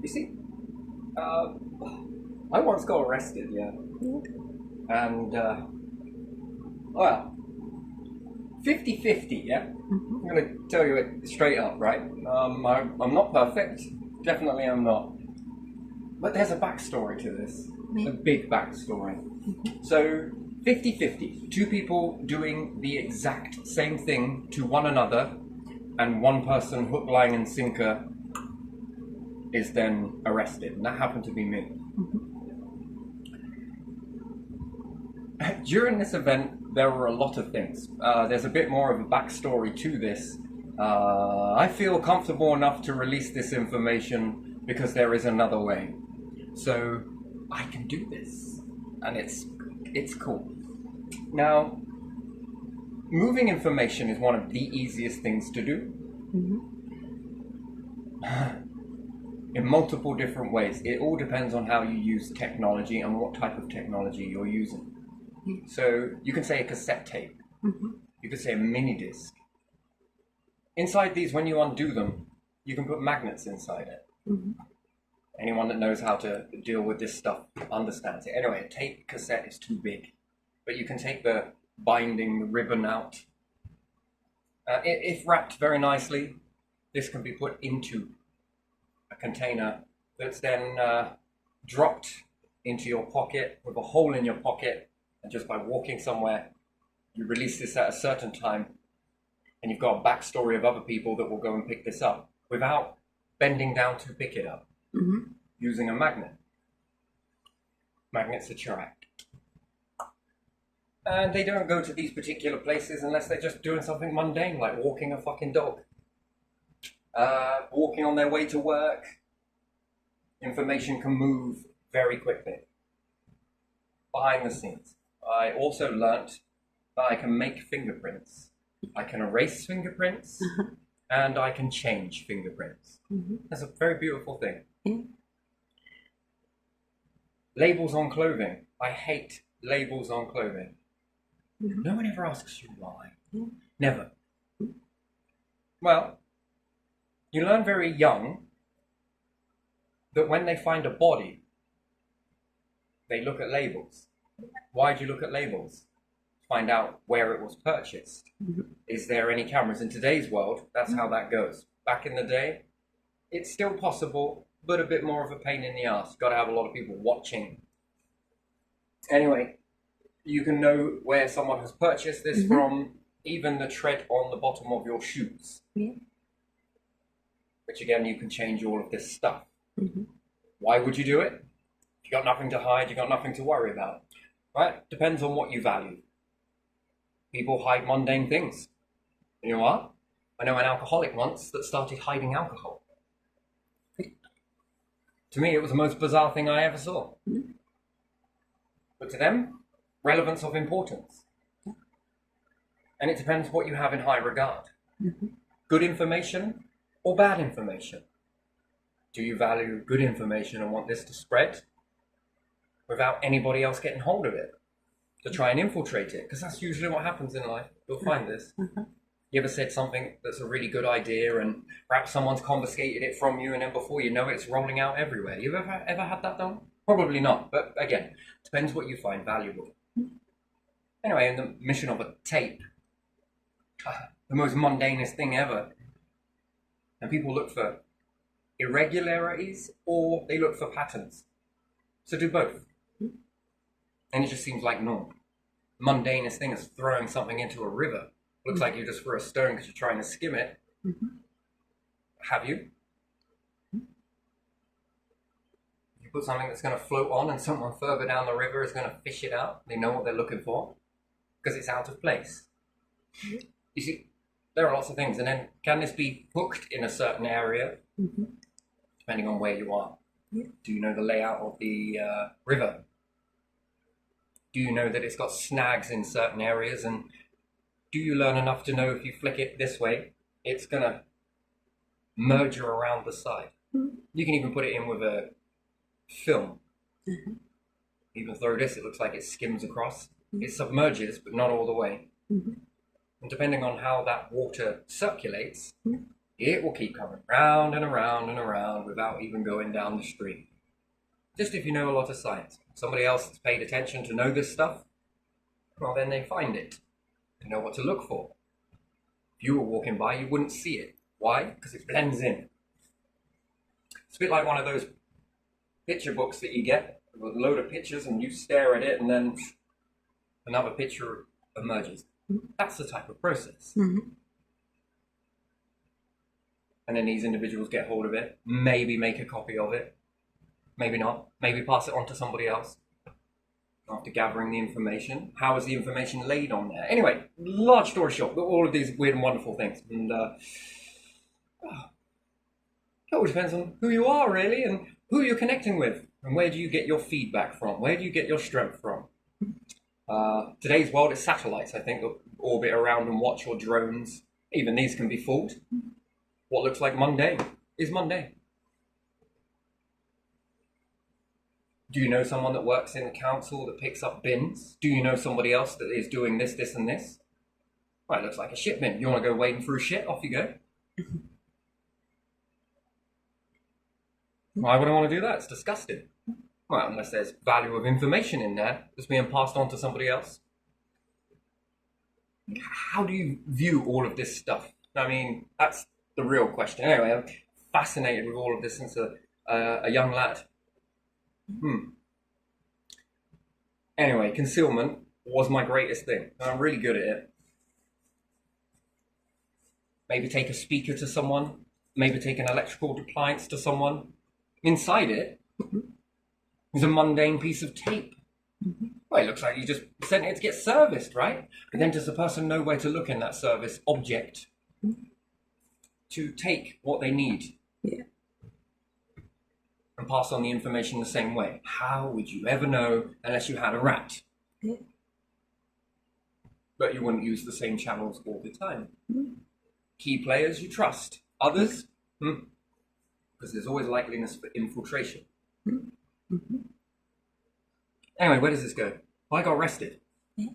You see, uh, I once got arrested, yeah. And, well, 50-50, yeah? I'm going to tell you it straight up, right? I'm not perfect. Definitely I'm not. But there's a backstory to this. A big backstory. So, 50-50. Two people doing the exact same thing to one another, and one person, hook, line, and sinker, is then arrested. And that happened to be me. During this event, there were a lot of things. There's a bit more of a backstory to this. I feel comfortable enough to release this information because there is another way. So I can do this, and it's cool. Now, moving information is one of the easiest things to do. In multiple different ways. It all depends on how you use technology and what type of technology you're using. So you can say a cassette tape. You could say a mini disc. Inside these, when you undo them, you can put magnets inside it. Anyone that knows how to deal with this stuff understands it. Anyway, a tape cassette is too big, but you can take the binding, the ribbon out. If wrapped very nicely, this can be put into a container that's then dropped into your pocket with a hole in your pocket, and just by walking somewhere, you release this at a certain time, and you've got a backstory of other people that will go and pick this up without bending down to pick it up. Using a magnet. Magnets attract. And they don't go to these particular places unless they're just doing something mundane, like walking a fucking dog. Walking on their way to work. Information can move very quickly. Behind the scenes. I also learnt that I can make fingerprints. I can erase fingerprints, and I can change fingerprints. That's a very beautiful thing. Labels on clothing. I hate labels on clothing. No one ever asks you why. Never. Well, you learn very young that when they find a body, they look at labels. Why do you look at labels? Find out where it was purchased. Is there any cameras? In today's world, that's how that goes. Back in the day, it's still possible, but a bit more of a pain in the ass. Got to have a lot of people watching. Anyway, you can know where someone has purchased this from, even the tread on the bottom of your shoes. Which again, you can change all of this stuff. Why would you do it? You got nothing to hide, you got nothing to worry about. Right? Depends on what you value. People hide mundane things. You know what? I know an alcoholic once that started hiding alcohol. To me, it was the most bizarre thing I ever saw. But to them, relevance of importance. And it depends what you have in high regard. Good information or bad information? Do you value good information and want this to spread without anybody else getting hold of it? To try and infiltrate it? Because that's usually what happens in life. You'll find this. You ever said something that's a really good idea and perhaps someone's confiscated it from you, and then before you know it, it's rolling out everywhere? You ever had that done? Probably not, but again, depends what you find valuable. Anyway, in the mission of a tape, the most mundanest thing ever, and people look for irregularities or they look for patterns. So do both. And it just seems like normal. Mundanest thing is throwing something into a river. Looks like you just threw a stone because you're trying to skim it. Have you? You put something that's going to float on and someone further down the river is going to fish it out. They know what they're looking for because it's out of place. You see, there are lots of things. And then can this be hooked in a certain area? Depending on where you are. Do you know the layout of the river? Do you know that it's got snags in certain areas? And do you learn enough to know if you flick it this way, it's going to merge around the side? You can even put it in with a film. Even through this, it looks like it skims across. It submerges, but not all the way. And depending on how that water circulates, it will keep coming round and around and around without even going down the street. Just if you know a lot of science. Somebody else has paid attention to know this stuff, well, then they find it. They know what to look for. If you were walking by, you wouldn't see it. Why? Because it blends in. It's a bit like one of those picture books that you get with a load of pictures and you stare at it and then another picture emerges. That's the type of process. Mm-hmm. And then these individuals get hold of it, maybe make a copy of it, maybe not, maybe pass it on to somebody else. After gathering the information, how is the information laid on there? Anyway, large story short, all of these weird and wonderful things. And it all depends on who you are, really, and who you're connecting with. And where do you get your feedback from? Where do you get your strength from? Today's world is satellites, I think, that orbit around and watch, or drones. Even these can be fooled. What looks like mundane is mundane. Do you know someone that works in the council that picks up bins? Do you know somebody else that is doing this, this, and this? Well, it looks like a shit bin. You want to go wading through shit? Off you go. Why would I want to do that? It's disgusting. Well, unless there's value of information in there that's being passed on to somebody else. How do you view all of this stuff? I mean, that's the real question. Anyway, I'm fascinated with all of this since a young lad. Anyway, concealment was my greatest thing. I'm really good at it. Maybe take a speaker to someone. Maybe take an electrical appliance to someone. Inside it is a mundane piece of tape. Well, it looks like you just sent it to get serviced, right? But then does the person know where to look in that service object to take what they need? Yeah. And pass on the information the same way? How would you ever know unless you had a rat? Yeah. But you wouldn't use the same channels all the time. Key players you trust. Others? Because there's always likeliness for infiltration. Anyway, where does this go? Well, I got arrested. Yeah.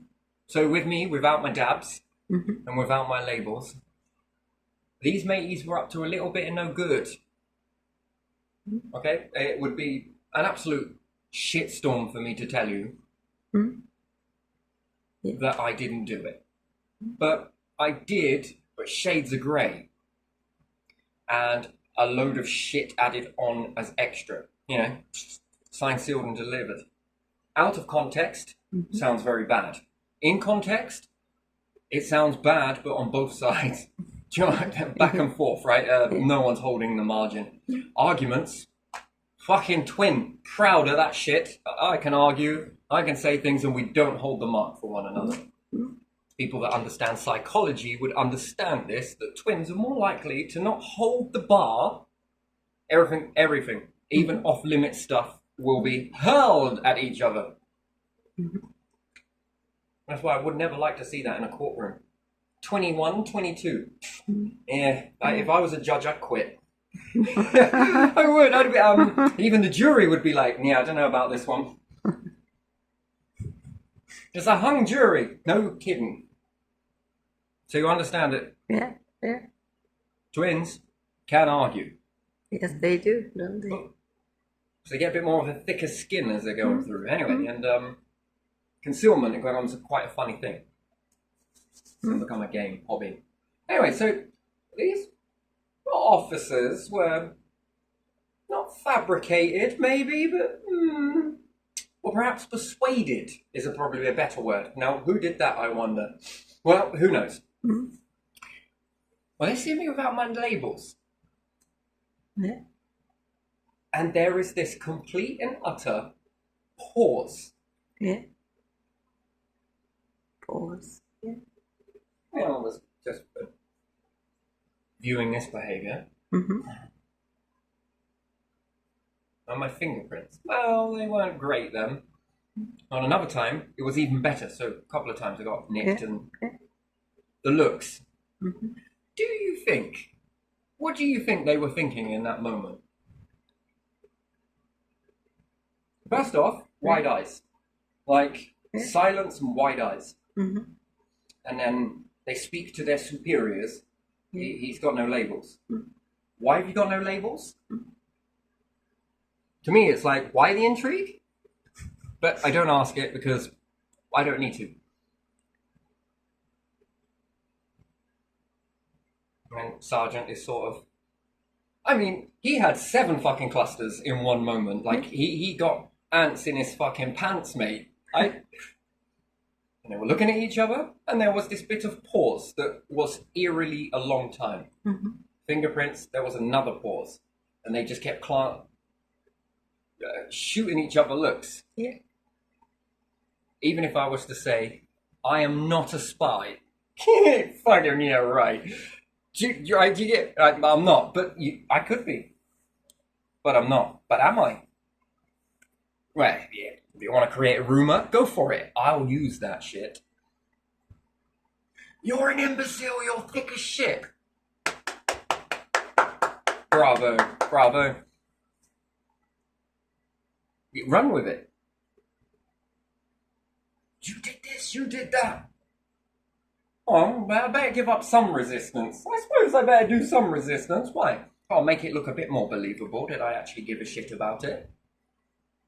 So with me, without my dabs, and without my labels, these mateys were up to a little bit of no good. Okay? It would be an absolute shitstorm for me to tell you that I didn't do it. But I did, but shades of grey. And a load of shit added on as extra. You know, signed, sealed, and delivered. Out of context, sounds very bad. In context, it sounds bad, but on both sides. Do you know, back and forth, right? No one's holding the margin. Arguments, fucking twin. Proud of that shit. I can argue, I can say things, and we don't hold the mark for one another. People that understand psychology would understand this, that twins are more likely to not hold the bar. Everything, even off-limit stuff, will be hurled at each other. That's why I would never like to see that in a courtroom. 21, 22. Yeah, if I was a judge, I'd quit. I would. I'd be, even the jury would be like, yeah, I don't know about this one. It's a hung jury. No kidding. So you understand it? Yeah. Twins can argue. Yes, they do, don't they? So they get a bit more of a thicker skin as they're going through. Anyway, and concealment becomes quite a funny thing. It's become a game, hobby. Anyway, so these officers were not fabricated, maybe, but or perhaps persuaded is probably a better word. Now, who did that, I wonder? Well, who knows? Well, they see me without my labels. Yeah. And there is this complete and utter pause. Yeah. Pause. Yeah. I was just viewing this behaviour. And my fingerprints. Well, they weren't great then. On another time, it was even better. So a couple of times I got nicked and the looks. What do you think they were thinking in that moment? First off, wide eyes. Like silence and wide eyes. And then they speak to their superiors He's got no labels. Mm. Why have you got no labels? To me, it's like, why the intrigue? But I don't ask it because I don't need to. And Sergeant is sort of... I mean, he had 7 fucking clusters in one moment. Like, he got ants in his fucking pants, mate. And they were looking at each other, and there was this bit of pause that was eerily a long time. Mm-hmm. Fingerprints, there was another pause. And they just kept shooting each other looks. Yeah. Even if I was to say, I am not a spy. Fucking yeah, right. Do you get? I'm not, but I could be. But I'm not. But am I? Well, yeah. If you want to create a rumor, go for it. I'll use that shit. You're an imbecile. You're thick as shit. Bravo. Bravo. Run with it. You did this. You did that. Oh, I better give up some resistance. I suppose I better do some resistance. Why? I'll make it look a bit more believable that I actually give a shit about it.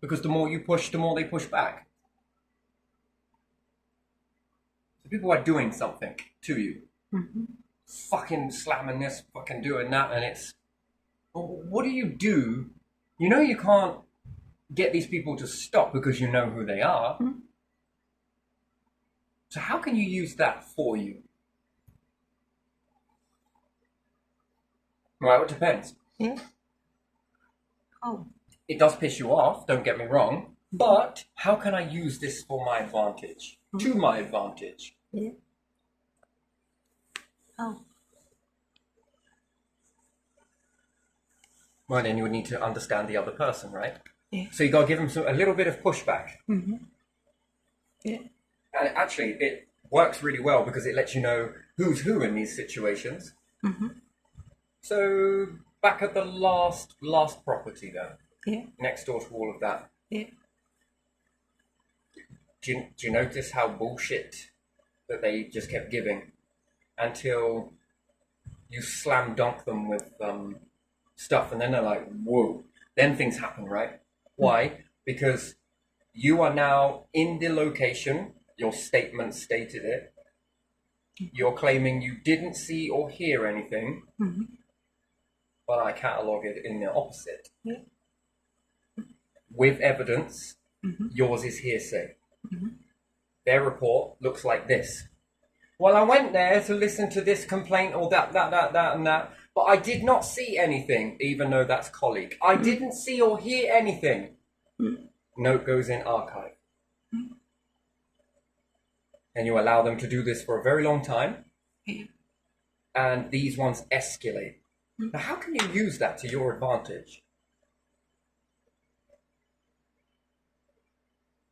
Because the more you push, the more they push back. So people are doing something to you. Mm-hmm. Fucking slamming this, fucking doing that, and it's... Well, what do? You know you can't get these people to stop because you know who they are. Mm-hmm. So how can you use that for you? Well, it depends. Yeah. Oh. It does piss you off, don't get me wrong, but how can I use this for my advantage? To my advantage? Yeah. Oh. Well, then you would need to understand the other person, right? Yeah. So you got to give them a little bit of pushback. Mm-hmm. Yeah. And actually, it works really well because it lets you know who's who in these situations. Mm-hmm. So back at the last property then, Yeah. next door to all of that. Yeah. Do you notice how bullshit that they just kept giving until you slam dunk them with stuff, and then they're like, whoa. Then things happen, right? Why? Because you are now in the location. Your statement stated it. You're claiming you didn't see or hear anything, Mm-hmm. but I catalogue it in the opposite. Yeah. With evidence, Mm-hmm. yours is hearsay. Mm-hmm. Their report looks like this. Well, I went there to listen to this complaint or that, and that, but I did not see anything, even though that's colleague. I didn't see or hear anything. Note goes in archive. And you allow them to do this for a very long time. Yeah. And these ones escalate. Now, how can you use that to your advantage?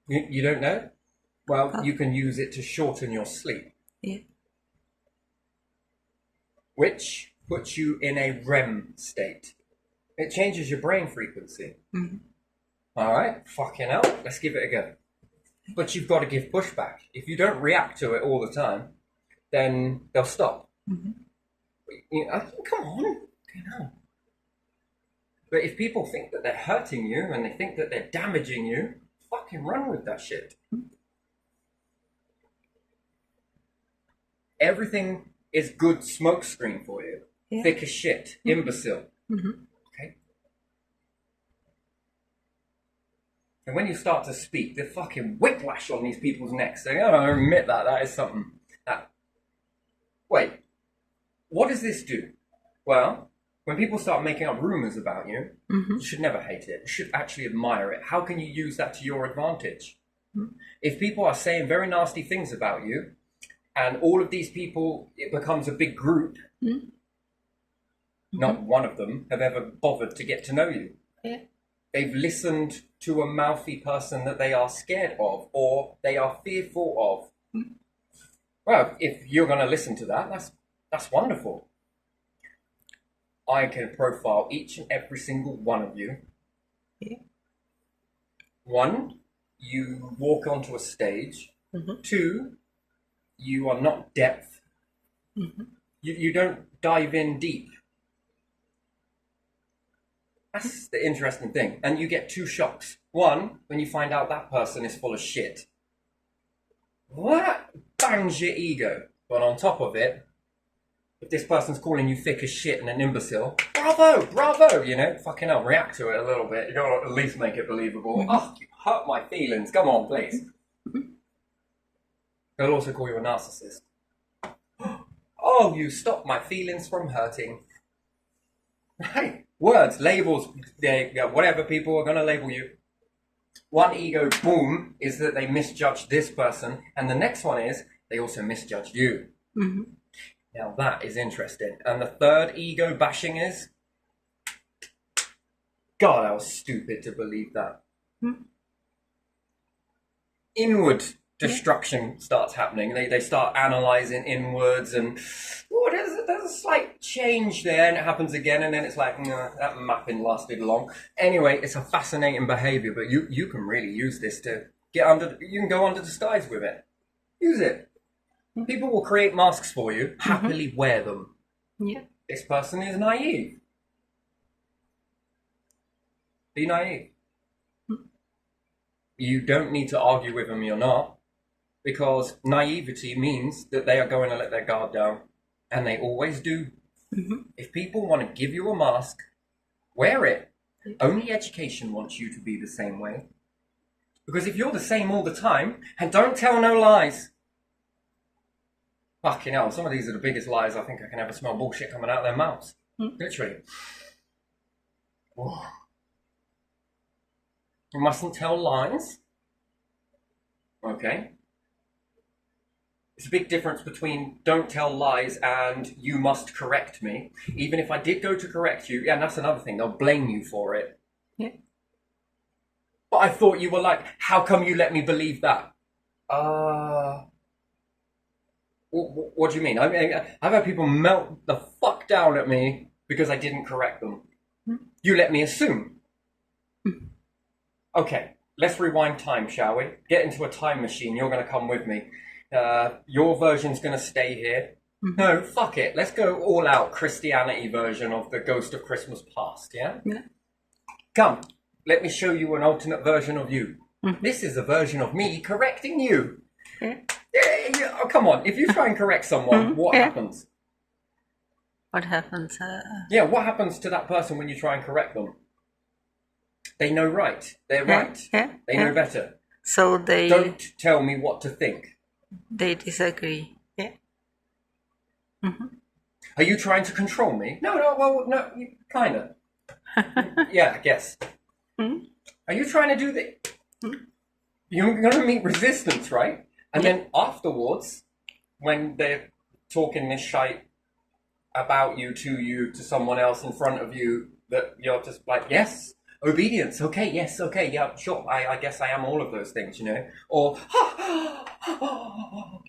You don't know? Well, you can use it to shorten your sleep. Yeah. Which puts you in a REM state. It changes your brain frequency. Mm-hmm. All right, fucking hell, let's give it a go. But you've got to give pushback. If you don't react to it all the time, then they'll stop. Mm-hmm. You know, come on. But if people think that they're hurting you and they think that they're damaging you, fucking run with that shit. Everything is good smokescreen for you. Yeah. Thick as shit. Imbecile. Mm-hmm. Okay? And when you start to speak, the fucking whiplash on these people's necks. Saying, "Oh, I admit that is something." Wait, what does this do? Well, when people start making up rumors about you, Mm-hmm. you should never hate it. You should actually admire it. How can you use that to your advantage? Mm-hmm. If people are saying very nasty things about you, and all of these people, it becomes a big group, Mm-hmm. not one of them have ever bothered to get to know you. Yeah. They've listened to a mouthy person that they are scared of or they are fearful of. Mm-hmm. Well, if you're going to listen to that, that's wonderful. I can profile each and every single one of you. Yeah. 1, you walk onto a stage. Mm-hmm. 2, you are not depth. Mm-hmm. You don't dive in deep. That's the interesting thing. And you get two shocks. One, when you find out that person is full of shit. That bangs your ego. But on top of it, if this person's calling you thick as shit and an imbecile, bravo, bravo, you know, fucking hell, react to it a little bit. You gotta at least make it believable. Oh, you hurt my feelings. Come on, please. They'll also call you a narcissist. Oh, you stopped my feelings from hurting. Right. Words, labels, whatever people are going to label you. One ego, boom, is that they misjudged this person. And the next one is they also misjudged you. Mm-hmm. Now that is interesting. And the third ego bashing is, God, I was stupid to believe that. Mm-hmm. Inward destruction starts happening. They start analysing inwards and there's a slight change there, and it happens again, and then it's like, nah, that mapping lasted long. Anyway, it's a fascinating behaviour, but you can really use this to get under, you can go under disguise with it. Use it. People will create masks for you, happily wear them. Yeah. This person is naive. Be naive. You don't need to argue with them, you're not. Because naivety means that they are going to let their guard down. And they always do. Mm-hmm. If people want to give you a mask, wear it. Only education wants you to be the same way. Because if you're the same all the time, and don't tell no lies. Fucking hell, some of these are the biggest lies I think I can ever smell bullshit coming out of their mouths. Literally. Whoa. You mustn't tell lies. Okay. It's a big difference between don't tell lies and you must correct me. Even if I did go to correct you, yeah, and that's another thing, they'll blame you for it. Yeah. But I thought you were like, how come you let me believe that? What do you mean? I've had people melt the fuck down at me because I didn't correct them. You let me assume. Okay, let's rewind time, shall we? Get into a time machine. You're going to come with me. Your version's going to stay here. No, fuck it. Let's go all out Christianity version of the Ghost of Christmas Past, yeah? Yeah. Come, let me show you an alternate version of you. This is a version of me correcting you. Yeah. Yeah, oh, come on. If you try and correct someone, what happens? What happens? Yeah, what happens to that person when you try and correct them? They know right. They're right. Yeah. They know better. So they Don't tell me what to think. They disagree. Yeah. Are you trying to control me? No, kind of. Yeah, I guess. Are you trying to do this? You're going to meet resistance, right? And then afterwards, when they're talking this shite about you, to someone else in front of you, that you're just like, yes, obedience, okay, yes, okay, yeah, sure, I guess I am all of those things, you know? Or,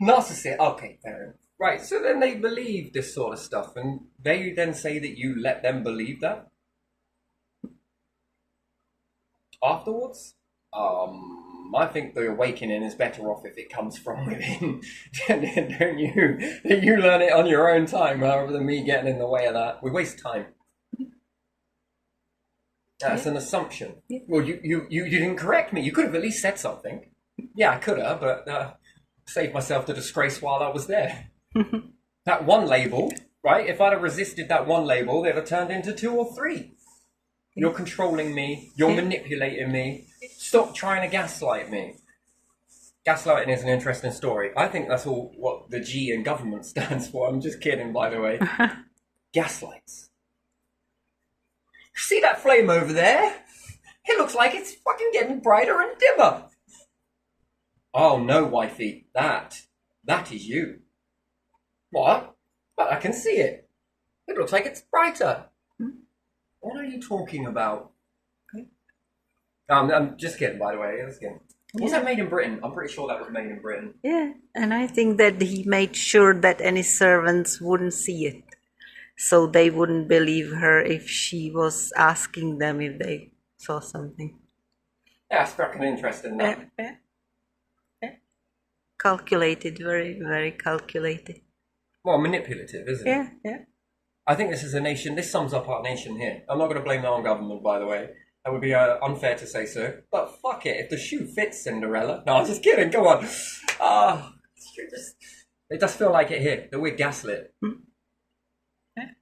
narcissist, okay, fair enough. Right, so then they believe this sort of stuff, and they then say that you let them believe that? Afterwards? I think the awakening is better off if it comes from within. Don't you? You learn it on your own time rather than me getting in the way of that. We waste time. That's an assumption. Yeah. Well, you didn't correct me. You could have at least said something. Yeah, I could have, but saved myself the disgrace while I was there. That one label, right? If I'd have resisted that one label, they'd have turned into 2 or 3. You're controlling me. You're manipulating me. Stop trying to gaslight me. Gaslighting is an interesting story. I think that's all what the G in government stands for. I'm just kidding, by the way. Gaslights. See that flame over there? It looks like it's fucking getting brighter and dimmer. Oh no, wifey. That is you. What? But I can see it. It looks like it's brighter. What are you talking about? I'm just kidding, by the way. Just kidding. Was that made in Britain? I'm pretty sure that was made in Britain. Yeah, and I think that he made sure that any servants wouldn't see it. So they wouldn't believe her if she was asking them if they saw something. Yeah, it's fucking interesting. Yeah. Calculated, very, very calculated. well, manipulative, isn't it? Yeah, yeah. I think this is a nation, this sums up our nation here. I'm not going to blame the on government, by the way. That would be unfair to say so. But fuck it, if the shoe fits Cinderella. No, I'm just kidding, come on. It does feel like it here, that we're gaslit.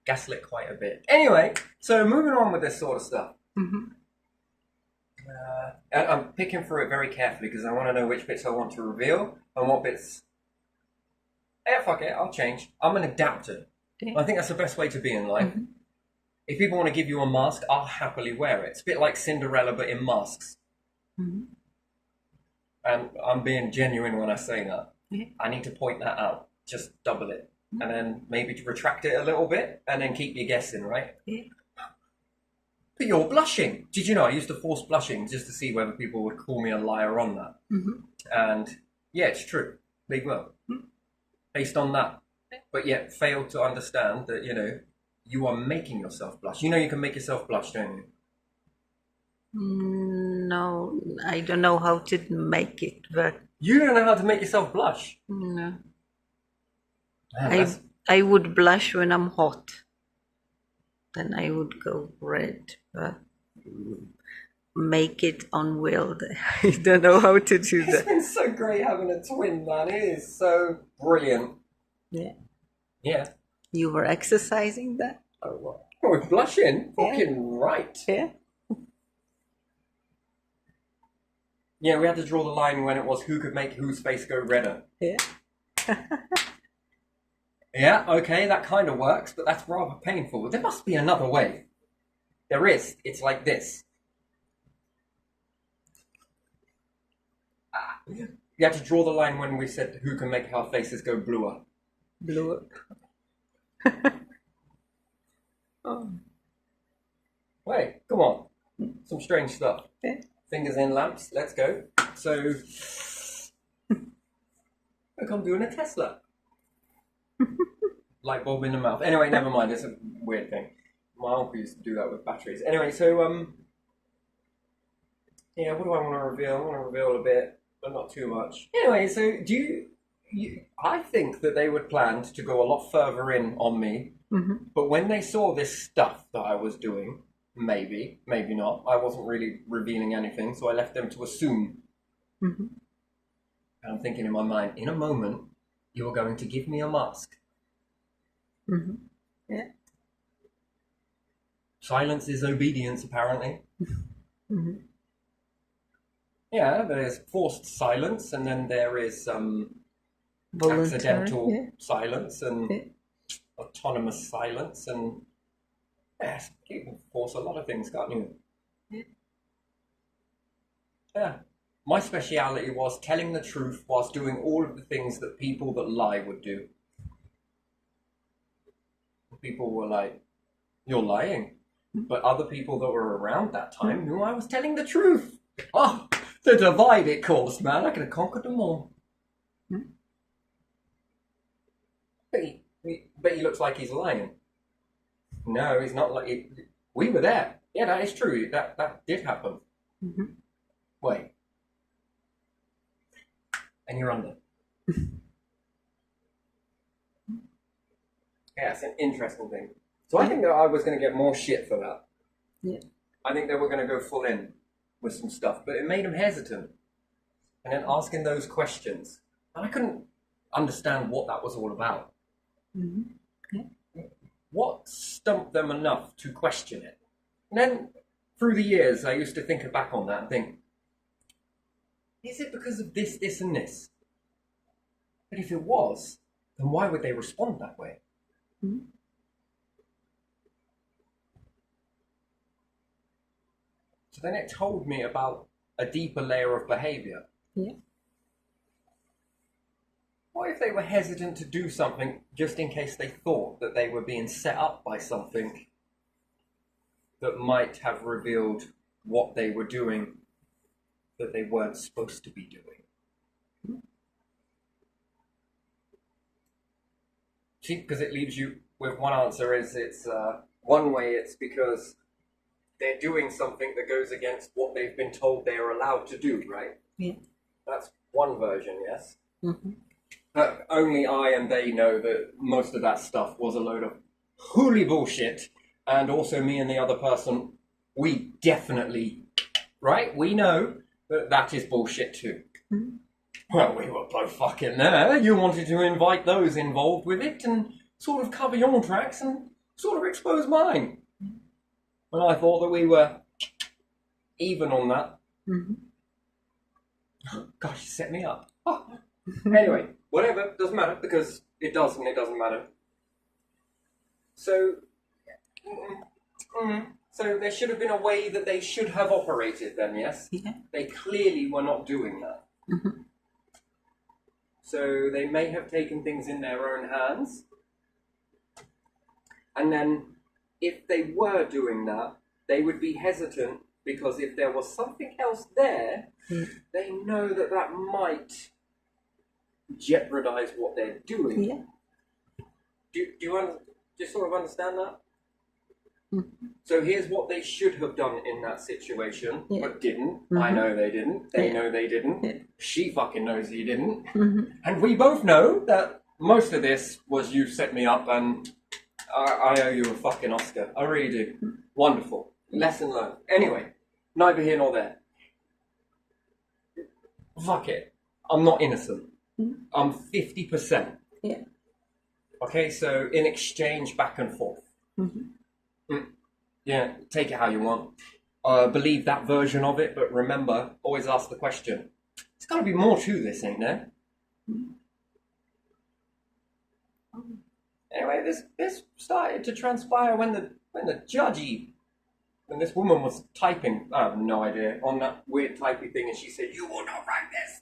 Gaslit quite a bit. Anyway, so moving on with this sort of stuff. And I'm picking through it very carefully because I want to know which bits I want to reveal and what bits... fuck it, I'll change. I'm an adapter. Yeah. I think that's the best way to be in life. If people want to give you a mask, I'll happily wear it. It's a bit like Cinderella, but in masks. And I'm being genuine when I say that. I need to point that out. Just double it. And then maybe to retract it a little bit, and then keep you guessing, right? Yeah. But you're blushing. Did you know I used to force blushing just to see whether people would call me a liar on that? And yeah, it's true. They will. Based on that. But yet failed to understand that, you know, you are making yourself blush. You know you can make yourself blush, don't you? No, I don't know how to make it, but You don't know how to make yourself blush. no. Man, I would blush when I'm hot. Then I would go red, but make it unwilled. I don't know how to do it's that. been so great having a twin, man. It is so brilliant. Yeah. Yeah. You were exercising that? Oh, what? Oh, we're blushing? Yeah. Fucking right. Yeah. Yeah, we had to draw the line when it was who could make whose face go redder. Yeah. Yeah, okay, that kind of works, but that's rather painful. There must be another way. There is. It's like this. You had to draw the line when we said who can make our faces go bluer. Blew up. Oh. Wait, come on. Some strange stuff. Yeah. Fingers in lamps, let's go. So, look, I'm doing a Tesla. Light bulb in the mouth. Anyway, never mind, it's a weird thing. My uncle used to do that with batteries. Anyway, so, yeah, what do I want to reveal? I want to reveal a bit, but not too much. Anyway, so do you I think that they would planned to go a lot further in on me, but when they saw this stuff that I was doing, maybe not, I wasn't really revealing anything, so I left them to assume. And I'm thinking in my mind, in a moment, you are going to give me a mask. Yeah. Silence is obedience, apparently. Yeah, there's forced silence, and then there is Voluntary, accidental silence and autonomous silence, and yes, you can force a lot of things, can't you? Yeah. My speciality was telling the truth whilst doing all of the things that people that lie would do. People were like, "You're lying." But other people that were around that time knew I was telling the truth. Oh, the divide it caused, man. I could have conquered them all. But he looks like he's lying. No, he's not like... We were there. Yeah, that is true. That did happen. Wait. And you're under. Yeah, it's an interesting thing. So I think that I was going to get more shit for that. Yeah. I think they were going to go full in with some stuff, but it made them hesitant. And then asking those questions. And I couldn't understand what that was all about. What stumped them enough to question it? And then through the years, I used to think back on that and think, is it because of this, this, and this? But if it was, then why would they respond that way? So then it told me about a deeper layer of behavior. Yeah. What if they were hesitant to do something just in case they thought that they were being set up by something that might have revealed what they were doing that they weren't supposed to be doing? See, because it leaves you with one answer is it's one way it's because they're doing something that goes against what they've been told they are allowed to do, right? Yeah. That's one version, yes? Only I and they know that most of that stuff was a load of holy bullshit, and also me and the other person, we definitely, right? We know that that is bullshit too. Mm-hmm. Well, we were both fucking there. You wanted to invite those involved with it and sort of cover your tracks and sort of expose mine. And I thought that we were even on that. Mm-hmm. Gosh, you set me up. Oh. Anyway, whatever, doesn't matter, because it does and it doesn't matter. So, so there should have been a way that they should have operated then, yes? Yeah. They clearly were not doing that. Mm-hmm. So they may have taken things in their own hands. And then, if they were doing that, they would be hesitant, because if there was something else there, they know that that might jeopardize what they're doing. Yeah. Do you sort of understand that? Mm-hmm. So here's what they should have done in that situation, but didn't. Mm-hmm. I know they didn't. They know they didn't. Yeah. She fucking knows he didn't. Mm-hmm. And we both know that most of this was you set me up, and I owe you a fucking Oscar. I really do. Wonderful. Lesson learned. Anyway, neither here nor there. Fuck it. I'm not innocent. Mm-hmm. I'm 50%. Yeah. Okay, so in exchange, back and forth. Mm-hmm. Yeah, take it how you want. Believe that version of it, but remember, always ask the question. There's got to be more to this, ain't there? Anyway, this started to transpire when this woman was typing. I have no idea, on that weird typey thing, and she said, "You will not write this."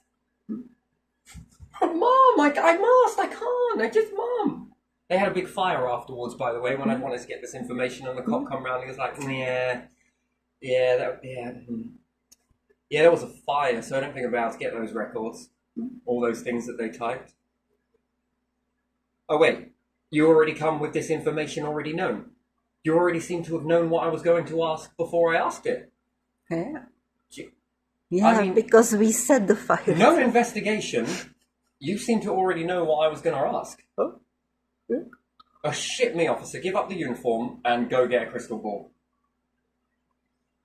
Mom, I must. I can't. Mom. They had a big fire afterwards, by the way, when I wanted to get this information, and the cop come round and he was like, yeah, there was a fire, so I don't think I'm about to get those records, all those things that they typed. Oh wait, you already come with this information already known. You already seem to have known what I was going to ask before I asked it. Yeah. Yeah, I mean, because we set the fire. No investigation. You seem to already know what I was going to ask. Oh. Yeah. Shit me, officer. Give up the uniform and go get a crystal ball.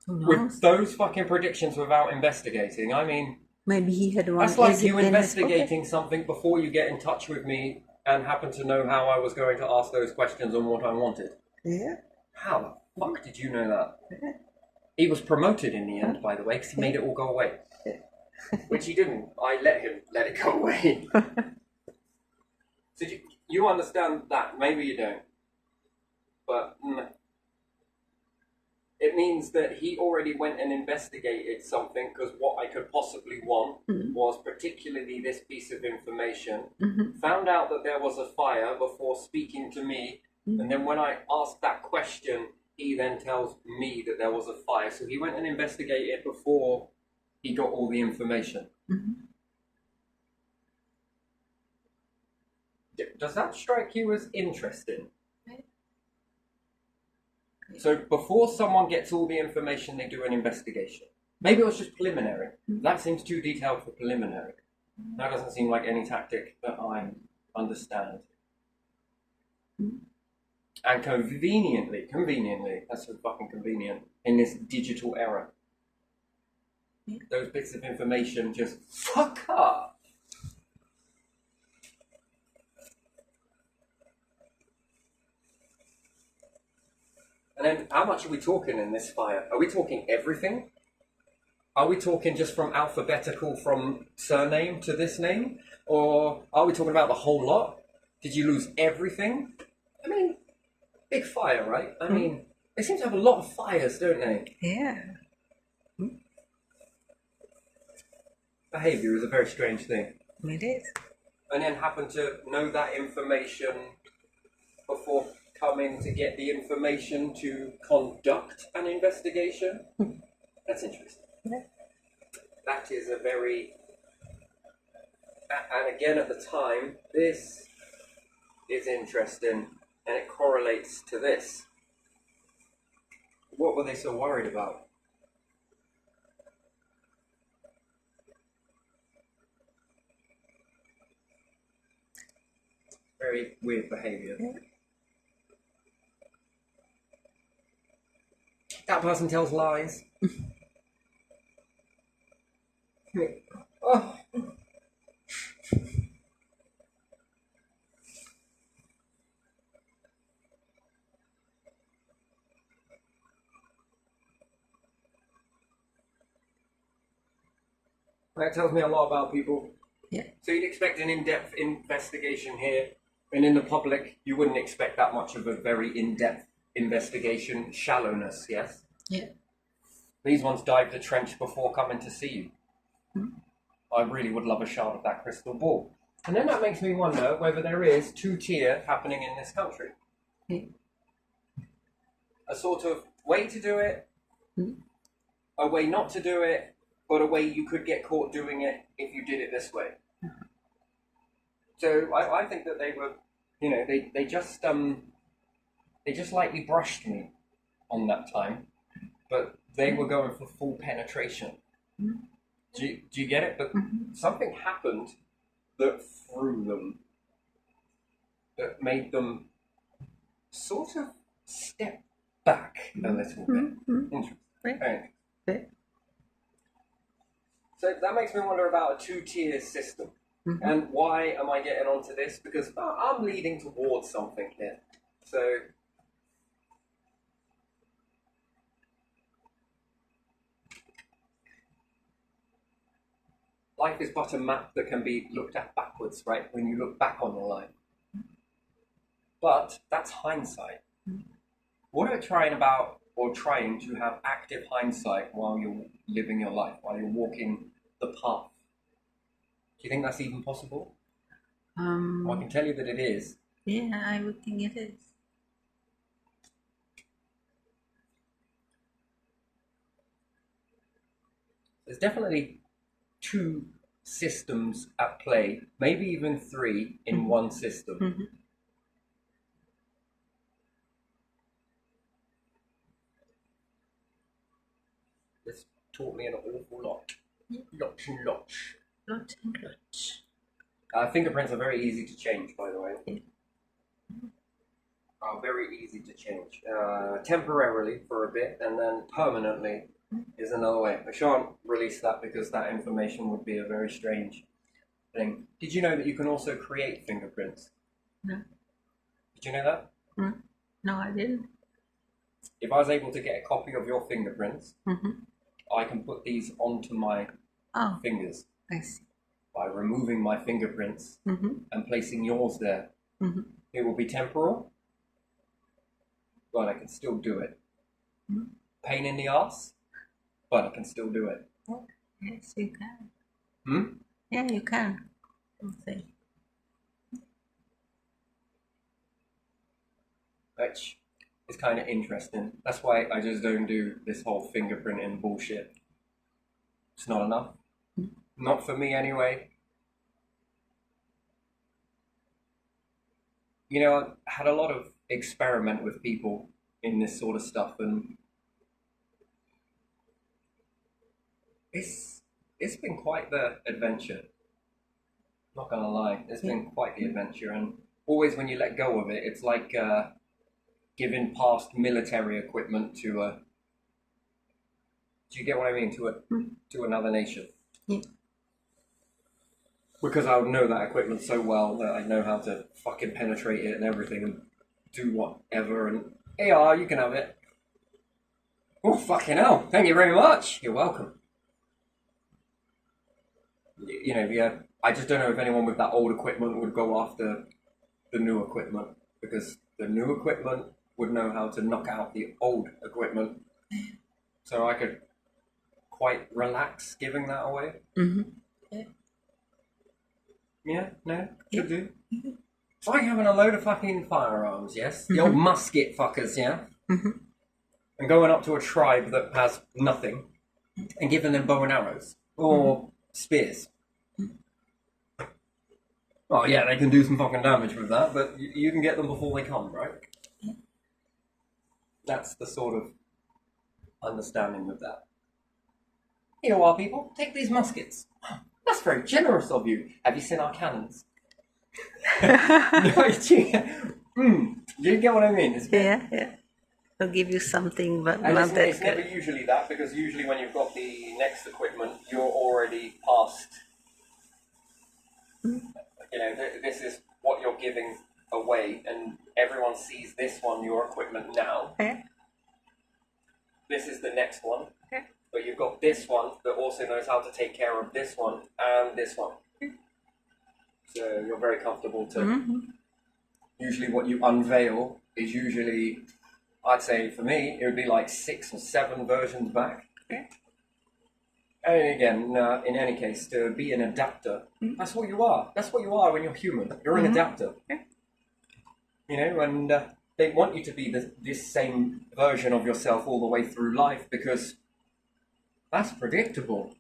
With those fucking predictions without investigating, I mean... Maybe he had one. That's like you investigating something before you get in touch with me and happen to know how I was going to ask those questions and what I wanted. Yeah. How the fuck did you know that? Yeah. He was promoted in the end, by the way, because he made it all go away. Which he didn't. I let him let it go away. So you understand that? Maybe you don't. But it means that he already went and investigated something, because what I could possibly want was particularly this piece of information. Found out that there was a fire before speaking to me, and then when I asked that question, he then tells me that there was a fire. So he went and investigated before he got all the information. Does that strike you as interesting? So before someone gets all the information, they do an investigation. Maybe it was just preliminary. That seems too detailed for preliminary. That doesn't seem like any tactic that I understand. And conveniently, that's so fucking convenient, in this digital era, those bits of information just fuck up. And then, how much are we talking in this fire? Are we talking everything? Are we talking just from alphabetical, from surname to this name? Or are we talking about the whole lot? Did you lose everything? I mean, big fire, right? I mean, they seem to have a lot of fires, don't they? Yeah. Behaviour is a very strange thing. It is. And then happen to know that information before coming to get the information to conduct an investigation. That's interesting. Yeah. That is a very... And again, at the time, this is interesting, and it correlates to this. What were they so worried about? very weird behaviour. That person tells lies. Oh. That tells me a lot about people. Yeah. So you'd expect an in-depth investigation here, and in the public, you wouldn't expect that much of a very in-depth investigation. Shallowness, yes? Yeah. These ones dive the trench before coming to see you. Mm-hmm. I really would love a shard of that crystal ball. And then that makes me wonder whether there is two-tier happening in this country. Yeah. A sort of way to do it, Mm-hmm. a way not to do it, but a way you could get caught doing it if you did it this way. So I think that they were, you know, they just lightly brushed me on that time, but they were going for full penetration. Mm-hmm. Do you get it? But something happened that threw them, that made them sort of step back a little bit. Interesting. Very interesting. So that makes me wonder about a two-tier system. And why am I getting onto this? Because I'm leading towards something here. So life is but a map that can be looked at backwards, right? When you look back on your life. But that's hindsight. What are trying to have active hindsight while you're living your life, while you're walking the path? Do you think that's even possible? Well, I can tell you that it is. Yeah, I would think it is. There's definitely two systems at play, maybe even three in one system. This taught me an awful lot. Lots and lots. Lots and lots. Fingerprints are very easy to change, by the way. Are very easy to change. Temporarily for a bit, and then permanently is another way. I shan't release that because that information would be a very strange thing. Did you know that you can also create fingerprints? No. Did you know that? No, I didn't. If I was able to get a copy of your fingerprints, I can put these onto my fingers. I see. By removing my fingerprints and placing yours there. It will be temporal, but I can still do it. Pain in the ass, but I can still do it. Yes, you can. Yeah, you can. Okay. Which is kind of interesting. That's why I just don't do this whole fingerprinting bullshit. It's not enough. Not for me anyway. You know, I had a lot of experiment with people in this sort of stuff, and it's been quite the adventure. Not gonna lie, it's been quite the adventure, and always when you let go of it, it's like giving past military equipment to a. Do you get what I mean? To another nation. Yeah. Because I would know that equipment so well that I know how to fucking penetrate it and everything and do whatever, and AR, you can have it. Oh, fucking hell. Thank you very much. You're welcome. You know, yeah, I just don't know if anyone with that old equipment would go after the new equipment, because the new equipment would know how to knock out the old equipment. So I could quite relax giving that away. Yeah, no, could do. It's like having a load of fucking firearms, yes? The old musket fuckers, yeah? And going up to a tribe that has nothing and giving them bow and arrows or spears. Oh yeah, they can do some fucking damage with that, but you can get them before they come, right? That's the sort of understanding of that. Here you are, people. Take these muskets. That's very generous of you. Have you seen our cannons? You get what I mean? Yeah. They'll give you something, but And not that it's never good. usually that, because usually when you've got the next equipment, you're already past. You know, this is what you're giving away, and everyone sees this one, your equipment now. Yeah. This is the next one. Okay. But you've got this one that also knows how to take care of this one and this one. So you're very comfortable to. Usually, what you unveil is usually, I'd say for me, it would be like 6 or 7 versions back. Okay. And again, in any case, to be an adapter, that's what you are. That's what you are when you're human. You're an adapter. Yeah. You know, and they want you to be this same version of yourself all the way through life, because that's predictable.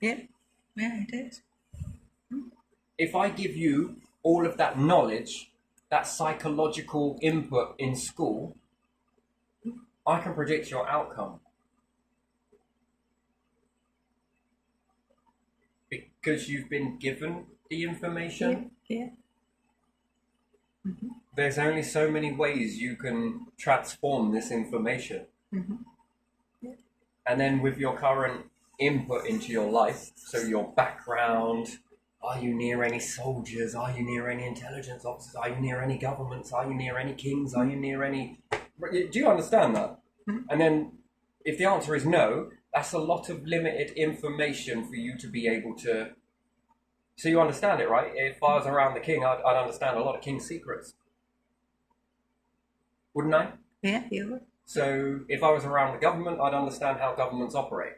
Yeah, it is. If I give you all of that knowledge, that psychological input in school, I can predict your outcome. Because you've been given the information. Yeah. There's only so many ways you can transform this information. Yeah. And then with your current input into your life, so your background, are you near any soldiers? Are you near any intelligence officers? Are you near any governments? Are you near any kings? Are you near any... Do you understand that? And then if the answer is no, that's a lot of limited information for you to be able to... So you understand it, right? If I was around the king, I'd understand a lot of king's secrets. Wouldn't I? Yeah, you would. So if I was around the government, I'd understand how governments operate.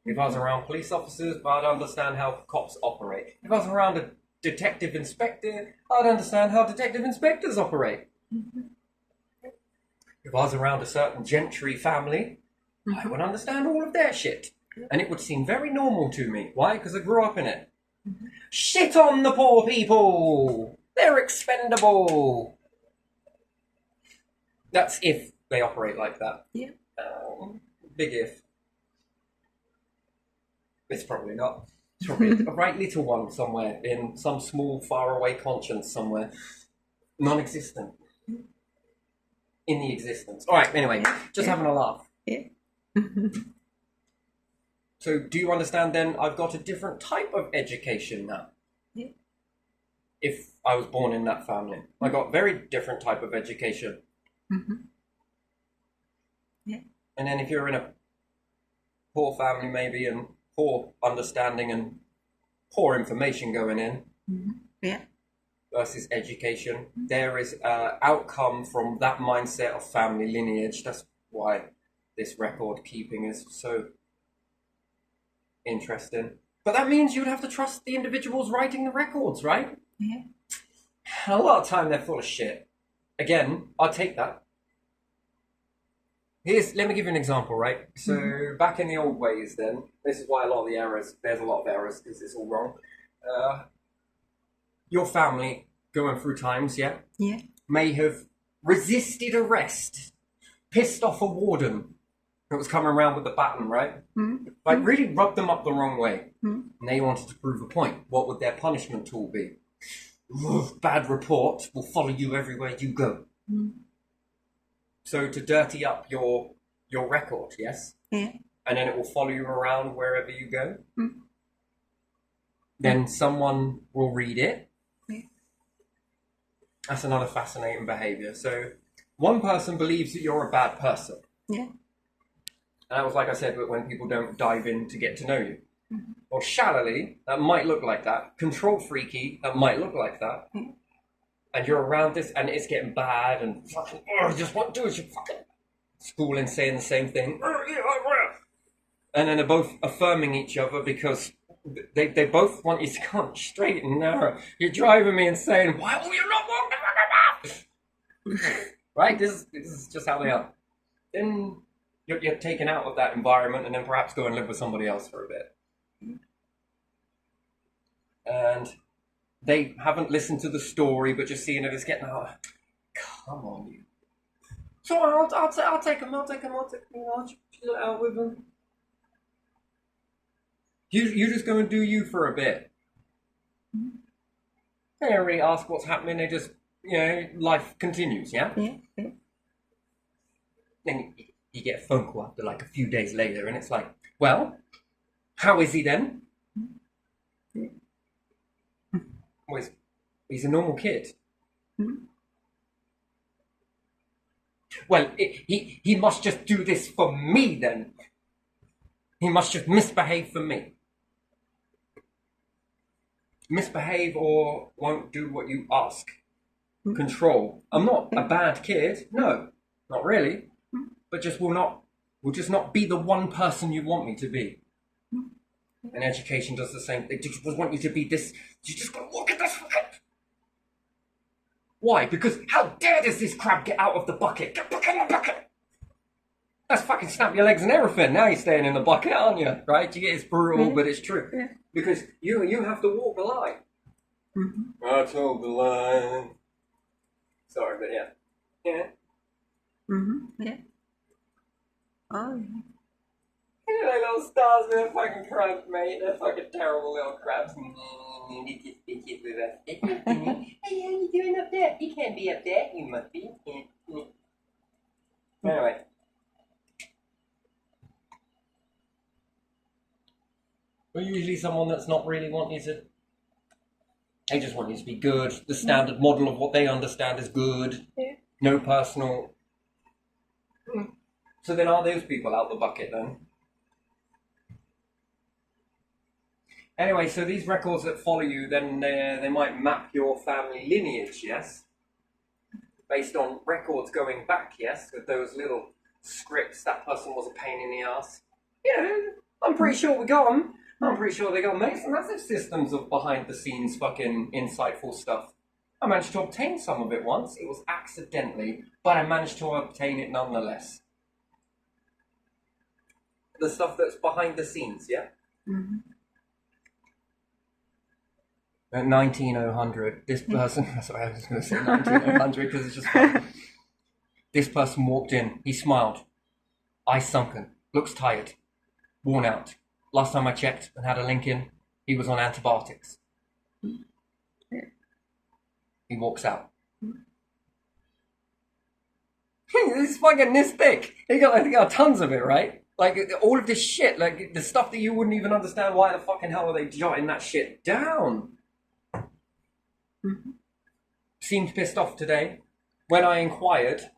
If I was around police officers, I'd understand how cops operate. If I was around a detective inspector, I'd understand how detective inspectors operate. If I was around a certain gentry family, I would understand all of their shit. And it would seem very normal to me. Why? Because I grew up in it. Shit on the poor people! They're expendable! That's if they operate like that. Yeah. Big if. It's probably not. It's probably a right little one somewhere in some small, faraway conscience somewhere. Non-existent. In the existence. All right, anyway, just having a laugh. Yeah. So do you understand then I've got a different type of education now? Yeah. If I was born in that family. I got very different type of education. Yeah. And then if you're in a poor family maybe, and poor understanding and poor information going in, Yeah. versus education, there is outcome from that mindset of family lineage. That's why this record keeping is so interesting. But that means you'd have to trust the individuals writing the records, right? Yeah. A lot of time they're full of shit. Again, I'll take that. Let me give you an example, right? So back in the old ways then, this is why there's a lot of errors, because it's all wrong. Your family, going through times, Yeah. may have resisted arrest, pissed off a warden that was coming around with the baton, right? Like really rubbed them up the wrong way. And they wanted to prove a point. What would their punishment tool be? Bad report will follow you everywhere you go. So to dirty up your record, yes? Yeah. And then it will follow you around wherever you go. Then someone will read it. Yeah. That's another fascinating behavior. So one person believes that you're a bad person. Yeah. And that was, like I said, when people don't dive in to get to know you. Or shallowly, that might look like that. Control freaky, that might look like that. And you're around this, and it's getting bad, and fucking, just what do is you fucking schooling saying the same thing. And then they're both affirming each other because they both want you to come straight and narrow. You're driving me insane. Why will you not walk the path? Right? This is just how they are. Then you're taken out of that environment, and then perhaps go and live with somebody else for a bit. And they haven't listened to the story, but just seeing it as getting out. Come on, you. So I'll take him. I'll chill it out with him. You just go and do you for a bit. They don't really ask what's happening. They just, life continues, yeah? Yeah. Yeah. Then you get a phone call after like a few days later, and it's like, well, how is he then? Well, he's a normal kid. Well, he must just do this for me then. He must just misbehave for me. Misbehave or won't do what you ask. Control. I'm not a bad kid. No, not really. But will just not be the one person you want me to be. And education does the same thing. They just want you to be this. You just gotta look at this fucking. Why? Because how dare does this crab get out of the bucket? Get back in the bucket! Let's fucking snap your legs and everything. Now you're staying in the bucket, aren't you? Right? It's brutal, but it's true. Yeah. Because you have to walk the line. I told the line. Sorry, but yeah. Yeah. Yeah. Oh, yeah. You know, little stars with their fucking crabs, mate. They're fucking terrible little crabs. They just bitches with us. Hey, how you doing up there? You can't be up there. You must be. Anyway. We're usually someone that's not really wanting you to. They just want you to be good. The standard model of what they understand is good. Yeah. No personal. So then are those people out the bucket then? Anyway, so these records that follow you, then they might map your family lineage, yes? Based on records going back, yes? With those little scripts, that person was a pain in the ass. Yeah, I'm pretty sure we got them. I'm pretty sure they got massive systems of behind-the-scenes fucking insightful stuff. I managed to obtain some of it once. It was accidentally, but I managed to obtain it nonetheless. The stuff that's behind the scenes, yeah? At 19000, this person, sorry, I was going to say 19000 because it's just fun. This person walked in, he smiled, eyes sunken, looks tired, worn out. Last time I checked and had a link in, he was on antibiotics. He walks out. This fucking this thick. He got tons of it, right? Like all of this shit, like the stuff that you wouldn't even understand. Why the fucking hell are they jotting that shit down? Seemed pissed off today when I inquired.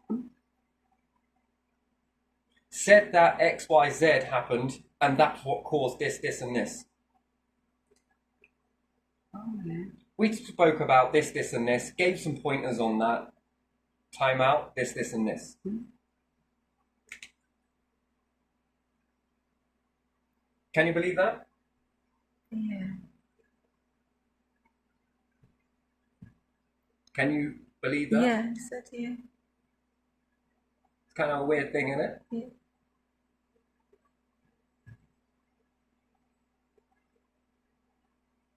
Said that XYZ happened and that's what caused this, and this. We spoke about this, and this, gave some pointers on that. Time out, this, and this. Can you believe that? Yeah. Can you believe that? Yeah, I said yeah. It's kind of a weird thing, isn't it? Yeah.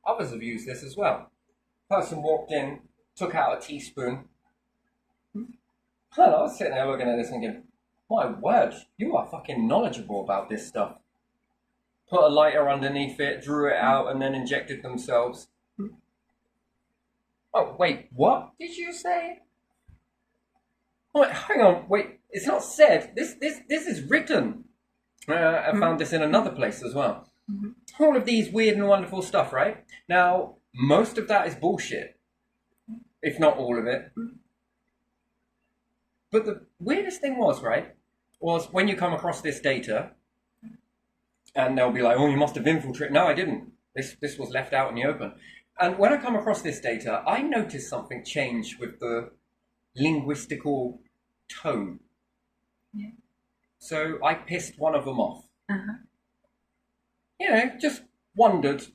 Others have used this as well. Person walked in, took out a teaspoon. And I was sitting there looking at this thinking, my word, you are fucking knowledgeable about this stuff. Put a lighter underneath it, drew it out, and then injected themselves. Oh, wait, what did you say? Wait, hang on, wait, it's not said. This is written. I found this in another place as well. All of these weird and wonderful stuff, right? Now, most of that is bullshit. If not all of it. But the weirdest thing was, right, was when you come across this data, and they'll be like, oh, you must have infiltrated. No, I didn't. This was left out in the open. And when I come across this data, I noticed something change with the linguistical tone. Yeah. So I pissed one of them off. You know, just wondered,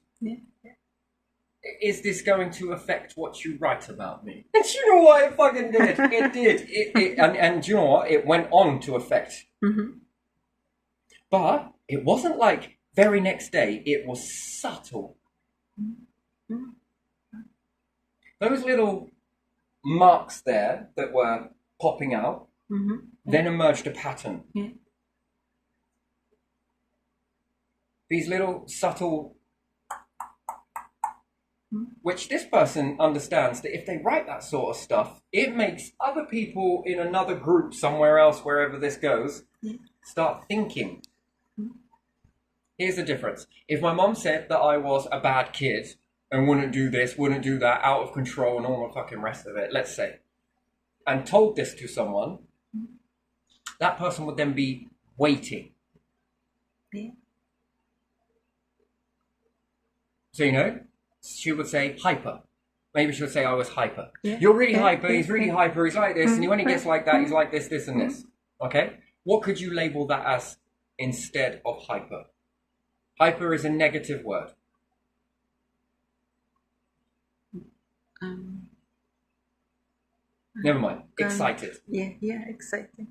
is this going to affect what you write about me? And you know what? It fucking did. It did. And you know what? It went on to affect. But it wasn't like very next day. It was subtle. Those little marks there that were popping out, then emerged a pattern. These little subtle which this person understands that if they write that sort of stuff, it makes other people in another group somewhere else, wherever this goes, start thinking. Here's the difference. If my mom said that I was a bad kid and wouldn't do this, wouldn't do that, out of control and all the fucking rest of it, let's say, and told this to someone, that person would then be waiting. Yeah. So, you know, she would say hyper. Maybe she would say I was hyper. Yeah. You're really Yeah. hyper, he's really hyper, he's like this, and when he gets like that, he's like this, this, and this. Okay? What could you label that as instead of hyper? Hyper is a negative word. Never mind. Excited. Yeah, excited.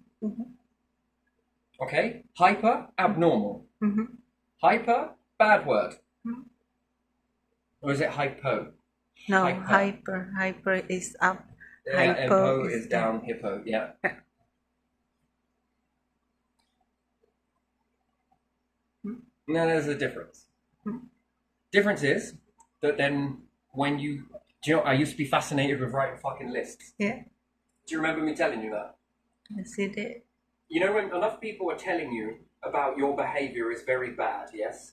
Okay? Hyper, abnormal. Hyper, bad word. Or is it hypo? No, Hyper. hyper is up. Yeah, Hypo hippo is down. Hippo, yeah. No, there's a difference. Difference is that then when you... Do you know, I used to be fascinated with writing fucking lists. Yeah. Do you remember me telling you that? Yes, you did. You know when enough people are telling you about your behaviour is very bad, yes?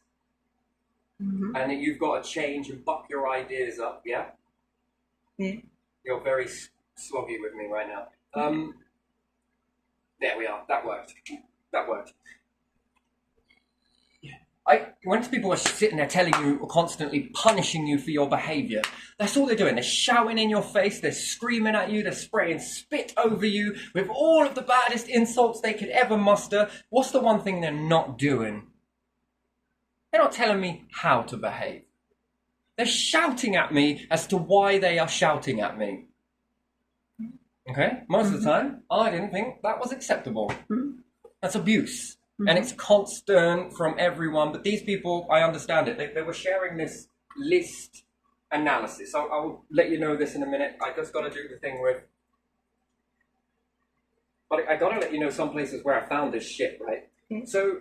And that you've got to change and buck your ideas up, yeah? Yeah. You're very sloggy with me right now. There we are. That worked. That worked. Once people are sitting there telling you, or constantly punishing you for your behaviour, that's all they're doing. They're shouting in your face, they're screaming at you, they're spraying spit over you with all of the baddest insults they could ever muster. What's the one thing they're not doing? They're not telling me how to behave. They're shouting at me as to why they are shouting at me. Okay? Most of the time, I didn't think that was acceptable. That's abuse. And it's constant from everyone. But these people, I understand it. They were sharing this list analysis. I'll let you know this in a minute. I just got to do the thing with... But I got to let you know some places where I found this shit, right? So...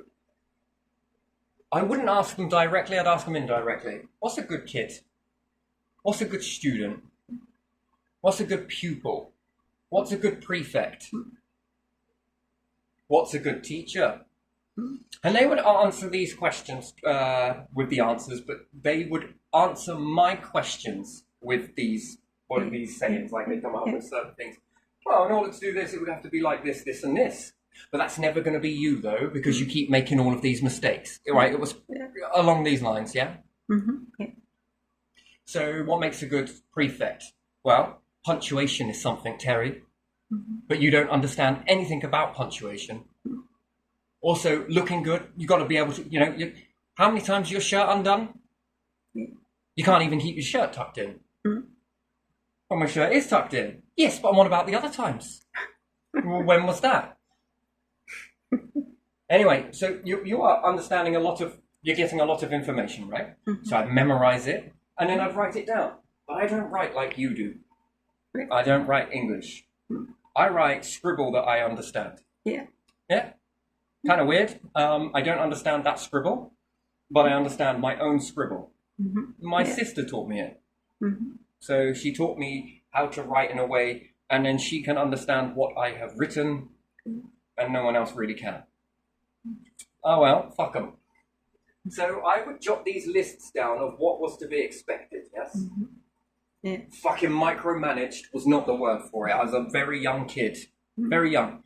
I wouldn't ask them directly, I'd ask them indirectly. What's a good kid? What's a good student? What's a good pupil? What's a good prefect? What's a good teacher? And they would answer these questions with the answers, but they would answer my questions with these sayings, like they come up with certain things. Well, in order to do this, it would have to be like this, this, and this. But that's never going to be you, though, because you keep making all of these mistakes. Right? It was along these lines, yeah? Yeah. So what makes a good prefect? Well, punctuation is something, Terry. But you don't understand anything about punctuation. Also, looking good, you've got to be able to, you know, how many times is your shirt undone? You can't even keep your shirt tucked in. Well, my shirt is tucked in. Yes, but what about the other times? Well, when was that? Anyway, so you are understanding you're getting a lot of information, right? So I'd memorize it, and then I'd write it down. But I don't write like you do. I don't write English. I write scribble that I understand. Yeah. Yeah? Kind of weird. I don't understand that scribble, but I understand my own scribble. My sister taught me it. So she taught me how to write in a way, and then she can understand what I have written, and no one else really can. Oh well, fuck them. So I would jot these lists down of what was to be expected, yes? Yeah. Fucking micromanaged was not the word for it. I was a very young kid. Very young.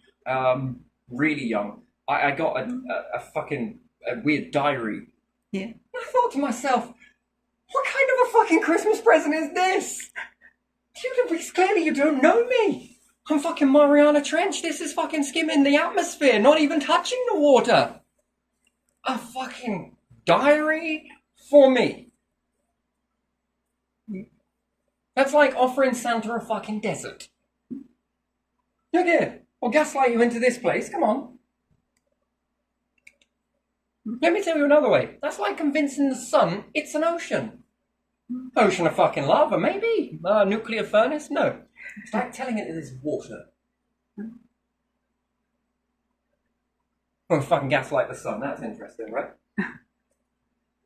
Really young. I got a weird diary. Yeah. I thought to myself, what kind of a fucking Christmas present is this? Clearly you don't know me. I'm fucking Mariana Trench. This is fucking skimming the atmosphere, not even touching the water. A fucking diary for me. That's like offering Santa a fucking desert. Look here. I'll gaslight you into this place. Come on. Let me tell you another way. That's like convincing the sun it's an ocean. Ocean of fucking lava, maybe. Nuclear furnace? No. It's like telling it is water. Well, fucking gaslight the sun. That's interesting, right?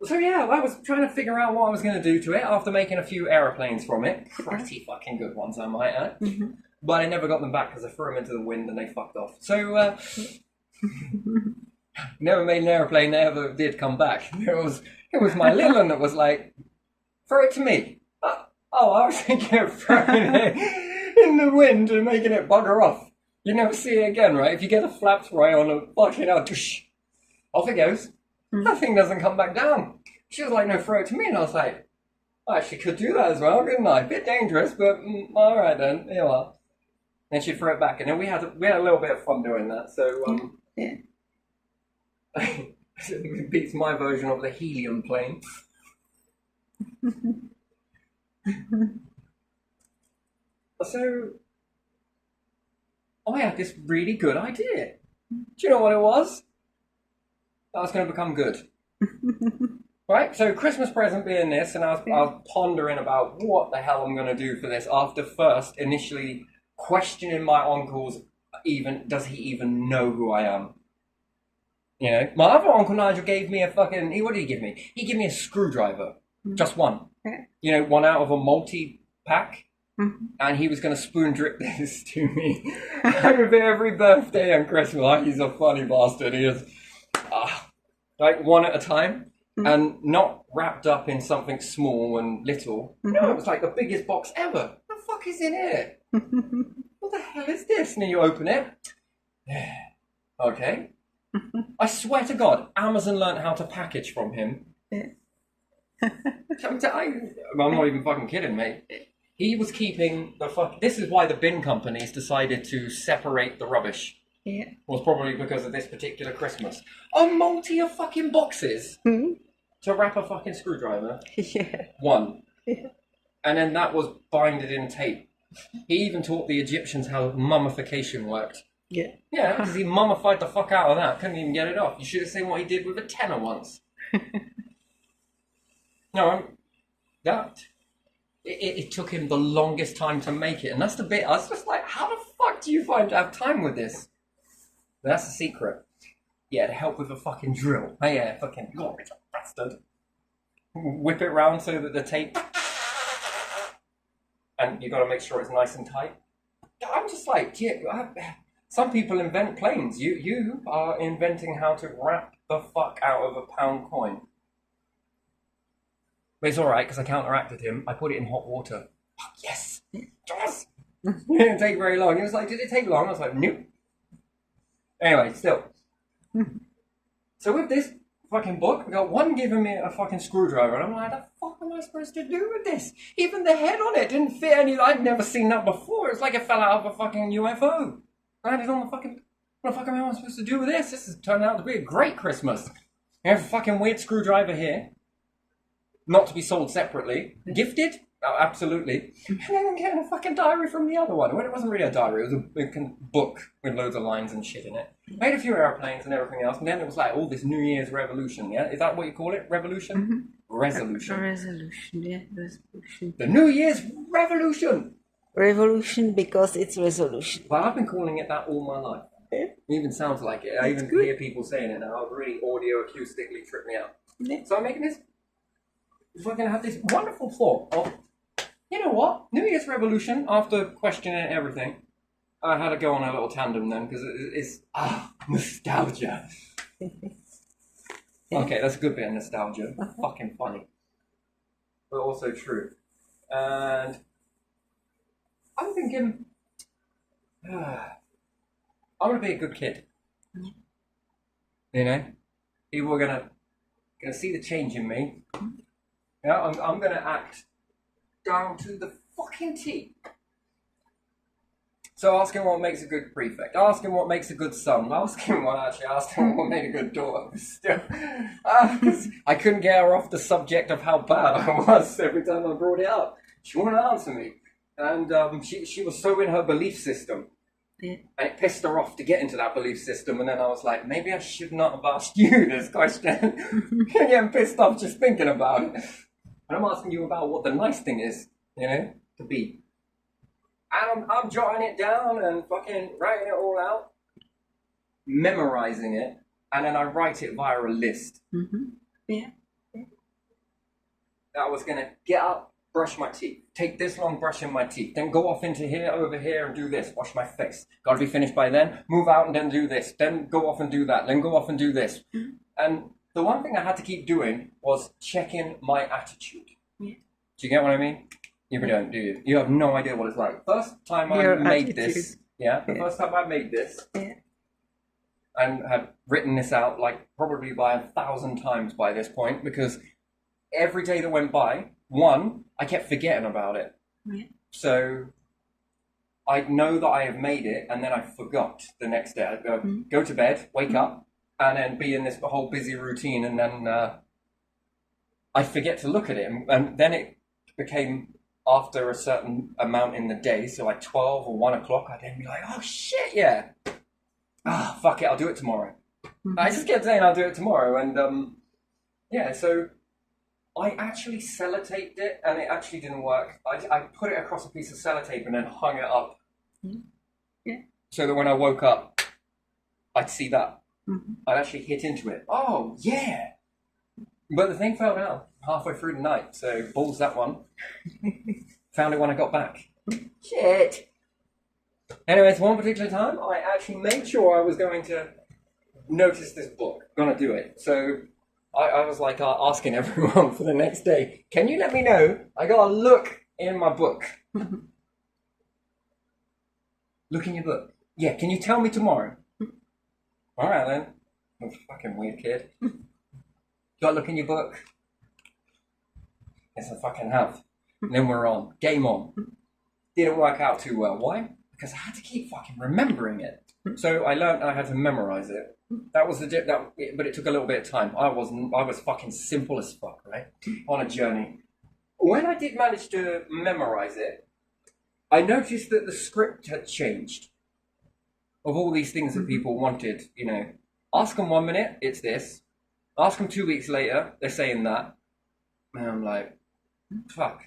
So yeah, I was trying to figure out what I was going to do to it after making a few aeroplanes from it. Pretty fucking good ones, I might add. But I never got them back because I threw them into the wind and they fucked off. So, never made an aeroplane that ever did come back. It was my little one that was like, throw it to me. I was thinking of throwing it in the wind and making it bugger off. You never see it again, right? If you get the flaps right on a fucking off it goes. That thing doesn't come back down. She was like, no, throw it to me. And I was like, I actually could do that as well, couldn't I? A bit dangerous, but all right then. Here you are. And she'd throw it back. And then we had a little bit of fun doing that. So, it beats my version of the helium plane. So, I had this really good idea. Do you know what it was? I was going to become good. Right? So, Christmas present being this, and I was pondering about what the hell I'm going to do for this after first initially questioning my uncle's does he even know who I am? You know, my other uncle Nigel gave me what did he give me? He gave me a screwdriver. Just one. You know, one out of a multi-pack. And he was going to spoon drip this to me every birthday and Christmas. He's a funny bastard. He is like one at a time and not wrapped up in something small and little. No, it was like the biggest box ever. What the fuck is in here? What the hell is this? And then you open it. Okay. I swear to God, Amazon learned how to package from him. I'm not even fucking kidding, mate. He was keeping this is why the bin companies decided to separate the rubbish. Yeah. Was probably because of this particular Christmas. A multi of fucking boxes to wrap a fucking screwdriver. Yeah. One. Yeah. And then that was binded in tape. He even taught the Egyptians how mummification worked. Yeah. Yeah, because he mummified the fuck out of that. Couldn't even get it off. You should have seen what he did with a tenner once. No, it took him the longest time to make it. And that's the bit, I was just like, how the fuck do you find to have time with this? But that's the secret. Yeah, to help with a fucking drill. Oh yeah, fucking, oh, it's a bastard. Whip it round so that the tape... And you got to make sure it's nice and tight. I'm just like, yeah, some people invent planes. You are inventing how to wrap the fuck out of a pound coin. But it's alright, because I counteracted him. I put it in hot water. Oh, yes! Yes! It didn't take very long. He was like, did it take long? I was like, nope. Anyway, still. So with this fucking book, we got one giving me a fucking screwdriver, and I'm like, the fuck am I supposed to do with this? Even the head on it didn't fit any. I'd never seen that before. It's like it fell out of a fucking UFO. I had it on the fucking... What the fuck am I supposed to do with this? This has turned out to be a great Christmas. You have a fucking weird screwdriver here. Not to be sold separately. Gifted? Oh, absolutely. And then I'm getting a fucking diary from the other one. Well, it wasn't really a diary. It was a book with loads of lines and shit in it. Made a few airplanes and everything else. And then it was like, this New Year's revolution, yeah? Is that what you call it? Revolution? Resolution. Resolution, yeah. Resolution. The New Year's revolution! Revolution because it's resolution. Well, I've been calling it that all my life. It even sounds like it. I even hear people saying it now. It really audio acoustically trip me out. Yeah. So I'm making this... So we're going to have this wonderful thought of, you know what? New Year's revolution, after questioning everything, I had to go on a little tandem then, because it's nostalgia. Okay, that's a good bit of nostalgia. Fucking funny. But also true. And I'm thinking, I'm going to be a good kid. You know? People are going to see the change in me. Yeah, I'm going to act down to the fucking T. So ask him what makes a good prefect. Ask him what makes a good son. Ask him what made a good daughter. Still, I couldn't get her off the subject of how bad I was every time I brought it up. She wouldn't answer me. And she was so in her belief system. Yeah. And it pissed her off to get into that belief system. And then I was like, maybe I should not have asked you this question. I'm getting pissed off just thinking about it. And I'm asking you about what the nice thing is, you know, to be. And I'm jotting it down and fucking writing it all out, memorizing it, and then I write it via a list. Mm-hmm. Yeah. that I was going to get up, brush my teeth, take this long brushing my teeth, then go off into here, over here, and do this, wash my face. Got to be finished by then, move out and then do this, then go off and do that, then go off and do this. And the one thing I had to keep doing was checking my attitude. Yeah. Do you get what I mean? You don't, do you? You have no idea what it's like. First time Your I made attitude. this, the first time I made this, Yeah. and had written this out like probably by 1,000 times by this point, because every day that went by, one, I kept forgetting about it. Yeah. So I know that I have made it, and then I forgot the next day. I'd go to bed, wake up, and then be in this whole busy routine, and then I'd forget to look at it. And then it became after a certain amount in the day, so like 12 or 1 o'clock, I'd then be like, oh shit, yeah. Ah, fuck it, I'll do it tomorrow. I just kept saying I'll do it tomorrow, and so I actually sellotaped it, and it actually didn't work. I put it across a piece of sellotape and then hung it up, so that when I woke up, I'd see that. I'd actually hit into it. Oh, yeah! But the thing fell down halfway through the night, so balls that one. Found it when I got back. Shit! Anyways, one particular time, I actually made sure I was going to notice this book. Gonna do it. So I was like asking everyone for the next day, can you let me know? I gotta look in my book. Look in your book. Yeah, can you tell me tomorrow? Alright then. I'm a fucking weird kid. Gotta look in your book. Yes, I fucking have. And then we're on. Game on. Didn't work out too well. Why? Because I had to keep fucking remembering it. So I learned I had to memorize it. That was but it took a little bit of time. I was fucking simple as fuck, right? On a journey. When I did manage to memorize it, I noticed that the script had changed. Of all these things that people wanted, ask them 1 minute, it's this. Ask them 2 weeks later, they're saying that. And I'm like, fuck.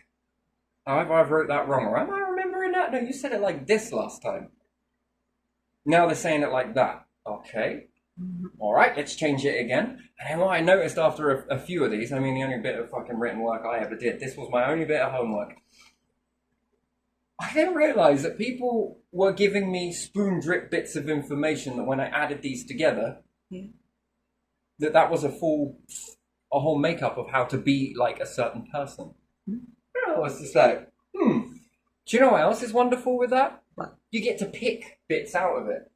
I've wrote that wrong, or am I remembering that? No, you said it like this last time. Now they're saying it like that. Okay. All right, let's change it again. And then what I noticed after a few of these, I mean, the only bit of fucking written work I ever did, this was my only bit of homework. I then realized that people were giving me spoon drip bits of information that when I added these together, that was a whole makeup of how to be like a certain person. I was just like, do you know what else is wonderful with that? What? You get to pick bits out of it.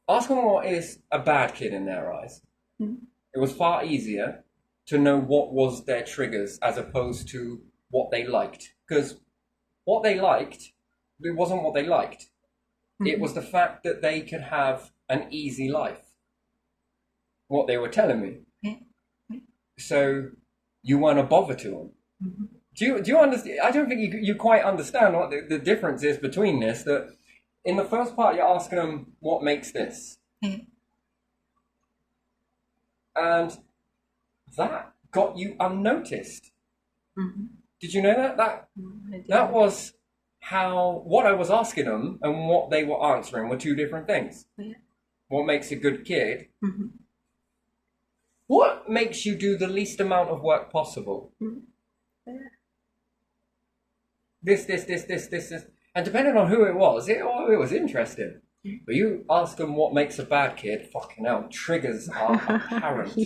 Ask them what is a bad kid in their eyes. It was far easier to know what was their triggers as opposed to what they liked. Because what they liked, it wasn't what they liked. It was the fact that they could have an easy life. What they were telling me. So you weren't a bother to them. Do you understand? I don't think you quite understand what the difference is between this. That in the first part, you're asking them what makes this. And that got you unnoticed. Did you know that? That was what I was asking them and what they were answering were two different things. What makes a good kid? What makes you do the least amount of work possible? This. And depending on who it was interesting. But you ask them what makes a bad kid, fucking hell, triggers are apparent.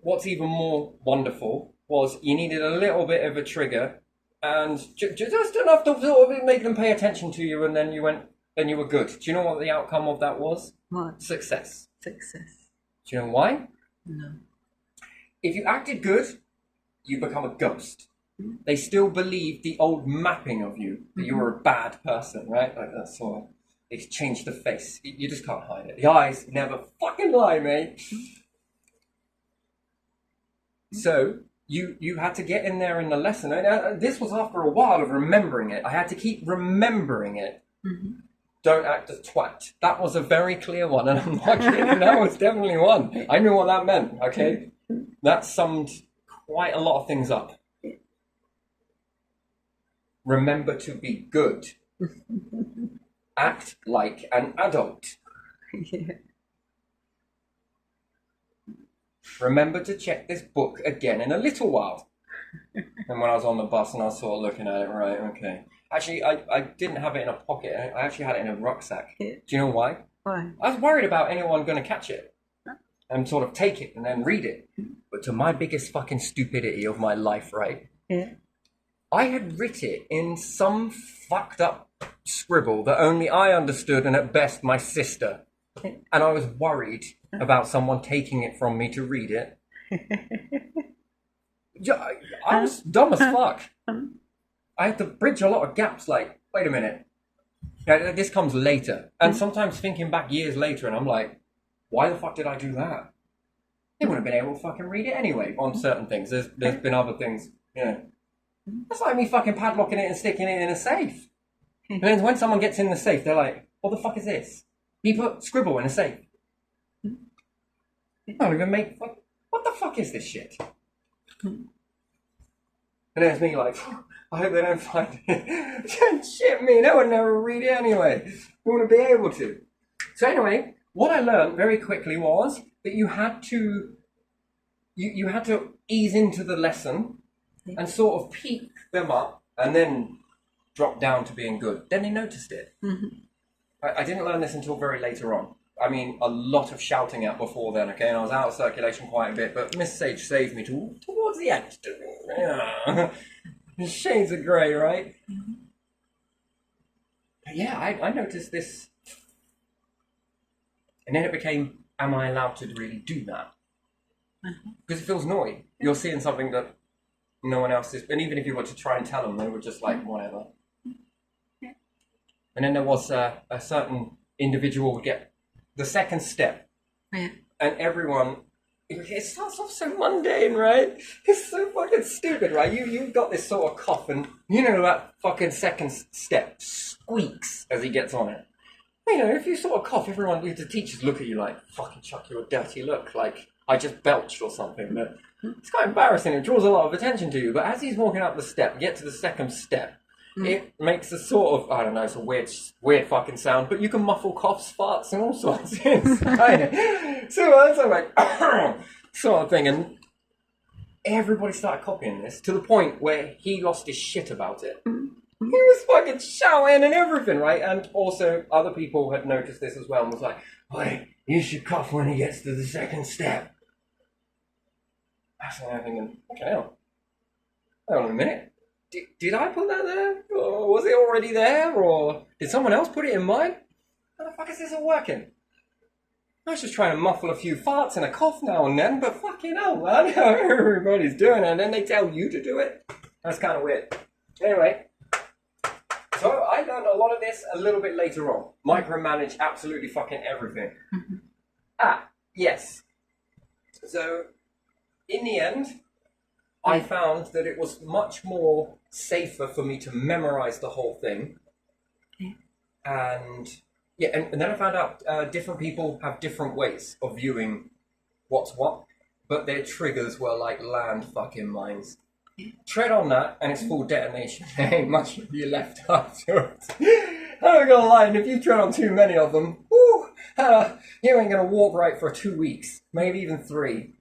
What's even more wonderful was you needed a little bit of a trigger and just enough to sort of make them pay attention to you, and then you were good. Do you know what the outcome of that was? What? Success. Success. Do you know why? No. If you acted good, you become a ghost. They still believe the old mapping of you, that you were a bad person, right? Like that's all. They changed the face. You just can't hide it. The eyes never fucking lie, mate. So you had to get in there in the lesson. And this was after a while of remembering it. I had to keep remembering it. Don't act a twat. That was a very clear one, and I'm not kidding. That was definitely one. I knew what that meant, okay? That summed quite a lot of things up. Remember to be good. Act like an adult. remember to check this book again in a little while. And when I was on the bus and I was sort of looking at it, right, okay. Actually, I didn't have it in a pocket. I actually had it in a rucksack. Yeah. Do you know why? Why? I was worried about anyone going to catch it and sort of take it and then read it. But to my biggest fucking stupidity of my life, right? Yeah. I had written it in some fucked up scribble that only I understood and at best my sister. And I was worried about someone taking it from me to read it. Yeah, I was dumb as fuck. I had to bridge a lot of gaps, like, wait a minute. Now, this comes later. And sometimes thinking back years later, and I'm like, why the fuck did I do that? They wouldn't have been able to fucking read it anyway on certain things. There's been other things, you know. That's like me fucking padlocking it and sticking it in a safe. And then when someone gets in the safe, they're like, what the fuck is this? You put scribble in a safe. I don't even make, what the fuck is this shit? And there's me like, I hope they don't find it. Shit me, they would never read it anyway. You wouldn't be able to. So anyway, what I learned very quickly was that you had to ease into the lesson and sort of peak them up and then drop down to being good. Then they noticed it. I didn't learn this until very later on. I mean, a lot of shouting out before then, okay? And I was out of circulation quite a bit, but Miss Sage saved me towards the end. Yeah. Shades of grey, right? But yeah, I noticed this. And then it became, am I allowed to really do that? Because it feels naughty. You're seeing something that no one else is. And even if you were to try and tell them, they were just like, whatever. And then there was a certain individual would get the second step. Yeah. And everyone, it starts off so mundane, right? It's so fucking stupid, right? You've got this sort of cough and you know that fucking second step squeaks as he gets on it. You know, if you sort of cough, the teachers look at you like, fucking chuck you a dirty look, like I just belched or something. But it's quite embarrassing. It draws a lot of attention to you. But as he's walking up the step, get to the second step, it makes a sort of, I don't know, it's a weird fucking sound, but you can muffle coughs, farts, and all sorts inside. So that's like, sort of thing. And everybody started copying this to the point where he lost his shit about it. He was fucking shouting and everything, right? And also, other people had noticed this as well and was like, "Wait, you should cough when he gets to the second step." That's what I'm thinking, okay, hell. Hold on a minute. Did I put that there? Or was it already there? Or did someone else put it in mine? How the fuck is this all working? I was just trying to muffle a few farts and a cough now and then, but fucking hell, man. Everybody's doing it, and then they tell you to do it. That's kind of weird. Anyway. So I learned a lot of this a little bit later on. Micromanage absolutely fucking everything. Yes. So, in the end, I found that it was much more safer for me to memorize the whole thing. And then I found out different people have different ways of viewing what's what, but their triggers were like land fucking mines. Tread on that and it's full detonation. There ain't much of you left afterwards. I'm not gonna lie, and if you tread on too many of them, you ain't gonna walk right for 2 weeks, maybe even 3.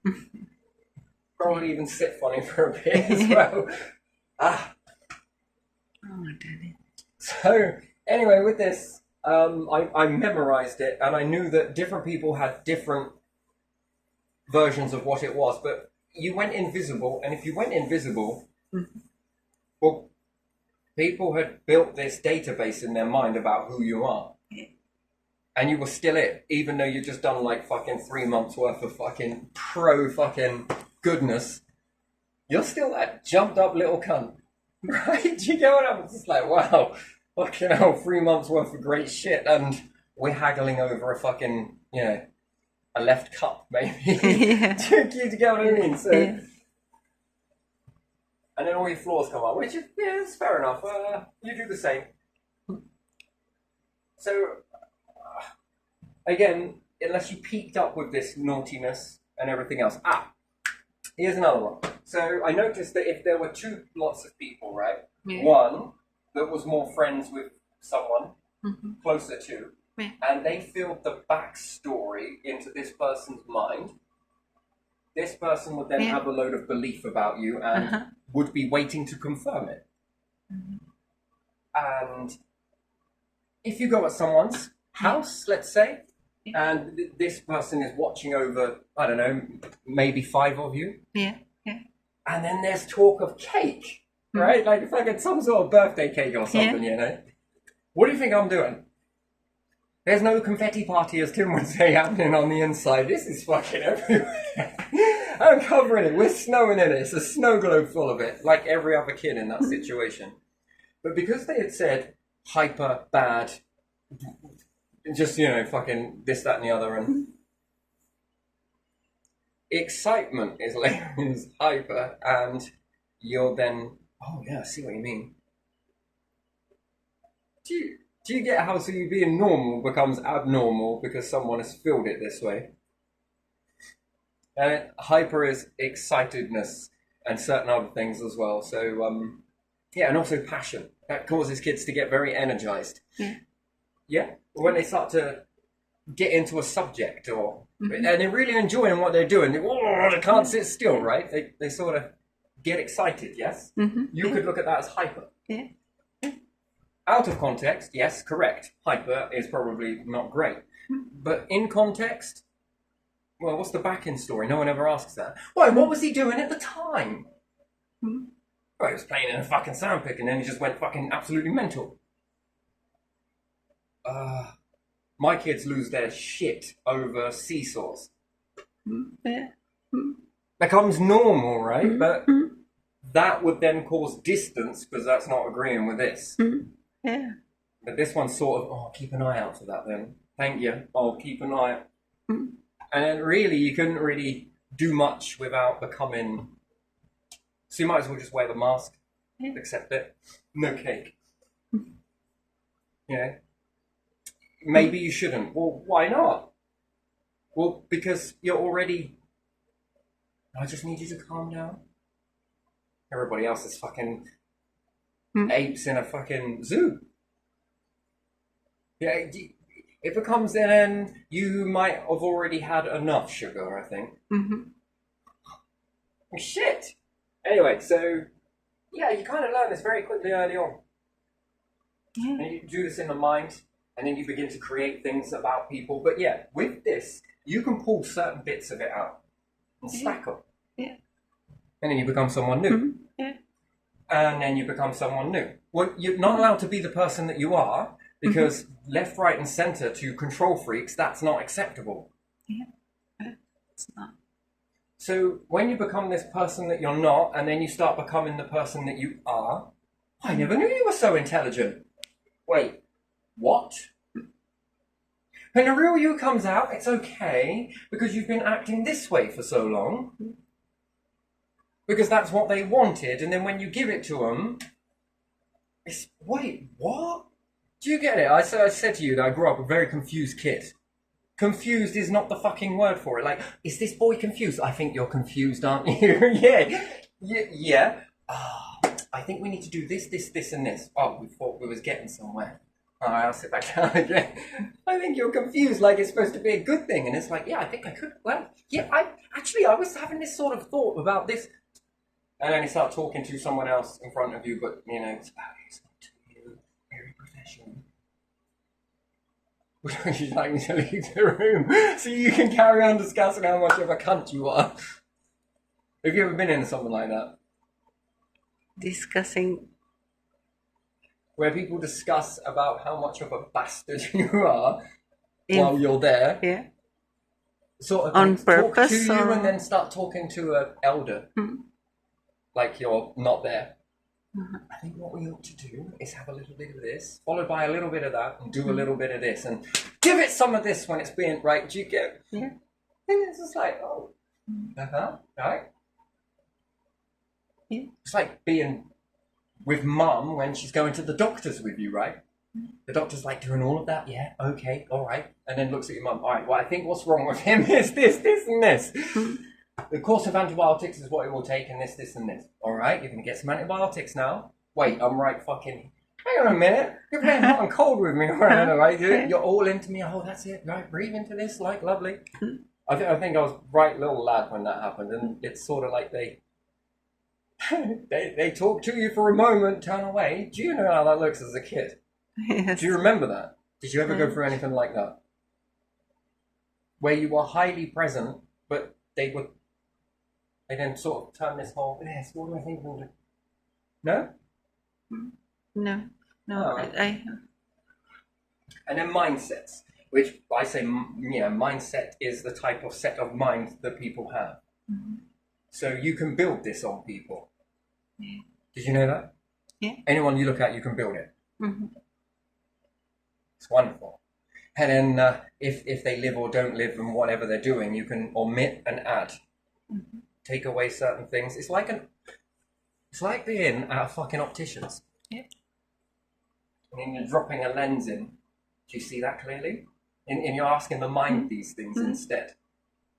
Probably even sit funny for a bit as well. Oh, damn it. So, anyway, with this, I memorized it and I knew that different people had different versions of what it was, but you went invisible, and if you went invisible, well, people had built this database in their mind about who you are. And you were still it, even though you just done like fucking 3 months worth of fucking fucking goodness. You're still that jumped up little cunt. Right? Do you get what I'm just like, wow, fucking hell, 3 months worth of great shit, and we're haggling over a fucking, you know, a left cup, maybe. Yeah. Do you get what I mean? So, and then all your flaws come up, which is, yeah, it's fair enough. You do the same. So, again, unless you peaked up with this naughtiness and everything else. Here's another one. So, I noticed that if there were 2 lots of people, right? Yeah. One that was more friends with someone closer to, Yeah. and they filled the backstory into this person's mind, this person would then Yeah. have a load of belief about you and would be waiting to confirm it. And if you go at someone's house, let's say, and this person is watching over, I don't know, maybe 5 of you, Yeah. Yeah. and then there's talk of cake, right? Like fucking some sort of birthday cake or something, you know? What do you think I'm doing? There's no confetti party, as Tim would say, happening on the inside. This is fucking everywhere. I'm covering it. We're snowing in it. It's a snow globe full of it, like every other kid in that situation. But because they had said hyper, bad, just, you know, fucking this, that, and the other, and excitement is labeled as hyper, and you're then, oh yeah, I see what you mean. Do you get how so you being normal becomes abnormal because someone has filled it this way? And hyper is excitedness and certain other things as well. So, yeah, and also passion. That causes kids to get very energized. Yeah. Yeah? When they start to get into a subject or... And they're really enjoying what they're doing. They can't sit still, right? They sort of get excited, yes? You could look at that as hyper. Yeah. Out of context, yes, correct. Hyper is probably not great. But in context, well, what's the back-end story? No one ever asks that. Why, what was he doing at the time? Well, he was playing in a fucking sandpit and then he just went fucking absolutely mental. My kids lose their shit over seesaws. Yeah. Becomes normal, right? But that would then cause distance because that's not agreeing with this. Yeah. But this one's sort of, oh, keep an eye out for that then. Thank you. I'll keep an eye out. And then really, you couldn't really do much without becoming... So you might as well just wear the mask, accept it. No cake. Yeah. Maybe you shouldn't. Well, why not? Well, because you're already... I just need you to calm down. Everybody else is fucking... apes in a fucking zoo. Yeah, it becomes then you might have already had enough sugar, I think. Shit! Anyway, so yeah, you kind of learn this very quickly early on. Yeah. And you do this in the mind, and then you begin to create things about people. But yeah, with this, you can pull certain bits of it out and stack them. Yeah. And then you become someone new. Yeah. And then you become someone new. Well, you're not allowed to be the person that you are because left, right, and center to control freaks, that's not acceptable. Yeah. It's not. So when you become this person that you're not, and then you start becoming the person that you are, I never knew you were so intelligent. Wait, what? When the real you comes out, it's okay because you've been acting this way for so long. Because that's what they wanted, and then when you give it to them, it's, wait, what? Do you get it? I said to you that I grew up a very confused kid. Confused is not the fucking word for it. Like, is this boy confused? I think you're confused, aren't you? Yeah. I think we need to do this, and this. Oh, we thought we was getting somewhere. All right, I'll sit back down again. I think you're confused, like it's supposed to be a good thing. And it's like, yeah, I think I could. Well, yeah, I was having this sort of thought about this. And then you start talking to someone else in front of you, but, you know, it's about you, it's not to you. Very professional. Would you like me to leave the room so you can carry on discussing how much of a cunt you are? Have you ever been in something like that? Discussing... Where people discuss about how much of a bastard you are while you're there. Yeah. Sort of On talk purpose, to you or... and then start talking to an elder. Like you're not there. I think what we ought to do is have a little bit of this, followed by a little bit of that, and do a little bit of this, and give it some of this when it's being right. Do you get? Yeah. And it's just like, oh, right. Yeah. It's like being with mum when she's going to the doctors with you, right? The doctor's like doing all of that, yeah, okay, all right, and then looks at your mum. All right, well, I think what's wrong with him is this, and this. The course of antibiotics is what it will take, and this, and this. All right, you're going to get some antibiotics now. Wait, I'm right fucking... Hang on a minute. You're playing hot and cold with me, right? You're all into me. Oh, that's it. Right, breathe into this, like, lovely. I think I was right little lad when that happened, and it's sort of like they talk to you for a moment, turn away. Do you know how that looks as a kid? Yes. Do you remember that? Did you ever go Mm. through anything like that? Where you were highly present, but they then sort of turn this whole, yes, what do I think we'll do? No? No, no, Oh. And then mindsets, which I say, mindset is the type of set of mind that people have. Mhm. So you can build this on people. Yeah. Did you know that? Yeah. Anyone you look at, you can build it. Mhm. It's wonderful. And then if they live or don't live and whatever they're doing, you can omit and add. Mhm. Take away certain things. It's like being at a fucking optician's. Yeah. And then you're dropping a lens in. Do you see that clearly? And you're asking the mind these things instead.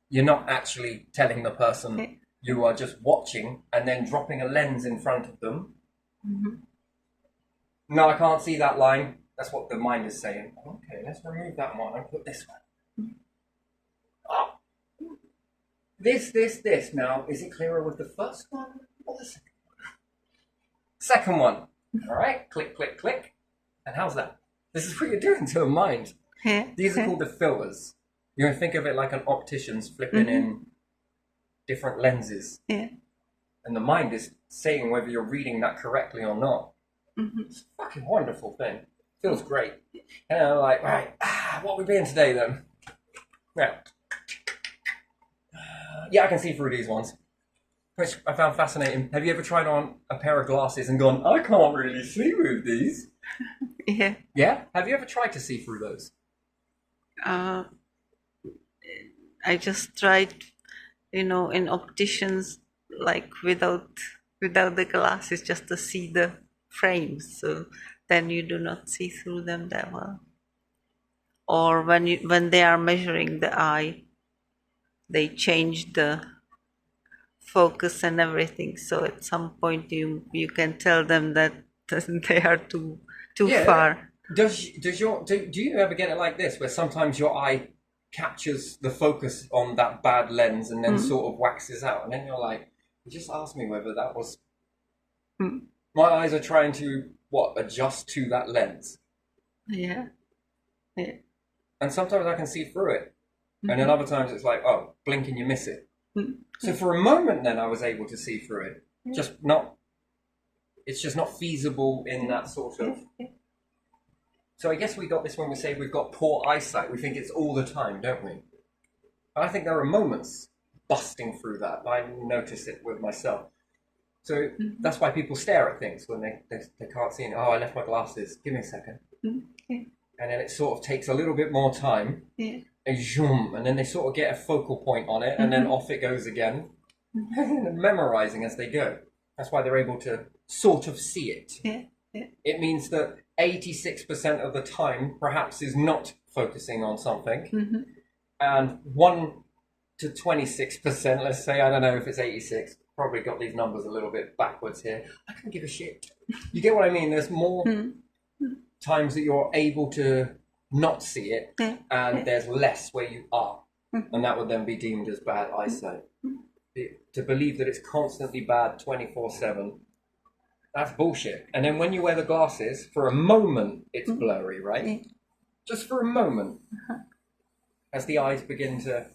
You're not actually telling the person. Yeah. You are just watching and then dropping a lens in front of them. Mhm. No, I can't see that line. That's what the mind is saying. Okay, let's remove that one and put this one. Oh. This. Now, is it clearer with the first one or the second one? Second one. All right, click, click, click. And how's that? This is what you're doing to a mind. Yeah. These are called the filters. You can think of it like an optician's flipping in different lenses. Yeah. And the mind is saying whether you're reading that correctly or not. Mhm. It's a fucking wonderful thing. Feels great. And I'm like, right, what are we being today then? Yeah. Yeah, I can see through these ones, which I found fascinating. Have you ever tried on a pair of glasses and gone, I can't really see with these? Yeah. Yeah? Have you ever tried to see through those? I just tried, in opticians, like without the glasses, just to see the frames. So then you do not see through them that well. Or when they are measuring the eye, they change the focus and everything. So at some point you can tell them that they are too Yeah. far. Do you ever get it like this, where sometimes your eye captures the focus on that bad lens and then sort of waxes out, and then you're like, you just asked me whether that was. My eyes are trying to adjust to that lens, Yeah. Yeah. and sometimes I can see through it, and then other times it's like, oh, blink and you miss it. So for a moment, then I was able to see through it, It's just not feasible in that sort of. So I guess we got this when we say we've got poor eyesight. We think it's all the time, don't we? I think there are moments busting through that. I notice it with myself. So that's why people stare at things when they can't see it. Oh, I left my glasses. Give me a second. Yeah. And then it sort of takes a little bit more time. Yeah. And zoom, and then they sort of get a focal point on it, and then off it goes again. Memorizing as they go. That's why they're able to sort of see it. Yeah. Yeah. It means that 86% of the time perhaps is not focusing on something. And 1 to 26%, let's say, I don't know if it's 86, probably got these numbers a little bit backwards here. I couldn't give a shit. You get what I mean? There's more times that you're able to not see it, and there's less where you are. And that would then be deemed as bad eyesight. To believe that it's constantly bad 24/7, that's bullshit. And then when you wear the glasses, for a moment, it's blurry, right? Yeah. Just for a moment. As the eyes begin to...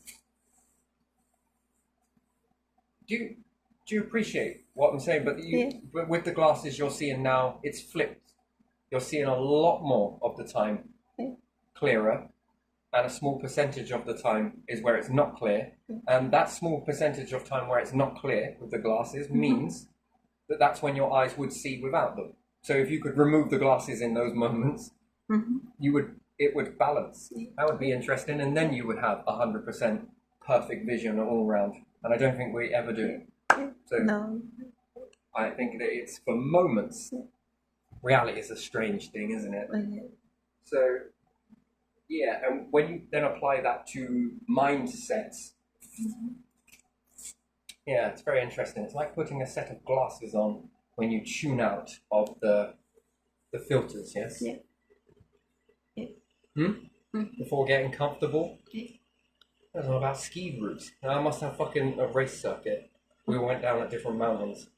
Do you appreciate what I'm saying? But with the glasses you're seeing now, it's flipped. You're seeing a lot more of the time clearer, and a small percentage of the time is where it's not clear. And that small percentage of time where it's not clear with the glasses means that that's when your eyes would see without them. So if you could remove the glasses in those moments, it would balance. That would be interesting, and then you would have 100% perfect vision all round. And I don't think we ever do. So No. I think that it's for moments. Reality is a strange thing, isn't it? So yeah, and when you then apply that to mindsets, yeah, it's very interesting. It's like putting a set of glasses on when you tune out of the filters, yes? Yeah. Before getting comfortable? Yeah. I don't know about ski routes. I must have fucking a race circuit. We went down at different mountains.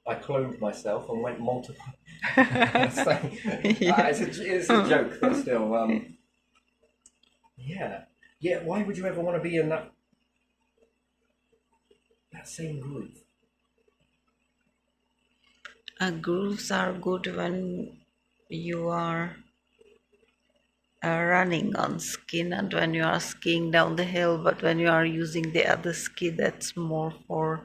I cloned myself and went multiple. It's a joke, but still. Yeah. Why would you ever want to be in that same group? Grooves are good when you are running on ski and when you are skiing down the hill, but when you are using the other ski, that's more for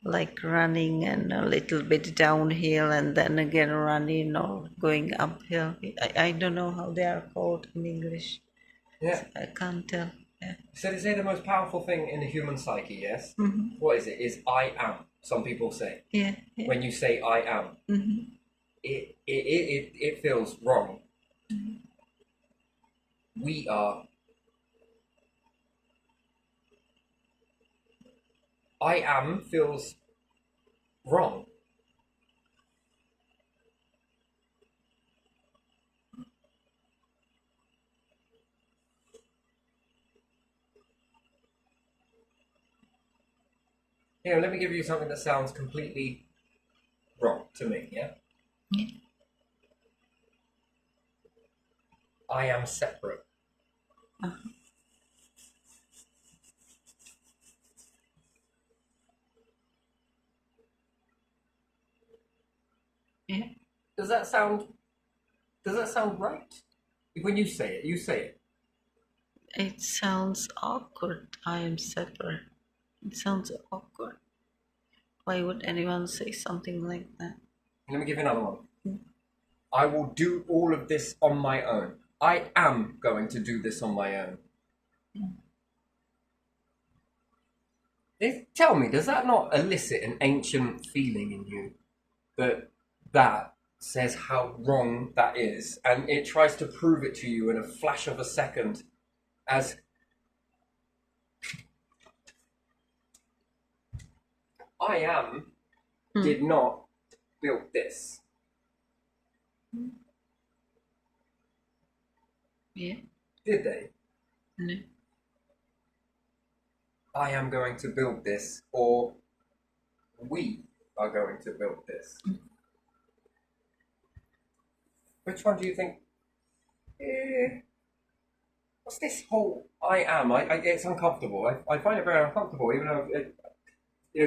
like running and a little bit downhill and then again running or going uphill. I don't know how they are called in English. Yeah. I can't tell. Yeah. So they say the most powerful thing in the human psyche, yes? Mm-hmm. What is it? Is I am. Some people say. Yeah. When you say I am, Mm-hmm. it feels wrong. Mm-hmm. We are. I am feels wrong. Here, let me give you something that sounds completely wrong to me, yeah? Yeah. I am separate. Uh-huh. Yeah. Does that sound right? When you say it. It sounds awkward. I am separate. It sounds awkward. Why would anyone say something like that? Let me give you another one. I will do all of this on my own. I am going to do this on my own. Tell me, does that not elicit an ancient feeling in you that says how wrong that is, and it tries to prove it to you in a flash of a second as I am did not build this. Yeah. Did they? No. I am going to build this, or we are going to build this. Which one do you think? What's this whole I am? It's uncomfortable. I find it very uncomfortable, even though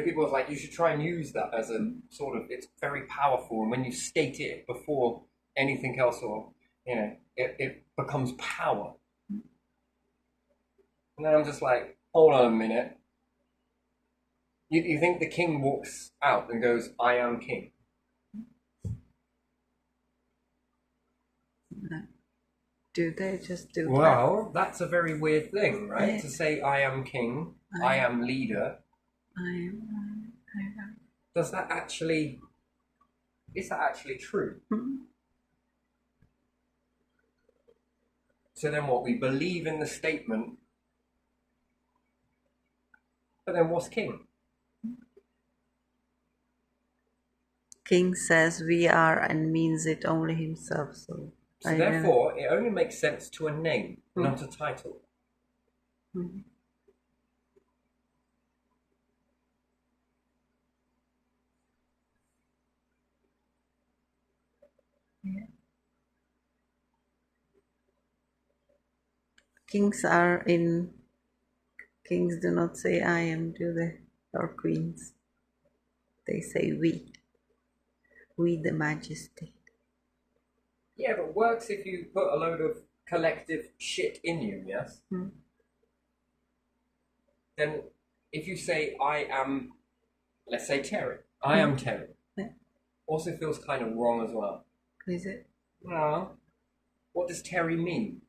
people are like, you should try and use that as a sort of, it's very powerful, and when you state it before anything else, or it becomes power. And then I'm just like, hold on a minute. You think the king walks out and goes, I am king? No. Do they just do that? Well, that's a very weird thing, right? Yeah. To say I am king, I am leader. I am. Is that actually true? Mm-hmm. So then what? We believe in the statement, but then what's king? King says we are and means it only himself. So therefore, it only makes sense to a name, not a title. Mm-hmm. Yeah. Kings do not say I am, do they? Or queens. They say we the majesty. Yeah, but works if you put a load of collective shit in you, yes? Mm. Then if you say I am, let's say Terry, I am Terry, Yeah. also feels kind of wrong as well. Is it? Well, what does Terry mean?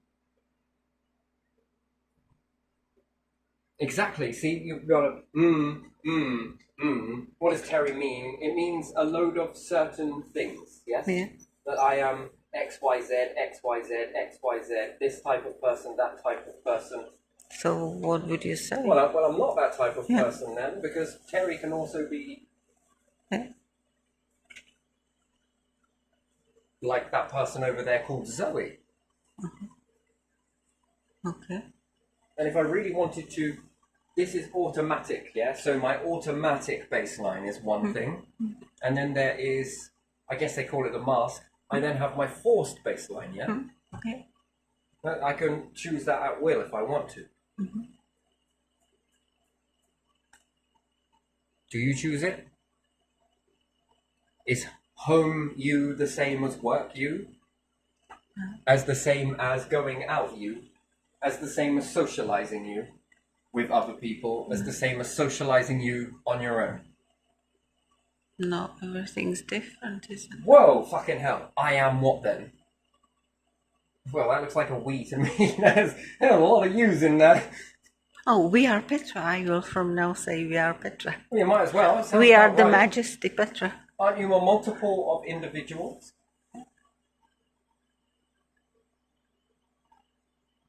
Exactly. See, you've got to, What does Terry mean? It means a load of certain things, yes? Yeah. That I am XYZ, XYZ, XYZ, this type of person, that type of person. So what would you say? Well, I'm not that type of person then, because Terry can also be like that person over there called Zoe. Okay. And if I really wanted to, this is automatic, yeah? So my automatic baseline is one thing. And then there is, I guess they call it a mask. I then have my forced baseline, yeah? Okay. I can choose that at will if I want to. Do you choose it? Is home you the same as work you? As the same as going out you? As the same as socializing you with other people? As the same as socializing you on your own? No, everything's different, isn't it? Whoa, fucking hell. I am what then? Well, that looks like a we to me. There's a lot of yous in there. Oh, we are Petra. I will from now say we are Petra. Well, you might as well. That sounds We are about the right. Majesty Petra. Aren't you a multiple of individuals?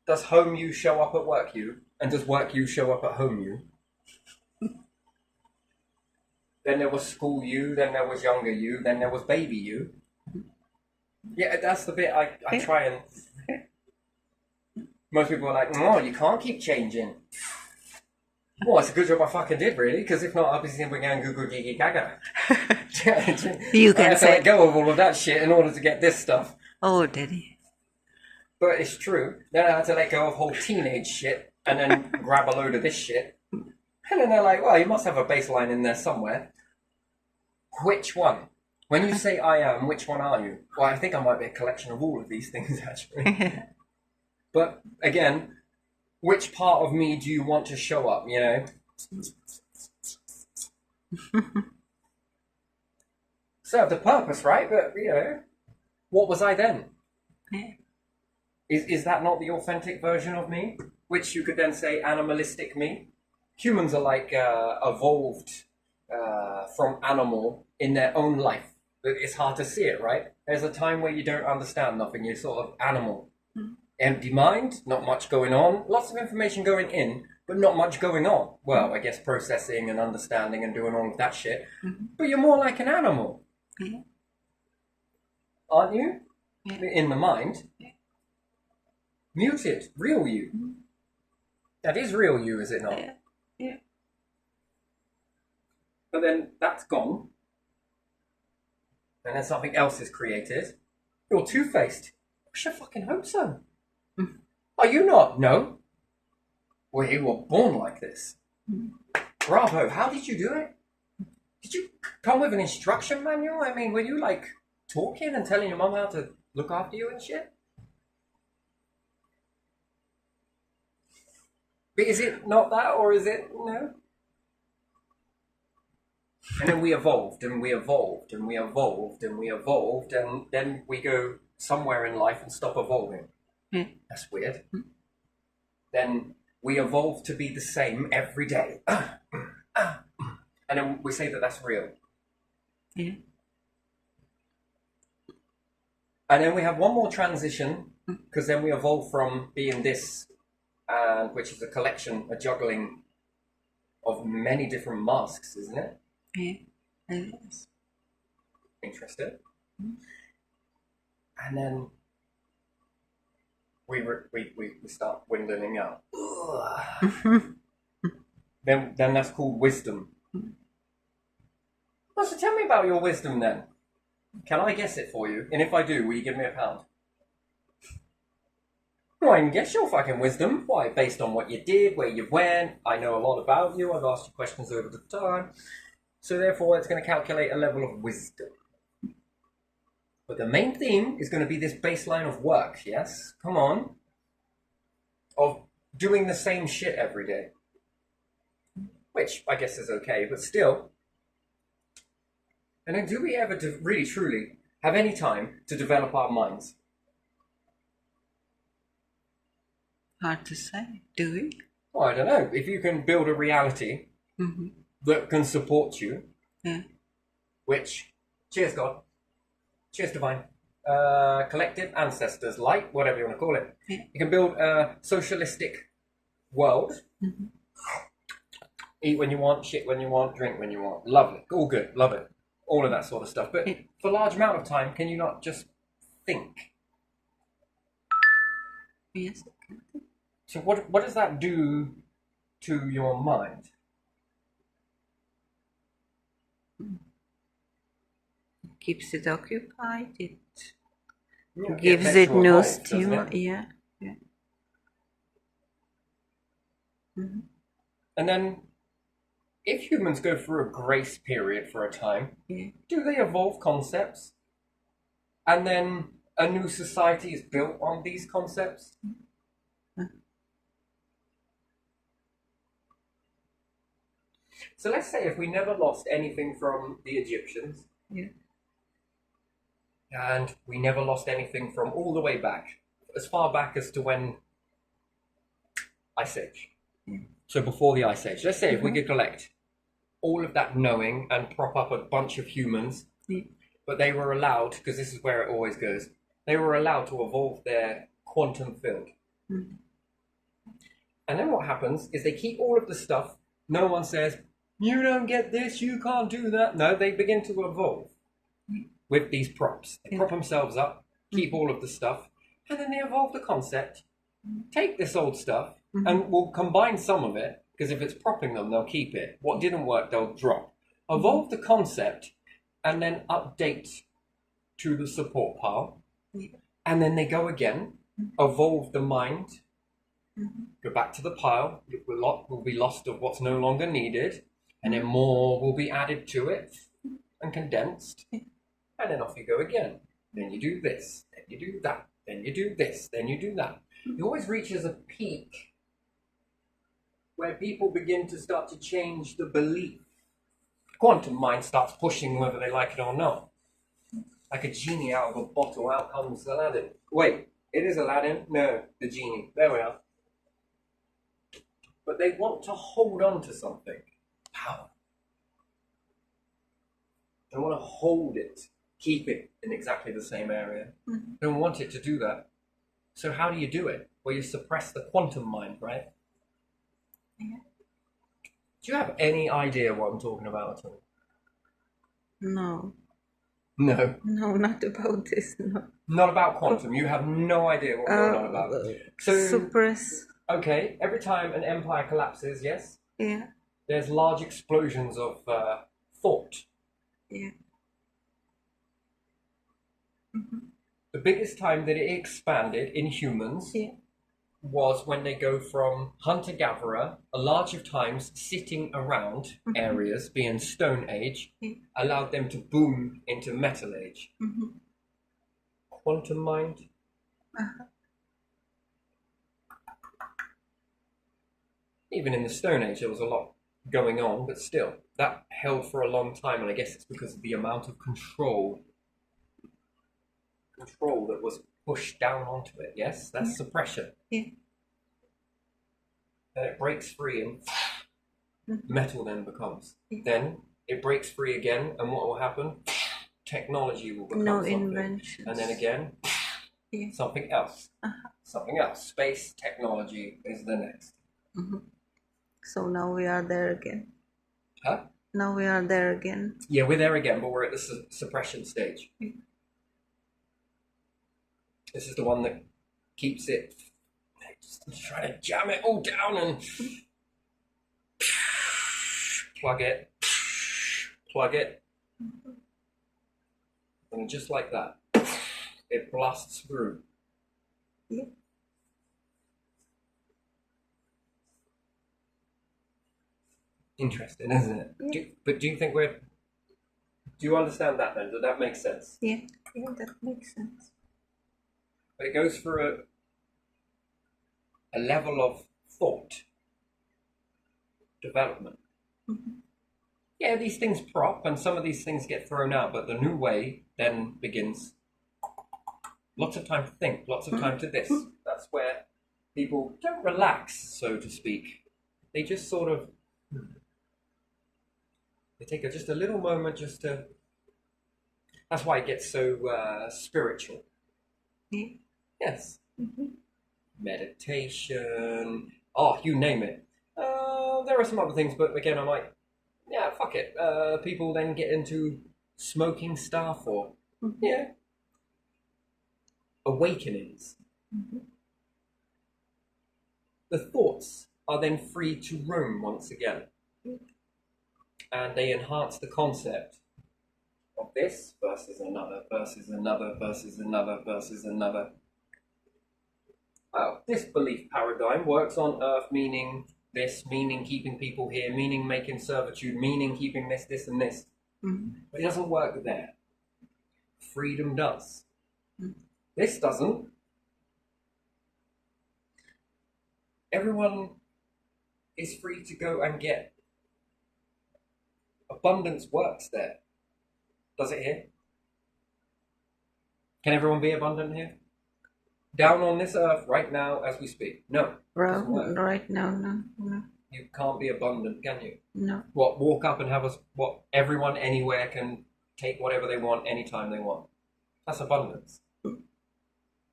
Does home you show up at work you? And does work you show up at home you? Then there was school you, then there was younger you, then there was baby you. Yeah, that's the bit I try and... Most people are like, oh, you can't keep changing. Well, it's a good job I fucking did, really, because if not, I'll be sitting going goo goo gigi gaga. You can I had to say- let go of all of that shit in order to get this stuff. Oh, Daddy. But it's true. Then I had to let go of whole teenage shit and then grab a load of this shit. And then they're like, well, you must have a baseline in there somewhere. Which one? When you say I am, which one are you? Well, I think I might be a collection of all of these things, actually. But again, which part of me do you want to show up, you know? Served a purpose, right? But, you know, what was I then? Is that not the authentic version of me? Which you could then say animalistic me? Humans are like evolved from animal in their own life. It's hard to see it, right? There's a time where you don't understand nothing. You're sort of animal. Empty mind, not much going on. Lots of information going in, but not much going on. Well, I guess processing and understanding and doing all of that shit. But you're more like an animal. Yeah. Aren't you? Yeah. In the mind. Muted. Real you. That is real you, is it not? Yeah. Yeah. But then that's gone. And then something else is created. You're two-faced. I should fucking hope so. Are you not? No. Well, you were born like this. Bravo. How did you do it? Did you come with an instruction manual? I mean, were you like talking and telling your mum how to look after you and shit? But is it not that, or is it no? And then we evolved, and we evolved, and we evolved, and we evolved, and then we go somewhere in life and stop evolving. That's weird. Then we evolve to be the same every day. And then we say that that's real. Yeah. And then we have one more transition, because then we evolve from being this, which is a collection, a juggling of many different masks, isn't it? Yeah. Yes. Interested? And then we start dwindling out. Then that's called wisdom. Well, so tell me about your wisdom then. Can I guess it for you? And if I do, will you give me £1? Well, I can guess your fucking wisdom. Why? Based on what you did, where you went. I know a lot about you. I've asked you questions over the time. So therefore, it's going to calculate a level of wisdom. But the main theme is going to be this baseline of work, yes? Come on. Of doing the same shit every day. Which I guess is okay, but still. And then do we ever really, truly have any time to develop our minds? Hard to say. Do we? Well, I don't know. If you can build a reality that can support you, Yeah. which, cheers God, cheers divine, collective, ancestors, light, whatever you want to call it. Yeah. You can build a socialistic world. Eat when you want, shit when you want, drink when you want. Lovely. All good. Love it. All of that sort of stuff. But for a large amount of time, can you not just think? Yes. So what does that do to your mind? Keeps it occupied. It Yeah, gives meant it to no evolve, doesn't stimulus. it? Yeah. Yeah. And then, if humans go through a grace period for a time, Yeah. do they evolve concepts? And then a new society is built on these concepts? So let's say if we never lost anything from the Egyptians, Yeah. and we never lost anything from all the way back, as far back as to when Ice Age. So before the Ice Age. Let's say if we could collect all of that knowing and prop up a bunch of humans, Yeah. but they were allowed, because this is where it always goes, they were allowed to evolve their quantum field. And then what happens is they keep all of the stuff. No one says, you don't get this, you can't do that. No, they begin to evolve with these props. They prop themselves up, keep all of the stuff, and then they evolve the concept, take this old stuff, and we'll combine some of it, because if it's propping them, they'll keep it. What didn't work, they'll drop. Evolve the concept, and then update to the support pile. And then they go again, evolve the mind, go back to the pile, will be lost of what's no longer needed, and then more will be added to it and condensed, and then off you go again. Then you do this, then you do that, then you do this, then you do that. It always reaches a peak where people begin to start to change the belief. Quantum mind starts pushing whether they like it or not. Like a genie out of a bottle, out comes Aladdin. Wait, it is Aladdin? No, the genie. There we are. But they want to hold on to something. Power. They want to hold it, keep it in exactly the same area. They don't want it to do that. So how do you do it? Well, you suppress the quantum mind, right? Yeah. Do you have any idea what I'm talking about at all? No. No. No, not about this. No. Not about quantum. You have no idea what we're going on about. So, suppress. okay, every time an empire collapses, yes, Yeah. there's large explosions of thought. Yeah. The biggest time that it expanded in humans Yeah. was when they go from hunter-gatherer, a large of times sitting around areas, being Stone Age, allowed them to boom into Metal Age. Quantum mind. Even in the Stone Age, there was a lot going on, but still, that held for a long time, and I guess it's because of the amount of control that was pushed down onto it. Yes, that's suppression. Yeah. Then it breaks free and metal then becomes. Then it breaks free again, and what will happen? Technology will become No something. inventions. And then again, something else. Something else. Space technology is the next. So now we are there again. Huh? Now we are there again. Yeah, we're there again, but we're at the suppression stage. This is the one that keeps it, just trying to jam it all down and plug it, and just like that, it blasts through. Yeah. Interesting, isn't it? Yeah. But do you think do you understand that then? Does that make sense? Yeah. Yeah, that makes sense. But it goes through a level of thought development. Yeah, these things prop and some of these things get thrown out, but the new way then begins. Lots of time to think, lots of time to this. That's where people don't relax, so to speak. They just sort of, they take just a little moment just to, that's why it gets so spiritual. Yeah. Yes. Meditation. Oh, you name it. There are some other things, but again, I'm like, yeah, fuck it. People then get into smoking stuff or, awakenings. the thoughts are then free to roam once again. And they enhance the concept of this versus another, versus another, versus another, versus another. Well, this belief paradigm works on Earth, meaning this, meaning keeping people here, meaning making servitude, meaning keeping this, this, and this. But it doesn't work there. Freedom does. This doesn't. Everyone is free to go and get. Abundance works there. Does it here? Can everyone be abundant here? Down on this earth right now as we speak? No. Right now, no. You can't be abundant, can you? No. What, walk up and have us, what, everyone anywhere can take whatever they want anytime they want. That's abundance.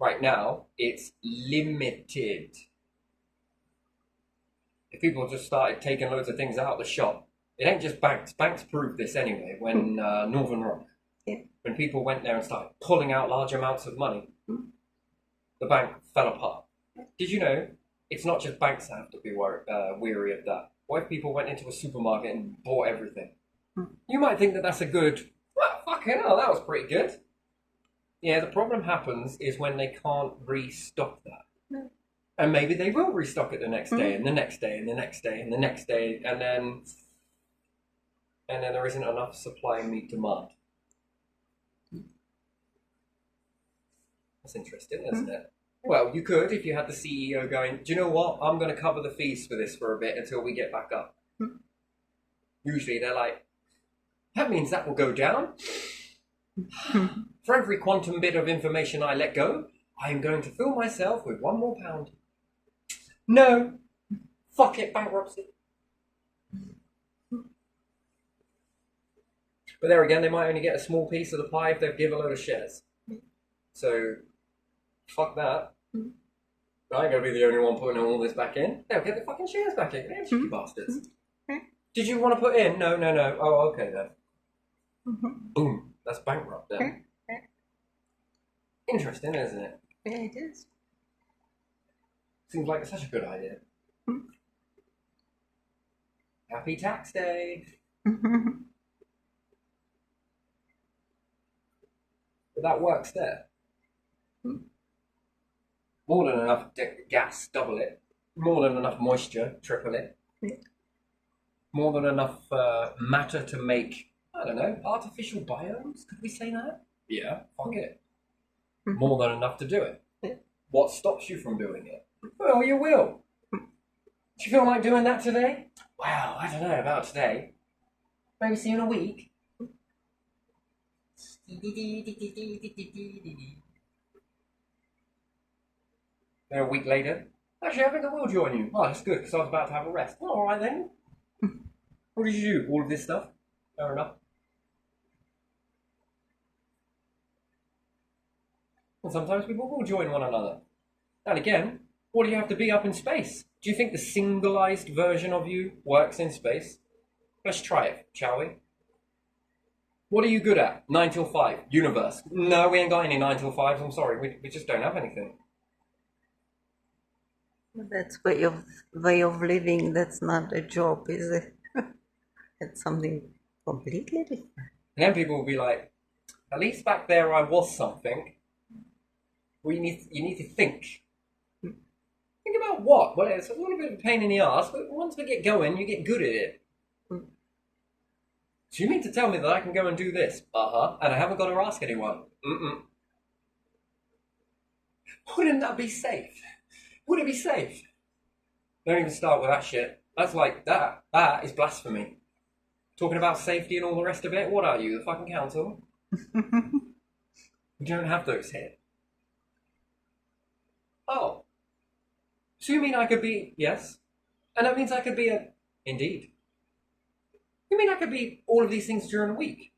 Right now, it's limited. If people just started taking loads of things out of the shop, it ain't just banks. Banks proved this anyway when Northern Rock. Yeah. When people went there and started pulling out large amounts of money, the bank fell apart. Did you know it's not just banks that have to be weary of that? What if people went into a supermarket and bought everything? You might think that that's a good, well, fucking hell, that was pretty good. Yeah, the problem happens is when they can't restock that. And maybe they will restock it the next day, and the next day, and the next day, and the next day, and then there isn't enough supply and meet demand. That's interesting, isn't it? Well, you could if you had the CEO going, do you know what? I'm going to cover the fees for this for a bit until we get back up. Usually they're like, that means that will go down. For every quantum bit of information I let go, I am going to fill myself with £1 more. No. Fuck it, bankruptcy. But there again, they might only get a small piece of the pie if they give a load of shares. So, fuck that. I ain't going to be the only one putting all this back in. They'll get the fucking shares back in. They're cheeky bastards. Did you want to put in? No. Oh, okay then. Boom. That's bankrupt then. Interesting, isn't it? Yeah, it is. Seems like such a good idea. Happy tax day. But that works there. More than enough gas, double it. More than enough moisture, triple it. More than enough matter to make, I don't know, artificial biomes? Could we say that? Yeah, fuck it. More than enough to do it. What stops you from doing it? Well, you will. Do you feel like doing that today? Well, I don't know about today. Maybe see you in a week. Then a week later, actually, I think I will join you. Oh, that's good, because I was about to have a rest. Oh, all right then. What did you do? All of this stuff? Fair enough. And sometimes people will join one another. And again, what do you have to be up in space? Do you think the singleized version of you works in space? Let's try it, shall we? What are you good at? 9 till 5. Universe. No, we ain't got any 9 till 5s. I'm sorry. We just don't have anything. That's way of living. That's not a job, is it? It's something completely different. And then people will be like, at least back there I was something. Well, you need to think. Think about what? Well, it's a little bit of a pain in the ass, but once we get going, you get good at it. So you mean to tell me that I can go and do this? And I haven't got to ask anyone? Wouldn't that be safe? Would it be safe? Don't even start with that shit. That's like, that is blasphemy. Talking about safety and all the rest of it? What are you, the fucking council? We don't have those here. Oh. So you mean I could be... Yes. And that means I could be a... Indeed. You mean I could be all of these things during a week?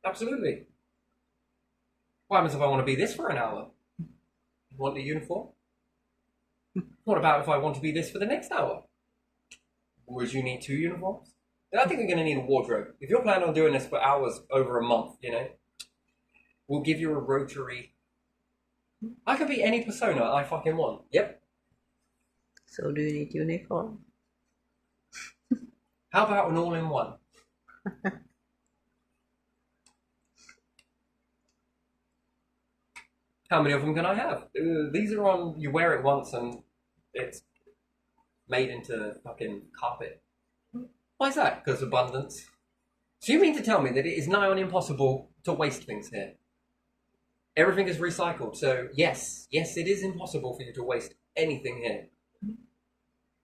Absolutely. What happens if I want to be this for an hour? You want the uniform? What about if I want to be this for the next hour? Would you need 2 uniforms? I think we're going to need a wardrobe. If you're planning on doing this for hours over a month, we'll give you a rotary. I could be any persona I fucking want. Yep. So do you need uniform? How about an all-in-one? How many of them can I have? These are on, you wear it once and it's made into fucking carpet. Why is that? Because abundance. So you mean to tell me that it is nigh on impossible to waste things here? Everything is recycled, so yes, it is impossible for you to waste anything here.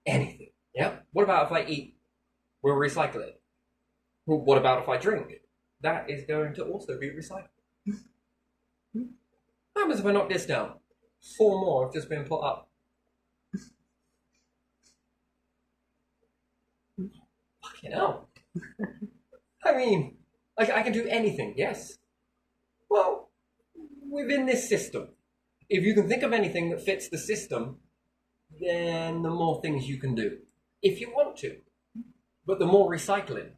Anything. Yeah? What about if I eat? We'll recycle it. Well, what about if I drink? That is going to also be recycled. What happens if I knock this down? 4 more have just been put up. Fucking hell. I mean, I can do anything, yes. Well, within this system, if you can think of anything that fits the system, then the more things you can do, if you want to. But the more recycling.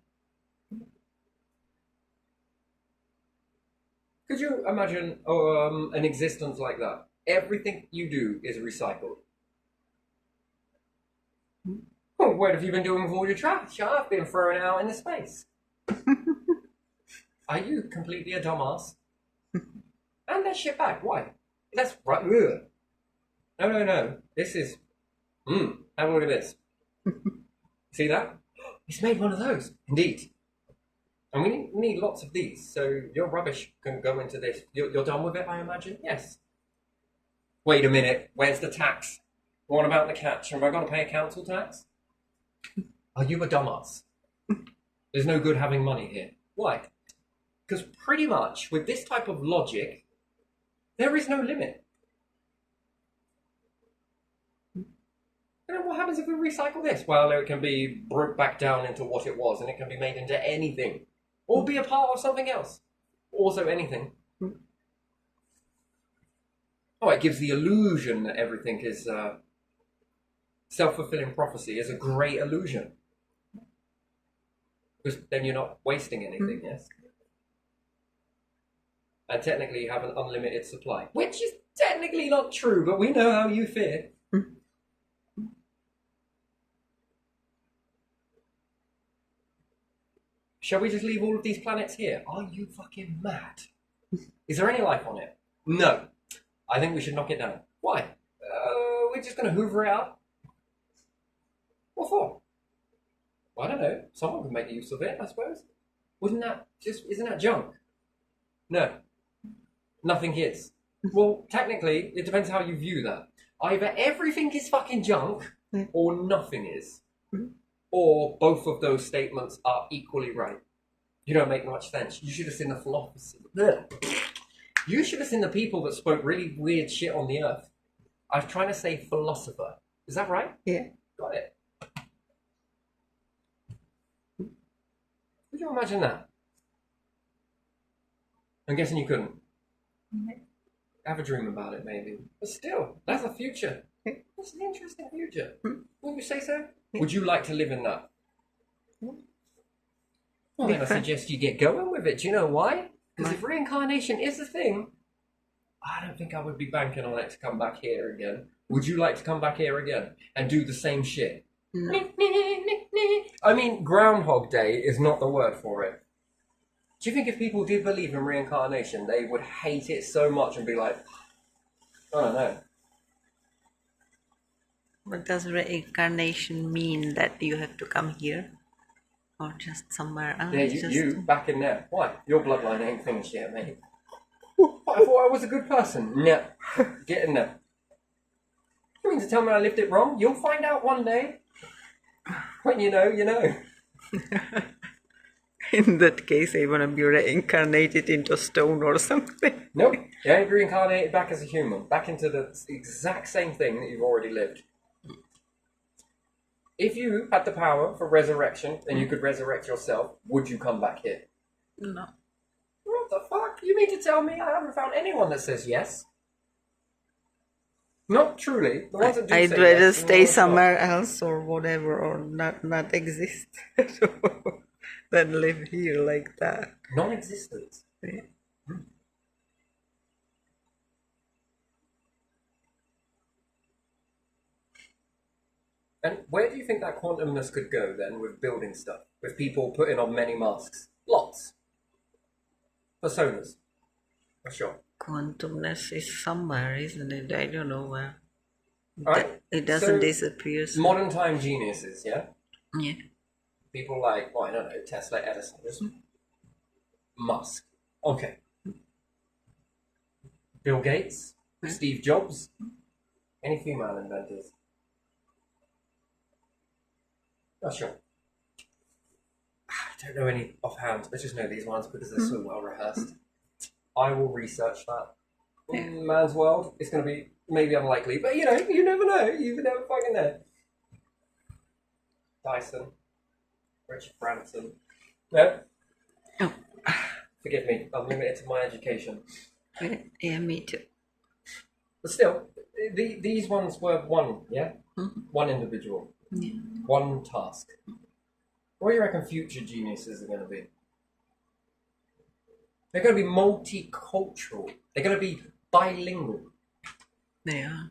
Could you imagine an existence like that? Everything you do is recycled. Well, what have you been doing with all your trash? I've been throwing it out into space. Are you completely a dumbass? And that shit back. Why? That's right. Ugh. No. This is. Have a look at this. See that? It's made one of those. Indeed. And we need lots of these. So your rubbish can go into this. You're done with it, I imagine? Yes. Wait a minute. Where's the tax? What about the catch? Have I got to pay a council tax? Are you a dumbass? There's no good having money here. Why? Because pretty much with this type of logic, there is no limit. And then what happens if we recycle this? Well, it can be broke back down into what it was, and it can be made into anything. Or be a part of something else. Also anything. Oh, it gives the illusion that everything is self-fulfilling prophecy is a great illusion. Because then you're not wasting anything, yes? And technically you have an unlimited supply. Which is technically not true, but we know how you feel. Shall we just leave all of these planets here? Are you fucking mad? Is there any life on it? No. I think we should knock it down. Why? We're just going to hoover it up. What for? Well, I don't know. Someone can make use of it, I suppose. Isn't that junk? No. Nothing is. Well, technically, it depends how you view that. Either everything is fucking junk, or nothing is. Or both of those statements are equally right. You don't make much sense. You should have seen the philosophers. You should have seen the people that spoke really weird shit on the earth. I was trying to say philosopher. Is that right? Yeah. Got it. Could you imagine that? I'm guessing you couldn't. Have a dream about it, maybe. But still, that's a future. That's an interesting future. Wouldn't you say so? Would you like to live in that? Well, then I suggest you get going with it. Do you know why? Because if reincarnation is a thing, I don't think I would be banking on it to come back here again. Would you like to come back here again and do the same shit? No. I mean, Groundhog Day is not the word for it. Do you think if people did believe in reincarnation, they would hate it so much and be like, I don't know. But does reincarnation mean that you have to come here? Or just somewhere else? Yeah, you back in there. Why? Your bloodline ain't finished yet, mate. I thought I was a good person. No. Get in there. You mean to tell me I lived it wrong? You'll find out one day. When you know, you know. In that case, I want to be reincarnated into stone or something. Nope. You ain't reincarnated back as a human. Back into the exact same thing that you've already lived. If you had the power for resurrection and you could resurrect yourself, would you come back here? No. What the fuck? You mean to tell me I haven't found anyone that says yes? Not truly. The ones that do I'd say rather yes, stay somewhere else or whatever, or not exist than live here like that. Non-existent. Yeah. And where do you think that quantumness could go then with building stuff? With people putting on many masks? Lots. Personas. For sure. Quantumness is somewhere, isn't it? I don't know where. Alright. It doesn't So, disappear. So. modern time geniuses, yeah? Yeah. People like, well, I don't know, Tesla, Edison, Musk. Okay. Bill Gates, Steve Jobs, any female inventors? Not sure. I don't know any offhand. I just know these ones because they're so well rehearsed. I will research that. In man's world, it's going to be maybe unlikely, but you know, you never know. You never fucking know. Dyson, Richard Branson. No. Oh. Forgive me. I'm limited to my education. Yeah, me too. But still, these ones were one, yeah? One individual. Yeah. One task. What do you reckon future geniuses are going to be? They're going to be multicultural. They're going to be bilingual. They are.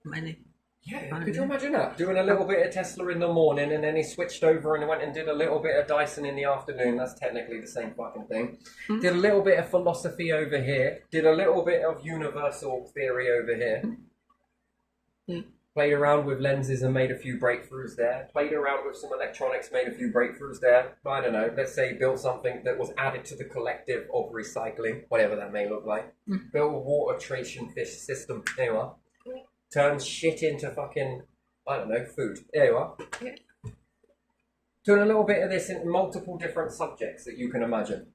Many. Yeah, could you imagine that? Doing a little bit of Tesla in the morning and then he switched over and went and did a little bit of Dyson in the afternoon. That's technically the same fucking thing. Did a little bit of philosophy over here. Did a little bit of universal theory over here. Played around with lenses and made a few breakthroughs there. Played around with some electronics, made a few breakthroughs there. I don't know, let's say built something that was added to the collective of recycling, whatever that may look like. Built a water treatment fish system. There you are. Turns shit into fucking, I don't know, food. There you are. Yeah. Doing a little bit of this in multiple different subjects that you can imagine.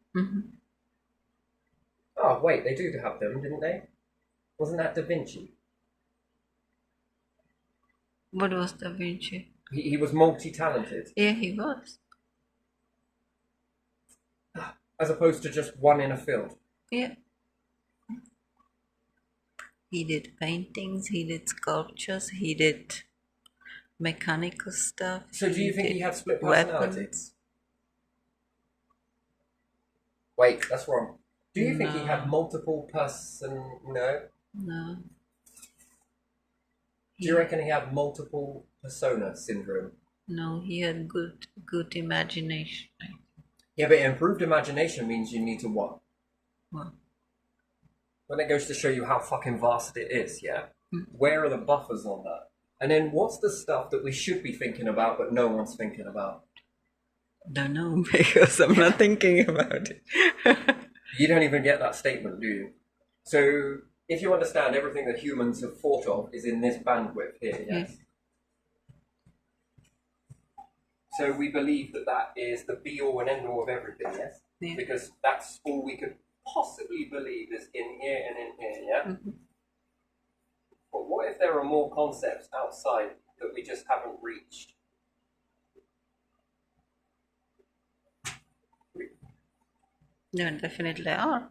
Oh, wait, they do have them, didn't they? Wasn't that Da Vinci? What was Da Vinci? He was multi-talented. Yeah, he was. As opposed to just one in a field. Yeah. He did paintings, he did sculptures, he did mechanical stuff. So do you think he had split weapons. personalities? Wait, that's wrong. Do you think he had multiple No. No. Do you reckon he had multiple persona syndrome? No, he had good imagination. Yeah, but improved imagination means you need to what? Well, When it goes to show you how fucking vast it is, yeah? Where are the buffers on that? And then what's the stuff that we should be thinking about but no one's thinking about? don't know, because I'm not thinking about it. You don't even get that statement, do you? So if you understand everything that humans have thought of is in this bandwidth here, yes? So we believe that that is the be-all and end-all of everything, yes? Yeah. Because that's all we could possibly believe is in here and in here, yeah? But what if there are more concepts outside that we just haven't reached? No, definitely are.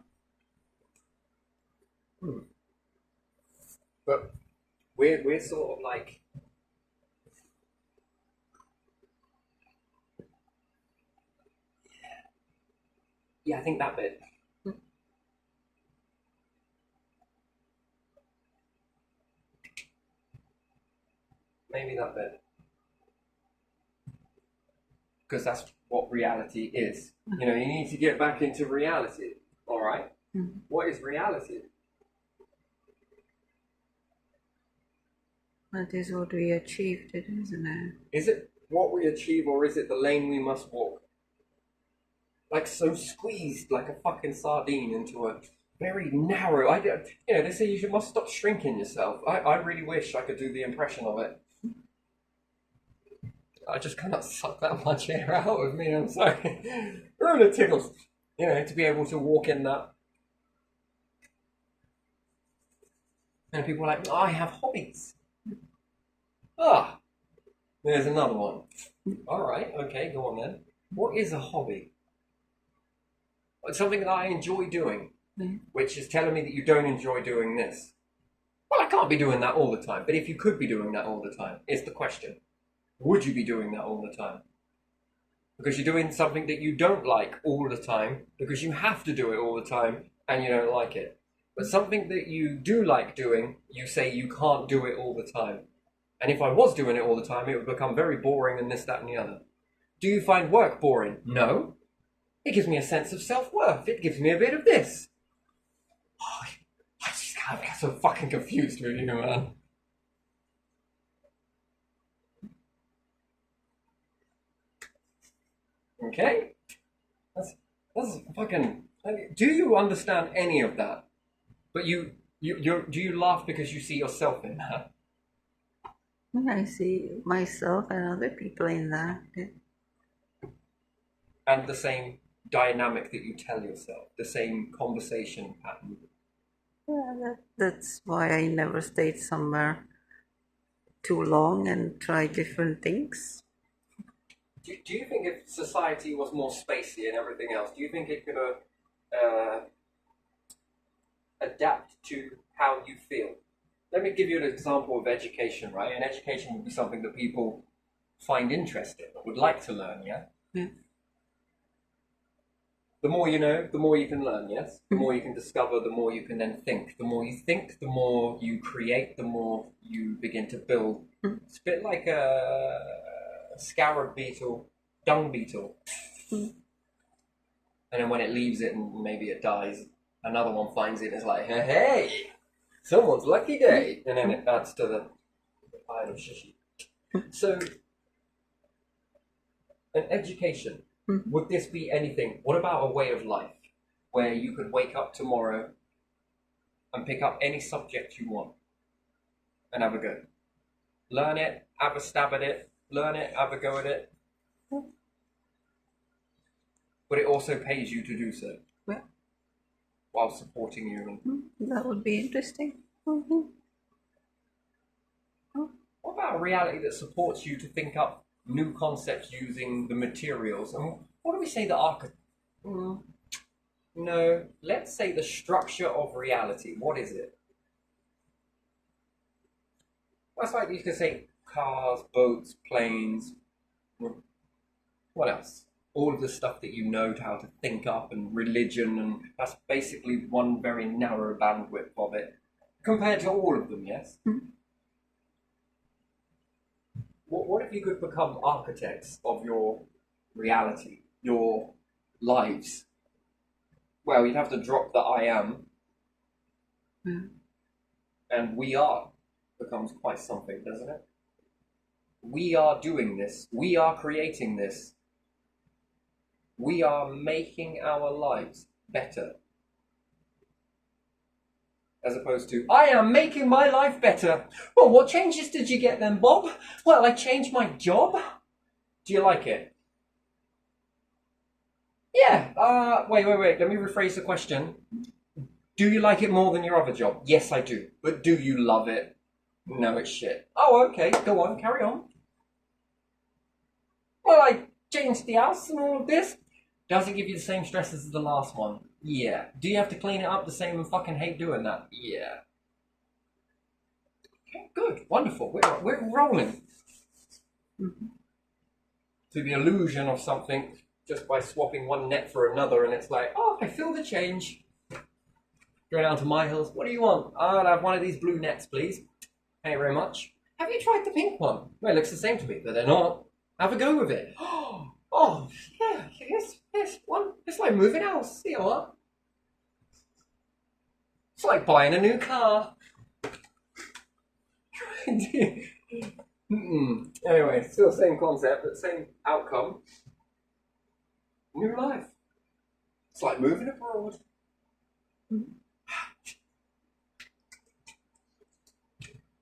But we're sort of like... Yeah, I think that bit. Maybe that bit. Because that's what reality is. You know, you need to get back into reality. All right? What is reality? That is what we achieved, isn't it? Is it what we achieve or is it the lane we must walk? Like so squeezed like a fucking sardine into a very narrow... you know, they say you must stop shrinking yourself. I really wish I could do the impression of it. I just cannot suck that much air out of me, I'm sorry. It tickles. You know, to be able to walk in that. And people are like, oh, I have hobbies. Ah, there's another one. All right, okay, go on then. What is a hobby? It's something that I enjoy doing, which is telling me that you don't enjoy doing this. Well, I can't be doing that all the time, but if you could be doing that all the time, is the question. Would you be doing that all the time? Because you're doing something that you don't like all the time, because you have to do it all the time, and you don't like it. But something that you do like doing, you say you can't do it all the time. And if I was doing it all the time, it would become very boring and this, that, and the other. Do you find work boring? No. It gives me a sense of self-worth. It gives me a bit of this. Oh, I just can't get so fucking confused with you, man. Okay? That's fucking... Do you understand any of that? But do you laugh because you see yourself in that? I see myself and other people in that. And the same dynamic that you tell yourself, the same conversation pattern. Yeah, that's why I never stayed somewhere too long and try different things. Do you think if society was more spacey and everything else, do you think it could adapt to how you feel? Let me give you an example of education, right? And education would be something that people find interesting, would like to learn, yeah? Yeah. The more you know, the more you can learn, yes? The more you can discover, the more you can then think. The more you think, the more you create, the more you begin to build. It's a bit like a scarab beetle, dung beetle. And then when it leaves it and maybe it dies, another one finds it and is like, hey, someone's lucky day. And then it adds to the pile of shishi. So, an education. Would this be anything? What about a way of life where you could wake up tomorrow and pick up any subject you want and have a go? Learn it, have a stab at it, learn it, have a go at it. But it also pays you to do so. Yeah. While supporting you. That would be interesting. What about a reality that supports you to think up new concepts using the materials? And what do we say the No, let's say the structure of reality. What is it? That's like you could say cars, boats, planes. What else? All of the stuff that you know how to think up, and religion, and that's basically one very narrow bandwidth of it compared to all of them, yes? What if you could become architects of your reality, your lives? Well, you'd have to drop the I am. And we are becomes quite something, doesn't it? We are doing this. We are creating this. We are making our lives better. As opposed to, I am making my life better. Well, what changes did you get then, Bob? Well, I changed my job. Do you like it? Yeah. Wait. Let me rephrase the question. Do you like it more than your other job? Yes, I do. But do you love it? No, it's shit. Oh, okay. Go on. Carry on. Well, I changed the house and all of this. Does it give you the same stress as the last one? Yeah. Do you have to clean it up the same and fucking hate doing that? Yeah. Okay, good. Wonderful. We're rolling. To the illusion of something just by swapping one net for another, and it's like, oh, I feel the change. Go down to My Hills. What do you want? I'll have one of these blue nets, please. Thank you very much. Have you tried the pink one? Well, it looks the same to me, but they're not. Have a go with it. Oh, yeah, yes, one. It's like moving house. You know what? It's like buying a new car. Anyway, still the same concept, but same outcome. New life. It's like moving abroad.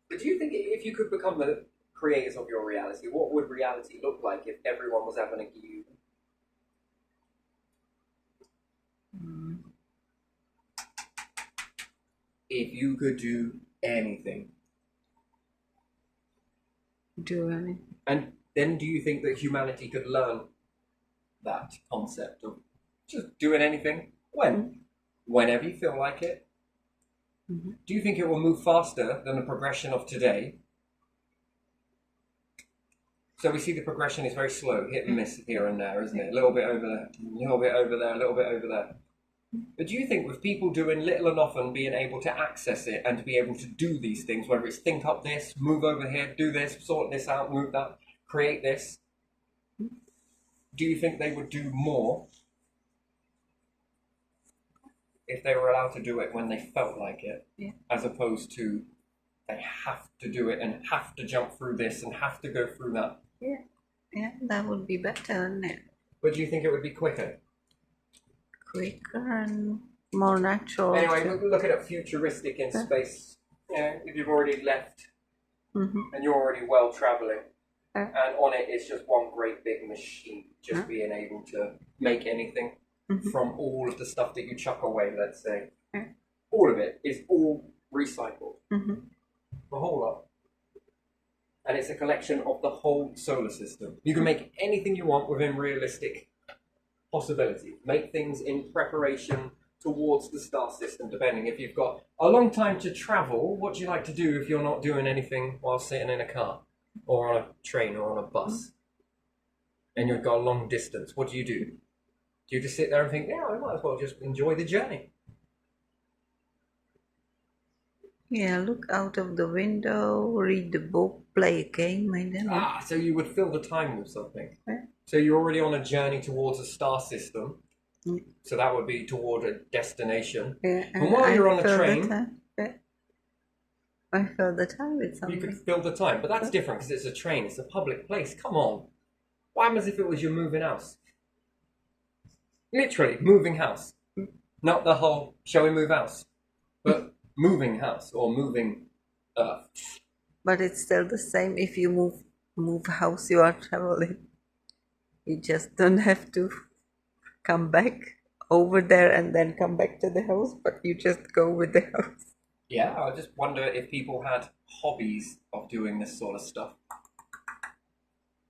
But do you think if you could become the creators of your reality, what would reality look like if everyone was having a you? If you could do anything. Do anything. And then do you think that humanity could learn that concept of just doing anything? When? Whenever you feel like it. Do you think it will move faster than the progression of today? So we see the progression is very slow, hit and miss here and there, isn't it? A little bit over there, a little bit over there, a little bit over there. But do you think with people doing little and often being able to access it and to be able to do these things, whether it's think up this, move over here, do this, sort this out, move that, create this, do you think they would do more if they were allowed to do it when they felt like it, Yeah. as opposed to they have to do it and have to jump through this and have to go through that? Yeah, that would be better, wouldn't it? But do you think it would be quicker? Quicker and more natural. Anyway, look at it futuristic in space. You know, if you've already left and you're already well traveling, and on it it's just one great big machine, just being able to make anything from all of the stuff that you chuck away, let's say. All of it is all recycled. The whole lot. And it's a collection of the whole solar system. You can make anything you want within realistic possibility. Make things in preparation towards the star system, depending. If you've got a long time to travel, what do you like to do if you're not doing anything while sitting in a car or on a train or on a bus? And you've got a long distance, what do? Do you just sit there and think, yeah, I might as well just enjoy the journey? Yeah, look out of the window, read the book, play a game, I don't know. So you would fill the time with something. Yeah. So you're already on a journey towards a star system. Mm. So that would be toward a destination. Yeah, And while you're on the fill train, I fill the time with you something. could fill the time. But that's different because it's a train. It's a public place. Come on. What happens if it was your moving house? Literally, moving house. Not the whole shall we move house, but moving house or moving earth. But it's still the same. If you move house, you are traveling. You just don't have to come back over there and then come back to the house, but you just go with the house. Yeah, I just wonder if people had hobbies of doing this sort of stuff.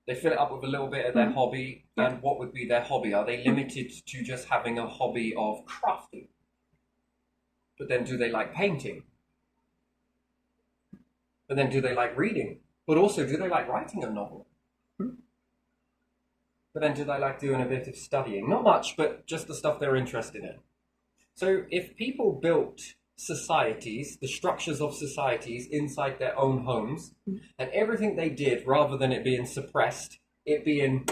They fill it up with a little bit of their hobby, and what would be their hobby? Are they limited to just having a hobby of crafting? But then do they like painting? But then do they like reading? But also, do they like writing a novel? But then do they like doing a bit of studying? Not much, but just the stuff they're interested in. So if people built societies, the structures of societies inside their own homes, and everything they did, rather than it being suppressed, it being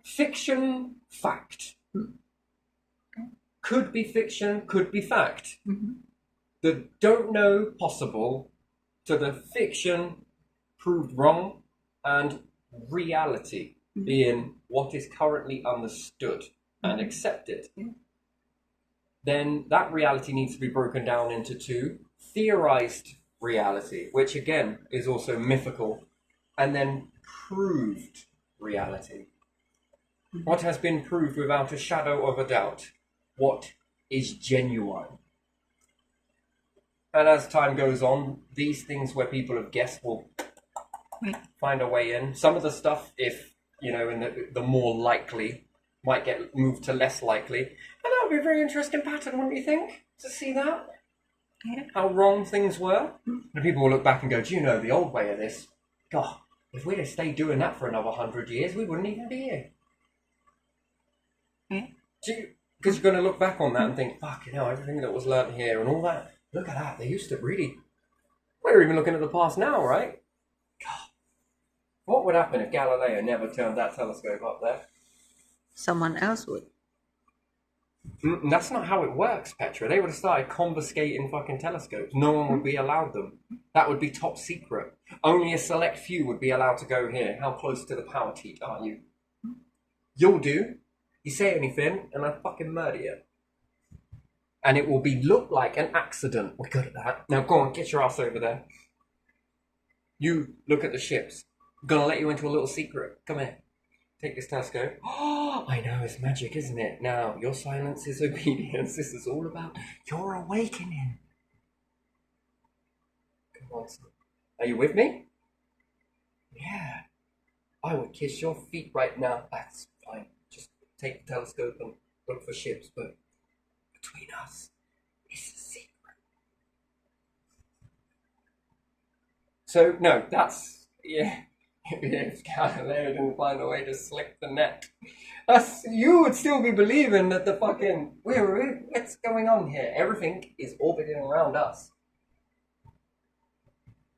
fiction, fact. Could be fiction, could be fact. The don't know possible to the fiction proved wrong, and reality being what is currently understood and accepted. Then that reality needs to be broken down into two. Theorized reality, which again is also mythical, and then proved reality. What has been proved without a shadow of a doubt? What is genuine? And as time goes on, these things where people have guessed will find a way in. Some of the stuff, if, you know, in the more likely, might get moved to less likely. And that would be a very interesting pattern, wouldn't you think? To see that? Yeah. How wrong things were. And people will look back and go, do you know the old way of this? God, if we'd have stayed doing that for another 100 years, we wouldn't even be here. Yeah. Because you're going to look back on that and think, fuck, you know, everything that was learnt here and all that. Look at that. They used to really... We're even looking at the past now, right? God. What would happen if Galileo never turned that telescope up there? Someone else would. That's not how it works, Petra. They would have started confiscating fucking telescopes. No one would be allowed them. That would be top secret. Only a select few would be allowed to go here. How close to the power teat are you? You'll do. You say anything, and I fucking murder you. And it will be look like an accident. We're good at that. Now go on, get your ass over there. You look at the ships. I'm gonna let you into a little secret. Come here. Take this telescope. Oh, I know, it's magic, isn't it? Now, your silence is obedience. This is all about your awakening. Come on, son. Are you with me? Yeah. I would kiss your feet right now. That's fine. Just take the telescope and look for ships, but between us, it's a secret. So, no, that's... Yeah. If Galileo didn't find a way to slick the net, you would still be believing that the fucking what's going on here? Everything is orbiting around us.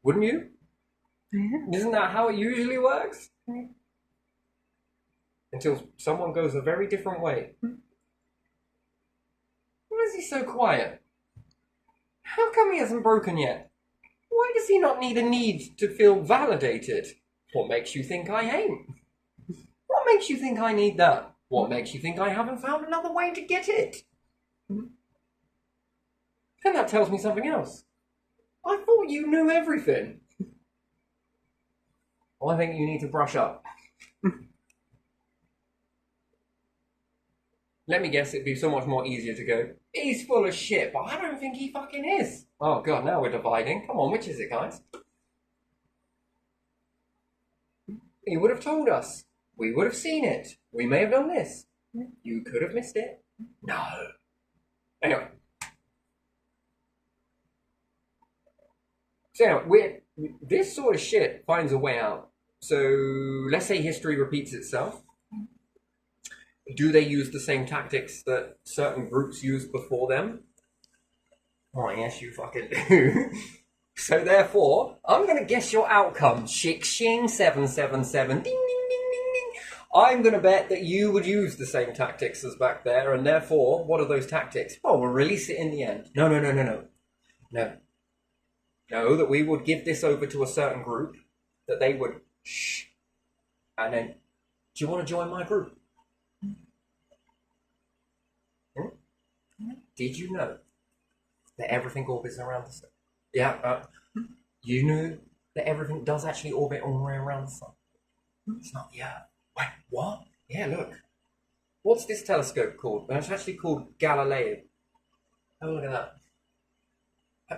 Wouldn't you? Yeah. Isn't that how it usually works? Until someone goes a very different way. Why is he so quiet? How come he hasn't broken yet? Why does he not need to feel validated? What makes you think I ain't? What makes you think I need that? What makes you think I haven't found another way to get it? And that tells me something else. I thought you knew everything. Well, I think you need to brush up. Let me guess, it'd be so much more easier to go, he's full of shit, but I don't think he fucking is. Oh god, now we're dividing. Come on, which is it, guys? He would have told us. We would have seen it. We may have done this. You could have missed it. No. Anyway. So anyway, this sort of shit finds a way out. So let's say history repeats itself. Do they use the same tactics that certain groups used before them? Oh, yes, you fucking do. So therefore, I'm going to guess your outcome. Shing 777. Ding, ding, ding, ding, ding. I'm going to bet that you would use the same tactics as back there, and therefore, what are those tactics? Well, we'll release it in the end. No. No, that we would give this over to a certain group, that they would shh, and then, do you want to join my group? Did you know that everything orbits around the sun? Yeah, you knew that everything does actually orbit all the way around the sun. It's not the Earth. Wait, what? Yeah, look. What's this telescope called? It's actually called Galileo. Have a look at that.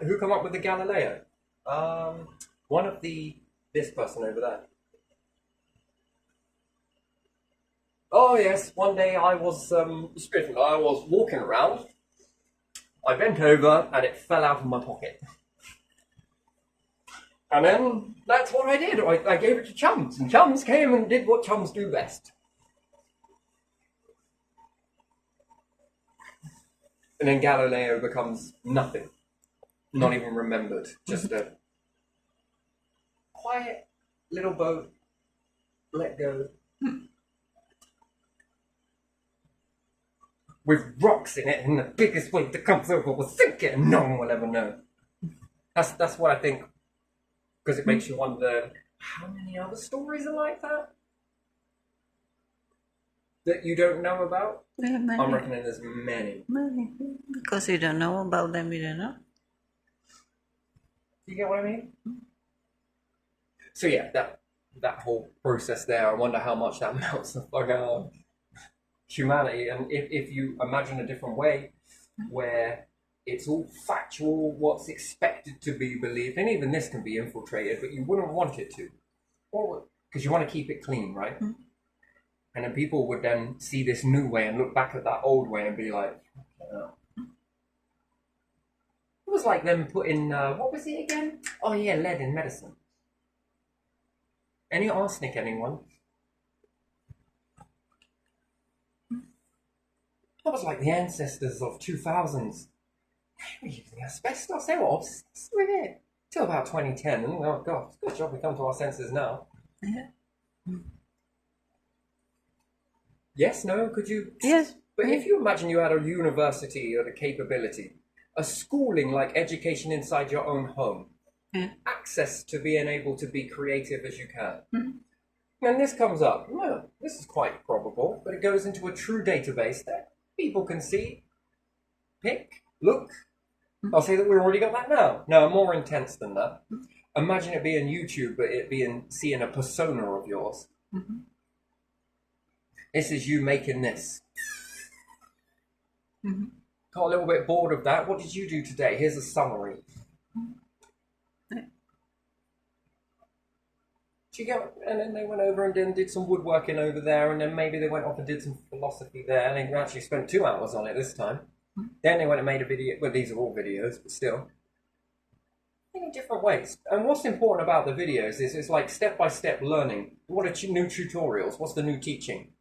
Who come up with the Galileo? One of this person over there. Oh yes, one day I was walking around. I bent over and it fell out of my pocket. And then that's what I did. I gave it to Chums, and Chums came and did what Chums do best. And then Galileo becomes nothing. Not even remembered. Just a quiet little boat, let go. With rocks in it, and the biggest wave that comes over will sink it, and no one will ever know. That's what I think, because it makes you wonder how many other stories are like that you don't know about. Yeah, many. I'm reckoning there's many. Many. Because you don't know about them, you don't know. Do you get what I mean? So yeah, that whole process there, I wonder how much that melts the fuck out of humanity. And if you imagine a different way where it's all factual, what's expected to be believed, and even this can be infiltrated, but you wouldn't want it to, because you want to keep it clean, right? Mm-hmm. And then people would then see this new way and look back at that old way and be like, oh. It was like them putting what was it again? Oh yeah, lead in medicine. Any arsenic, anyone? That was like the ancestors of 2000s. They were using asbestos. They were obsessed with it. Till about 2010. And oh god, good job we come to our senses now. Yeah. Yes, no, could you? Yes. But if you imagine you had a university or the capability, a schooling like education inside your own home, access to being able to be creative as you can. Mm-hmm. And this comes up. No, this is quite probable, but it goes into a true database that people can see, pick, look. Mm-hmm. I'll say that we've already got that now. No, more intense than that. Mm-hmm. Imagine it being YouTube, but it being seeing a persona of yours. Mm-hmm. This is you making this. Mm-hmm. Got a little bit bored of that. What did you do today? Here's a summary. And then they went over and did some woodworking over there, and then maybe they went off and did some philosophy there, and they actually spent 2 hours on it this time. Mm-hmm. Then they went and made a video. Well, these are all videos, but still. many different ways. And what's important about the videos is it's like step-by-step learning. What are new tutorials? What's the new teaching?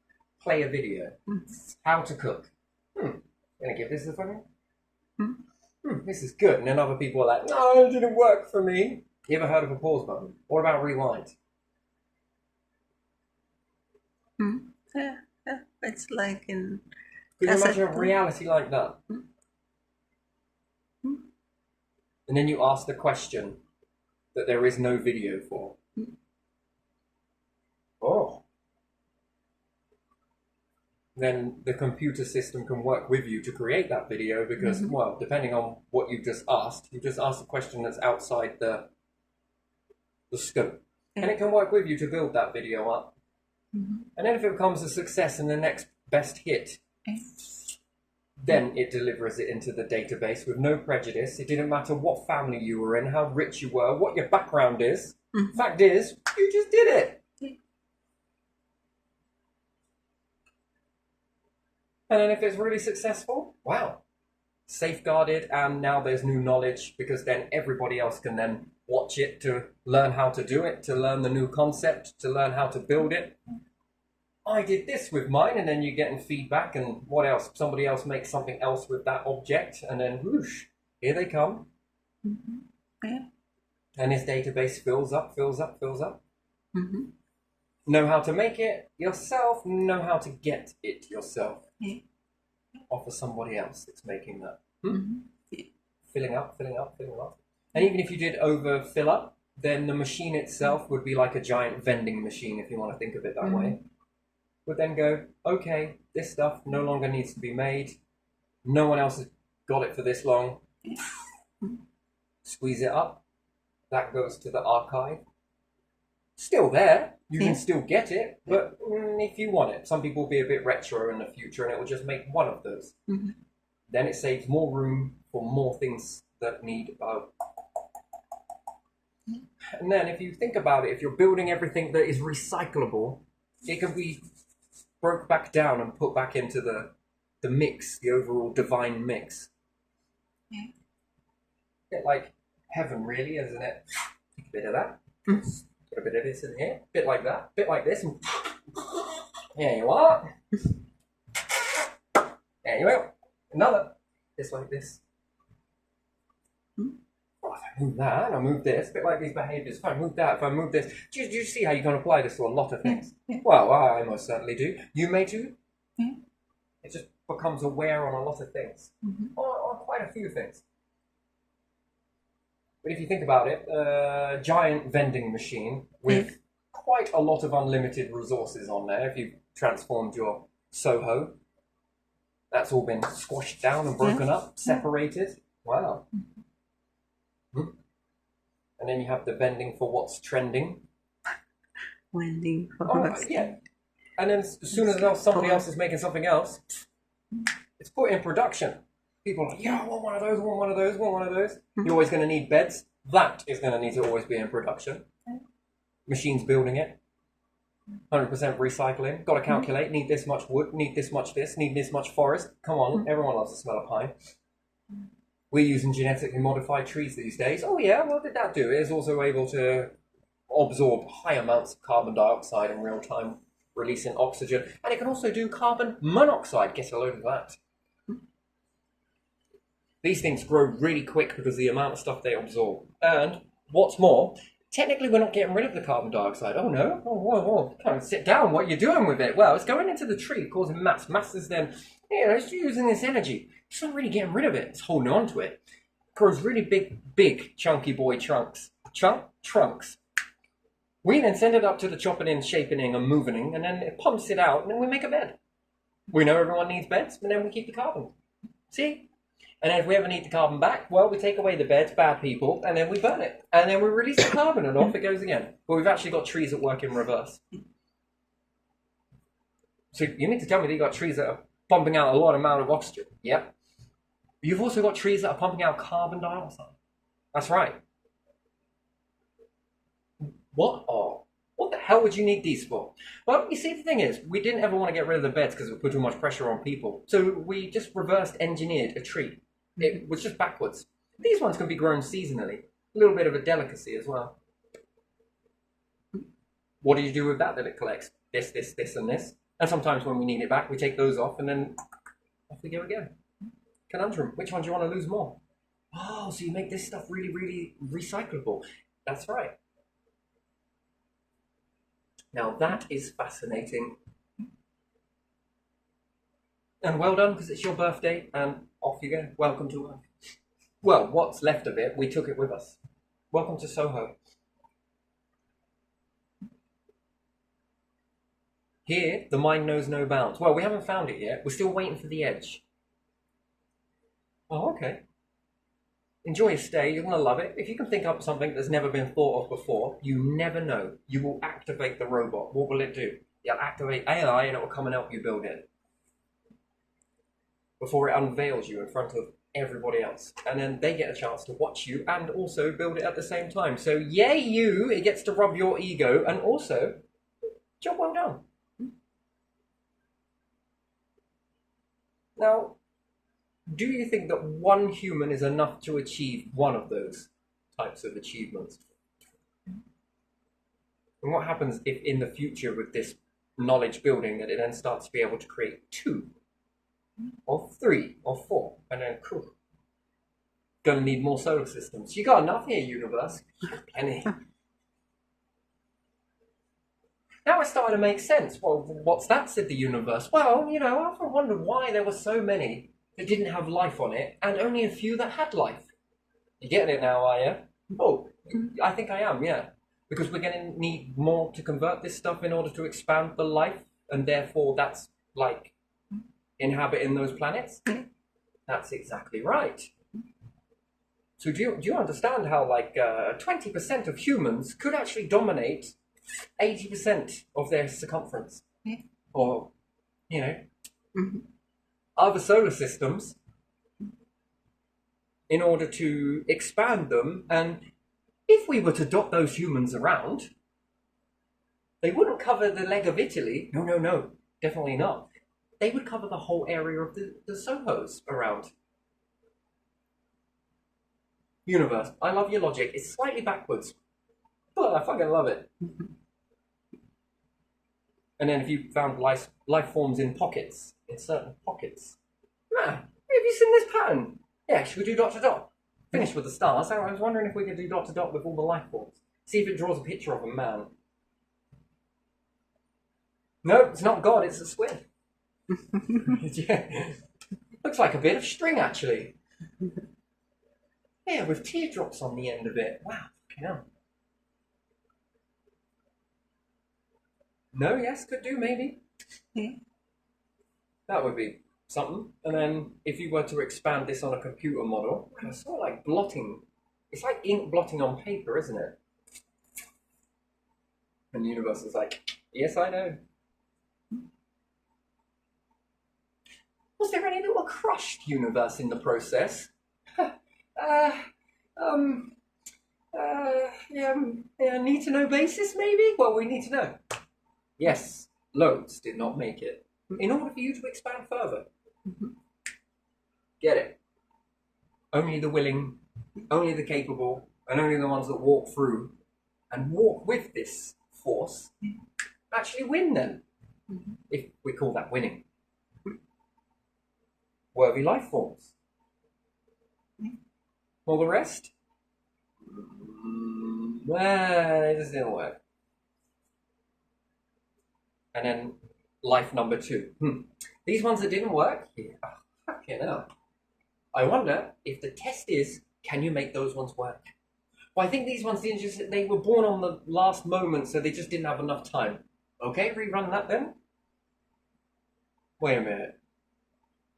Play a video. How to cook. Gonna give this a fun. This is good. And then other people are like, no, it didn't work for me. You ever heard of a pause button? What about rewind? Yeah, it's like in. Can you imagine a reality like that? And then you ask the question that there is no video for. Oh. Then the computer system can work with you to create that video because, well, depending on what you just asked a question that's outside the scope. And it can work with you to build that video up. And then if it becomes a success and the next best hit, then it delivers it into the database with no prejudice. It didn't matter what family you were in, how rich you were, what your background is. Fact is, you just did it. And then if it's really successful, wow, safeguarded, and now there's new knowledge because then everybody else can then watch it to learn how to do it, to learn the new concept, to learn how to build it. I did this with mine, and then you're getting feedback, and what else? Somebody else makes something else with that object, and then whoosh, here they come. Yeah. And this database fills up. Know how to make it yourself, know how to get it yourself. Off of somebody else that's making that. Filling up. And even if you did overfill up, then the machine itself would be like a giant vending machine, if you want to think of it that way. Would then go, okay, this stuff no longer needs to be made. No one else has got it for this long. Squeeze it up. That goes to the archive. Still there. You can still get it, but if you want it. Some people will be a bit retro in the future and it will just make one of those. Then it saves more room for more things that need. And then if you think about it, if you're building everything that is recyclable, it can be broke back down and put back into the mix, the overall divine mix. A bit like heaven, really, isn't it? Take a bit of that. Put a bit of this in here. Bit like that. Bit like this. And there you are. There you go. Another. Just like this. Oh, if I move that, and I move this, a bit like these behaviours. If I move that, if I move this, do you see how you can apply this to a lot of things? Well, I most certainly do. You may too. It just becomes aware on a lot of things, on quite a few things. But if you think about it, a giant vending machine with quite a lot of unlimited resources on there. If you've transformed your Soho, that's all been squashed down and broken up, separated. Wow. And then you have the vending for what's trending. Vending for what's And then as soon as somebody else is making something else, it's put in production. People are like, yeah, I want one of those, want one of those, want one of those. You're always going to need beds. That is going to need to always be in production. Machines building it. 100% recycling. Got to calculate. Need this much wood. Need this much this. Need this much forest. Come on. Everyone loves the smell of pine. We're using genetically modified trees these days. Oh yeah, what did that do? It is also able to absorb high amounts of carbon dioxide in real time, releasing oxygen. And it can also do carbon monoxide. Get a load of that. These things grow really quick because of the amount of stuff they absorb. And what's more, technically we're not getting rid of the carbon dioxide. Oh no, whoa, come and sit down, what are you doing with it? Well, it's going into the tree, causing mass. Mass is then, it's using this energy. It's not really getting rid of it, it's holding on to it. It grows really big, chunky boy trunks. Trunks. We then send it up to the chopping in, shaping in, and moving in, and then it pumps it out, and then we make a bed. We know everyone needs beds, but then we keep the carbon. See? And then if we ever need the carbon back, well, we take away the beds, bad people, and then we burn it. And then we release the carbon, and off it goes again. But we've actually got trees that work in reverse. So you mean to tell me that you've got trees that are pumping out a lot amount of oxygen? Yep. You've also got trees that are pumping out carbon dioxide. That's right. What the hell would you need these for? Well, you see, the thing is, we didn't ever want to get rid of the beds because it would put too much pressure on people. So we just reversed engineered a tree. It was just backwards. These ones can be grown seasonally. A little bit of a delicacy as well. What do you do with that it collects? This, this, this, and this. And sometimes when we need it back, we take those off and then off we go again. Conundrum. Which one do you want to lose more? Oh, so you make this stuff really, really recyclable. That's right. Now that is fascinating. And well done, because it's your birthday, and off you go. Welcome to Earth. Well, what's left of it, we took it with us. Welcome to Soho. Here, the mind knows no bounds. Well, we haven't found it yet. We're still waiting for the edge. Oh, okay. Enjoy your stay. You're going to love it. If you can think up something that's never been thought of before, you never know. You will activate the robot. What will it do? It'll activate AI and it will come and help you build it. Before it unveils you in front of everybody else. And then they get a chance to watch you and also build it at the same time. So yay you, it gets to rub your ego, and also, job well done. Now, do you think that one human is enough to achieve one of those types of achievements? And what happens if in the future with this knowledge building that it then starts to be able to create 2? Or 3, or 4, and then cool. Gonna need more solar systems. You got enough here, universe. Plenty. Now it's starting to make sense. Well, what's that, said the universe? Well, you know, I often wondered why there were so many that didn't have life on it, and only a few that had life. You getting it now, are you? Oh, I think I am, yeah. Because we're gonna need more to convert this stuff in order to expand the life, and therefore that's like inhabiting those planets? That's exactly right. So do you understand how like 20% of humans could actually dominate 80% of their circumference? Yeah. Or, you know, other solar systems in order to expand them. And if we were to dot those humans around, they wouldn't cover the leg of Italy. No, definitely not. They would cover the whole area of the Sohos around. Universe, I love your logic. It's slightly backwards, but I fucking love it. And then if you found life forms in pockets, in certain pockets. Man, have you seen this pattern? Yeah, should we do dot to dot? Finish with the stars. I was wondering if we could do dot to dot with all the life forms. See if it draws a picture of a man. No, it's not God, it's a squid. Yeah. Looks like a bit of string, actually. Yeah, with teardrops on the end of it. Wow, fucking hell. No, yes, could do, maybe. Yeah. That would be something. And then if you were to expand this on a computer model, it's sort of like blotting. It's like ink blotting on paper, isn't it? And the universe is like, yes, I know. Was there any little crushed universe in the process? Need to know basis, maybe? Well, we need to know. Yes, loads did not make it. In order for you to expand further. Get it? Only the willing, only the capable, and only the ones that walk through and walk with this force actually win then. If we call that winning. Worthy life forms. All the rest? Well, it just didn't work. And then life number 2. These ones that didn't work? Yeah, fucking hell. I wonder if the test is, can you make those ones work? Well, I think these ones didn't just, they were born on the last moment, so they just didn't have enough time. Okay, rerun that then? Wait a minute.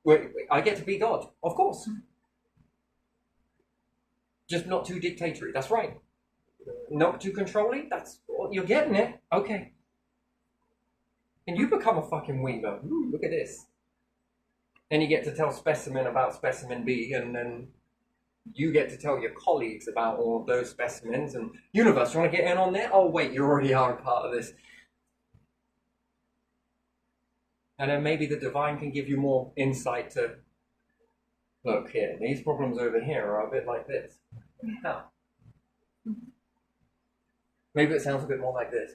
Wait, I get to be God, of course. Just not too dictatorial. That's right. Not too controlling. That's you're getting it. Okay. And you become a fucking weaver. Look at this. Then you get to tell Specimen about Specimen B, and then you get to tell your colleagues about all of those specimens. And universe, you want to get in on that? Oh wait, you already are a part of this. And then maybe the divine can give you more insight to, look here, these problems over here are a bit like this. Now, Maybe it sounds a bit more like this.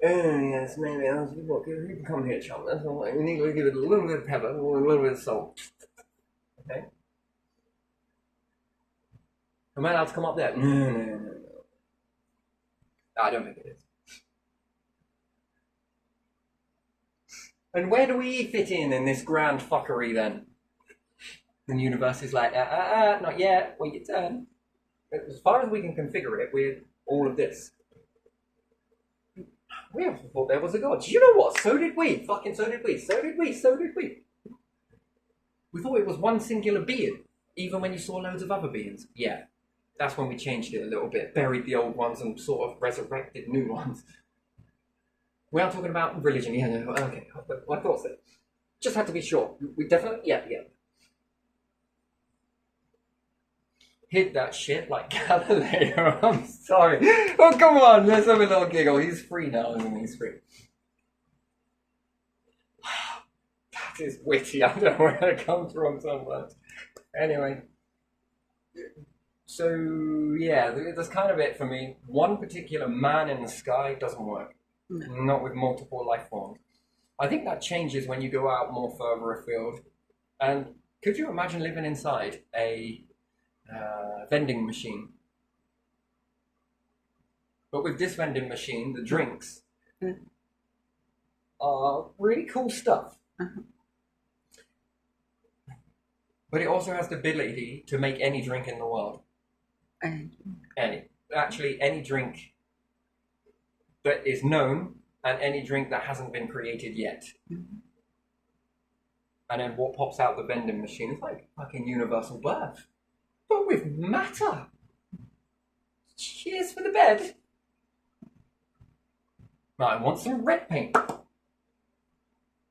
Oh, yes, maybe. Look, you can come here, chum. That's all right. We need to give it a little bit of pepper, a little bit of salt. Okay? Am I allowed to come up there? No. I don't think it is. And where do we fit in this grand fuckery then? And the universe is like, not yet, wait your turn. As far as we can configure it with all of this. We also thought there was a God. Do you know what? So did we. Fucking so did we. So did we. We thought it was one singular being, even when you saw loads of other beings. Yeah. That's when we changed it a little bit, buried the old ones and sort of resurrected new ones. We are talking about religion, yeah, no, okay. I thought so. Just had to be sure. We definitely, yeah. Hid that shit like Galileo. I'm sorry. Oh, come on, let's have a little giggle. He's free now, isn't he? He's free. That is witty. I don't know where it comes from sometimes. Anyway. So, yeah, that's kind of it for me. One particular man in the sky doesn't work. No. Not with multiple life forms. I think that changes when you go out more further afield. And could you imagine living inside a vending machine? But with this vending machine, the drinks are really cool stuff. But it also has the ability to make any drink in the world. Any drink that is known and any drink that hasn't been created yet. And then what pops out the vending machine is like fucking universal birth. But with matter. Cheers for the bed. Right, I want some red paint.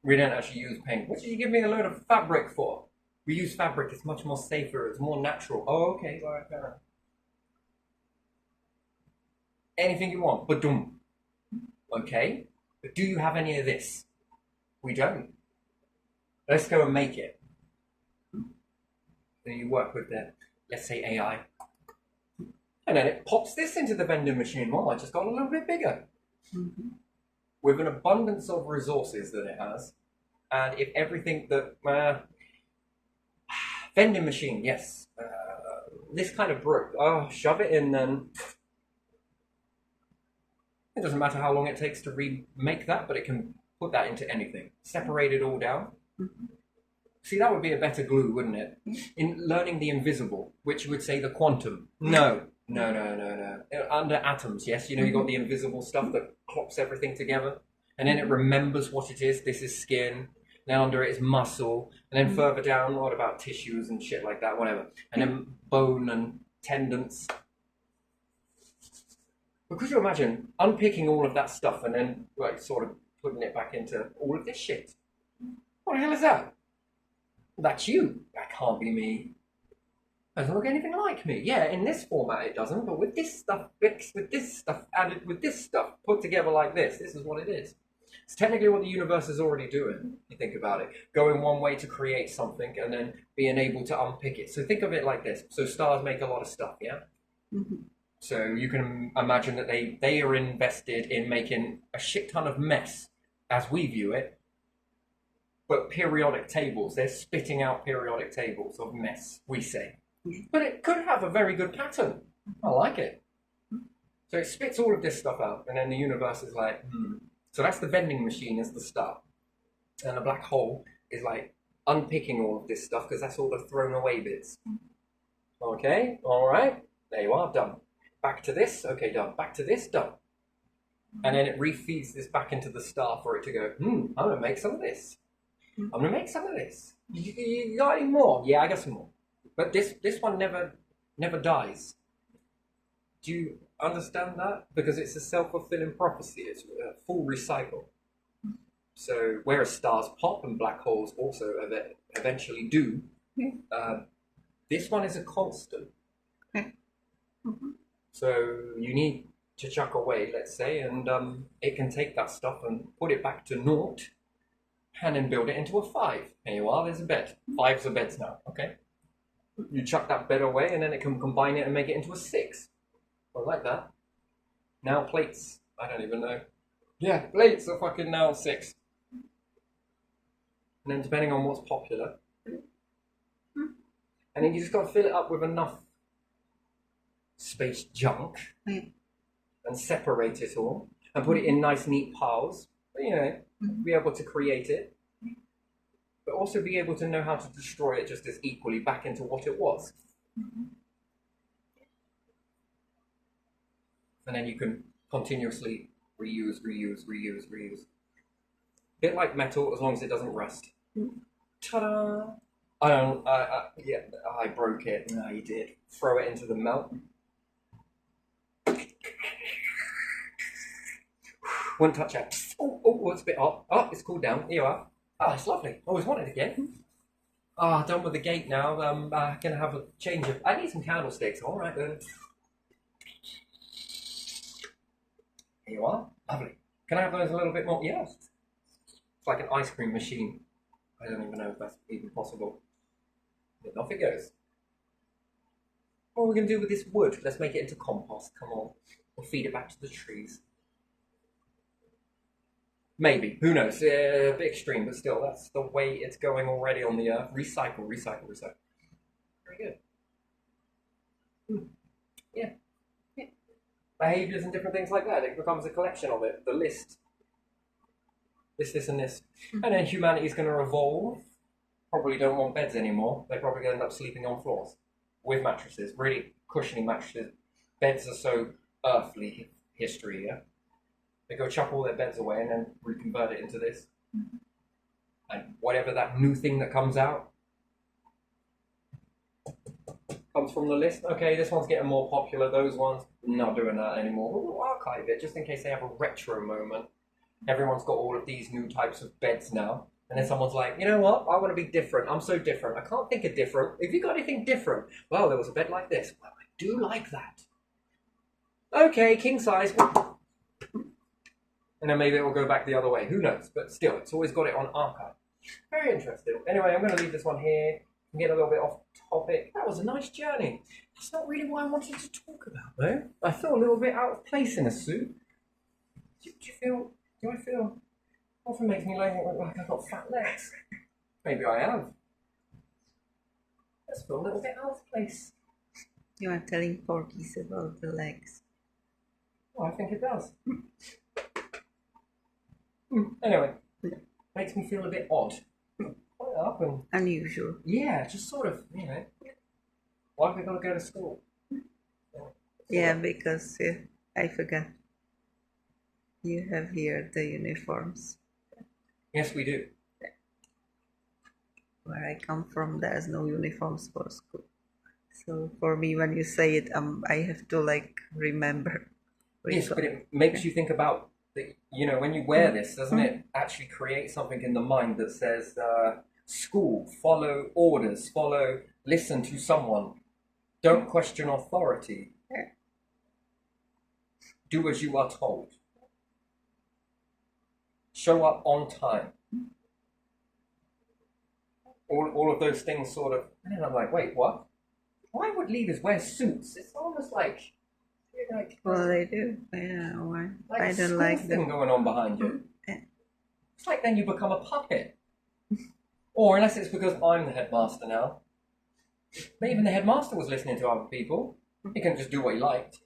We don't actually use paint. What did you give me a load of fabric for? We use fabric, it's much more safer, it's more natural. Oh, okay, all right, fair enough. Anything you want, ba-dum. Okay, but do you have any of this? We don't. Let's go and make it. Then you work with the, let's say, AI. And then it pops this into the vending machine. Well, I just got a little bit bigger. With an abundance of resources that it has. And if everything that... vending machine, yes. This kind of broke. Oh, shove it in then. It doesn't matter how long it takes to remake that, but it can put that into anything. Separate it all down. See, that would be a better glue, wouldn't it? In learning the invisible, which would say the quantum. No. Under atoms, yes. You know, you got the invisible stuff that clops everything together. And then it remembers what it is. This is skin. Then under it is muscle. And then further down, what about tissues and shit like that, whatever. And then bone and tendons. But could you imagine unpicking all of that stuff and then like sort of putting it back into all of this shit? What the hell is that? That's you. That can't be me. Doesn't look anything like me. Yeah, in this format it doesn't, but with this stuff mixed with this stuff added with this stuff put together like this is what it is. It's technically what the universe is already doing, you think about it. Going one way to create something and then being able to unpick it. So think of it like this. So stars make a lot of stuff, yeah? So you can imagine that they are invested in making a shit ton of mess as we view it, but periodic tables, they're spitting out periodic tables of mess, we say. But it could have a very good pattern. I like it. So it spits all of this stuff out, and then the universe is like, So that's the vending machine as the start. And the black hole is like unpicking all of this stuff, because that's all the thrown away bits. Okay, all right, there you are, done. Back to this, okay, done. Back to this, done. And then it refeeds this back into the star for it to go, I'm going to make some of this. I'm going to make some of this. You got any more? Yeah, I got some more. But this one never dies. Do you understand that? Because it's a self-fulfilling prophecy. It's a full recycle. So whereas stars pop and black holes also eventually do, this one is a constant. So you need to chuck away, let's say, and it can take that stuff and put it back to naught and then build it into a 5. There you are, there's a bed. 5's a bed now, okay? You chuck that bed away and then it can combine it and make it into a 6. I like that. Now plates. I don't even know. Yeah, plates are fucking now 6. And then depending on what's popular. And then you just got to fill it up with enough space junk Mm. and separate it all and put it in nice, neat piles. You know, be able to create it, but also be able to know how to destroy it just as equally back into what it was. And then you can continuously reuse. Bit like metal, as long as it doesn't rust. Ta-da! I broke it. No, you did. Throw it into the melt. Wouldn't touch it. Oh, it's a bit hot. Oh, it's cooled down. Here you are. Oh, it's lovely. Always wanted again. Ah, done with the gate now. I'm gonna have a change of. I need some candlesticks. All right then. Here you are. Lovely. Can I have those a little bit more? Yes. It's like an ice cream machine. I don't even know if that's even possible. But off it goes. What are we going to do with this wood? Let's make it into compost. Come on. We'll feed it back to the trees. Maybe. Who knows? A bit extreme, but still, that's the way it's going already on the earth. Recycle. Very good. Yeah. Behaviors and different things like that. It becomes a collection of it. The list. This, and this. And then humanity's going to evolve. Probably don't want beds anymore. They're probably going to end up sleeping on floors with mattresses, really cushioning mattresses. Beds are so earthly history, yeah? They go chuck all their beds away and then reconvert it into this. And whatever that new thing that comes out comes from the list. Okay, this one's getting more popular. Those ones, not doing that anymore. We'll archive it just in case they have a retro moment. Everyone's got all of these new types of beds now. And then someone's like, you know what? I want to be different. I'm so different. I can't think of different. Have you got anything different? Well, there was a bed like this. Well, I do like that. Okay, king size. And then maybe it will go back the other way. Who knows? But still, it's always got it on archive. Very interesting. Anyway, I'm going to leave this one here and get a little bit off topic. That was a nice journey. That's not really what I wanted to talk about, though. I feel a little bit out of place in a suit. Do I feel... Often makes me like I've got fat legs. Maybe I have. Let's feel a little bit out of place. You are telling Porky's about the legs. Oh, I think it does. Anyway, makes me feel a bit odd. Quite up and unusual. Yeah, just sort of, you know. Why have we got to go to school? Yeah, because I forgot. You have here the uniforms. Yes, we do. Where I come from, there's no uniforms for school. So for me, when you say it, I have to like remember. Yes, but it makes you think about, you know, when you wear this, doesn't it actually create something in the mind that says, school, follow orders, listen to someone, don't question authority, do as you are told. Show up on time. All of those things sort of... And then I'm like, wait, what? Why would leaders wear suits? It's almost like... Well, they do. Yeah, why? Like I don't like thing them. going on behind you. It's like then you become a puppet. Or unless it's because I'm the headmaster now. But even the headmaster was listening to other people. He couldn't just do what he liked.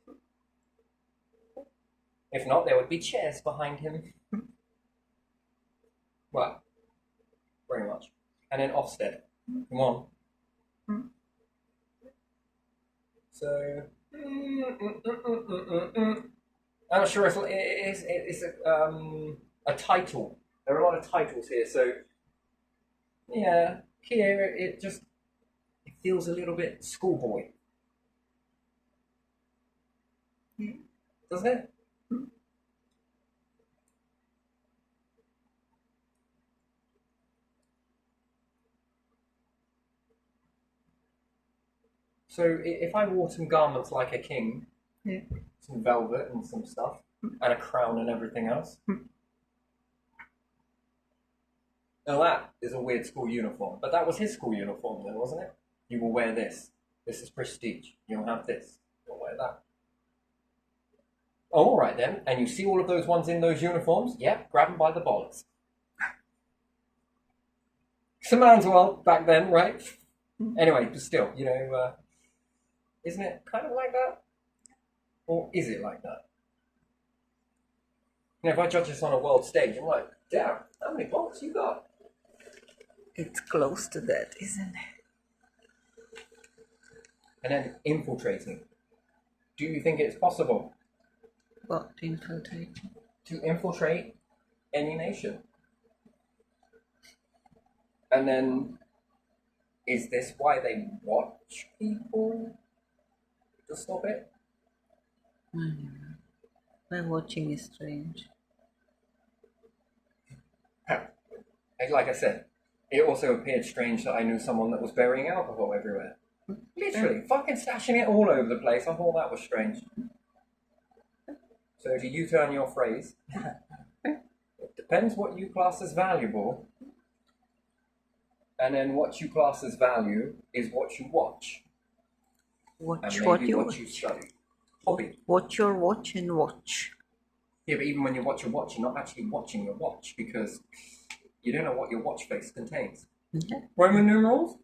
If not, there would be chairs behind him. Well, very much. And then Ofsted. Come on. So, I'm not sure it's a title. There are a lot of titles here, so yeah, here it feels a little bit schoolboy. Doesn't it? So if I wore some garments like a king, some velvet and some stuff, and a crown and everything else, now that is a weird school uniform. But that was his school uniform then, wasn't it? You will wear this. This is prestige. You'll have this. You'll wear that. Oh, all right then. And you see all of those ones in those uniforms? Yep, grab them by the bollocks. It's a man's world back then, right? Anyway, but still, you know, isn't it kind of like that? Or is it like that? You know, if I judge this on a world stage, I'm like, damn, how many bollocks you got? It's close to that, isn't it? And then infiltrating. Do you think it's possible What infiltrating? to infiltrate any nation? And then, is this why they watch people to stop it? My watching is strange. Like I said, it also appeared strange that I knew someone that was burying alcohol everywhere. Literally, fucking stashing it all over the place. I thought that was strange. So to U-turn your phrase, it depends what you class as valuable, and then what you class as value is what you watch, and Watch maybe what you what watch. you study. Hobby. Watch your watch and watch. Yeah, but even when you watch your watch, you're not actually watching your watch because you don't know what your watch face contains. Yeah. Roman numerals?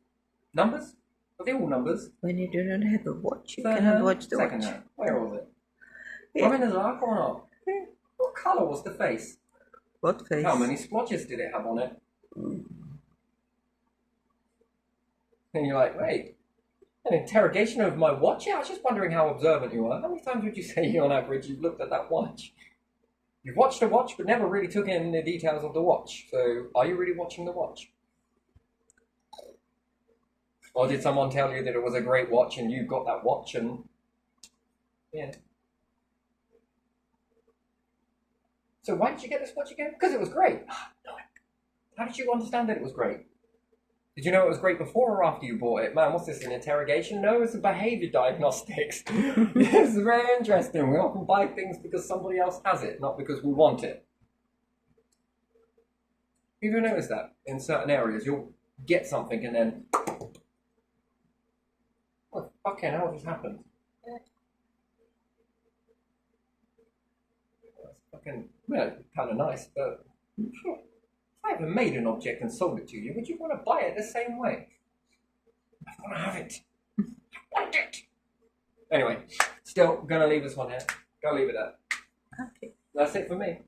Numbers? Are they all numbers? When you do not have a watch, you Third cannot hand? watch the Second watch. hand? Where was it? Yeah. Am I in the dark or not? What colour was the face? What face? How many splotches did it have on it? And you're like, wait, an interrogation of my watch? Yeah, I was just wondering how observant you are. How many times would you say on average you've looked at that watch? You've watched a watch but never really took in the details of the watch. So are you really watching the watch? Or did someone tell you that it was a great watch and you got that watch and... yeah. So why did you get this watch again? Because it was great. No. How did you understand that it was great? Did you know it was great before or after you bought it? Man, what's this, an interrogation? No, it's a behavior diagnostics. It's very interesting. We often buy things because somebody else has it, not because we want it. Have you ever noticed that? In certain areas, you'll get something and then... what the fucking hell just happened? That's fucking... well, kind of nice, but... if I ever made an object and sold it to you, would you want to buy it the same way? I want to have it. I want it. Anyway, still gonna leave this one here. Go leave it there. Okay. That's it for me.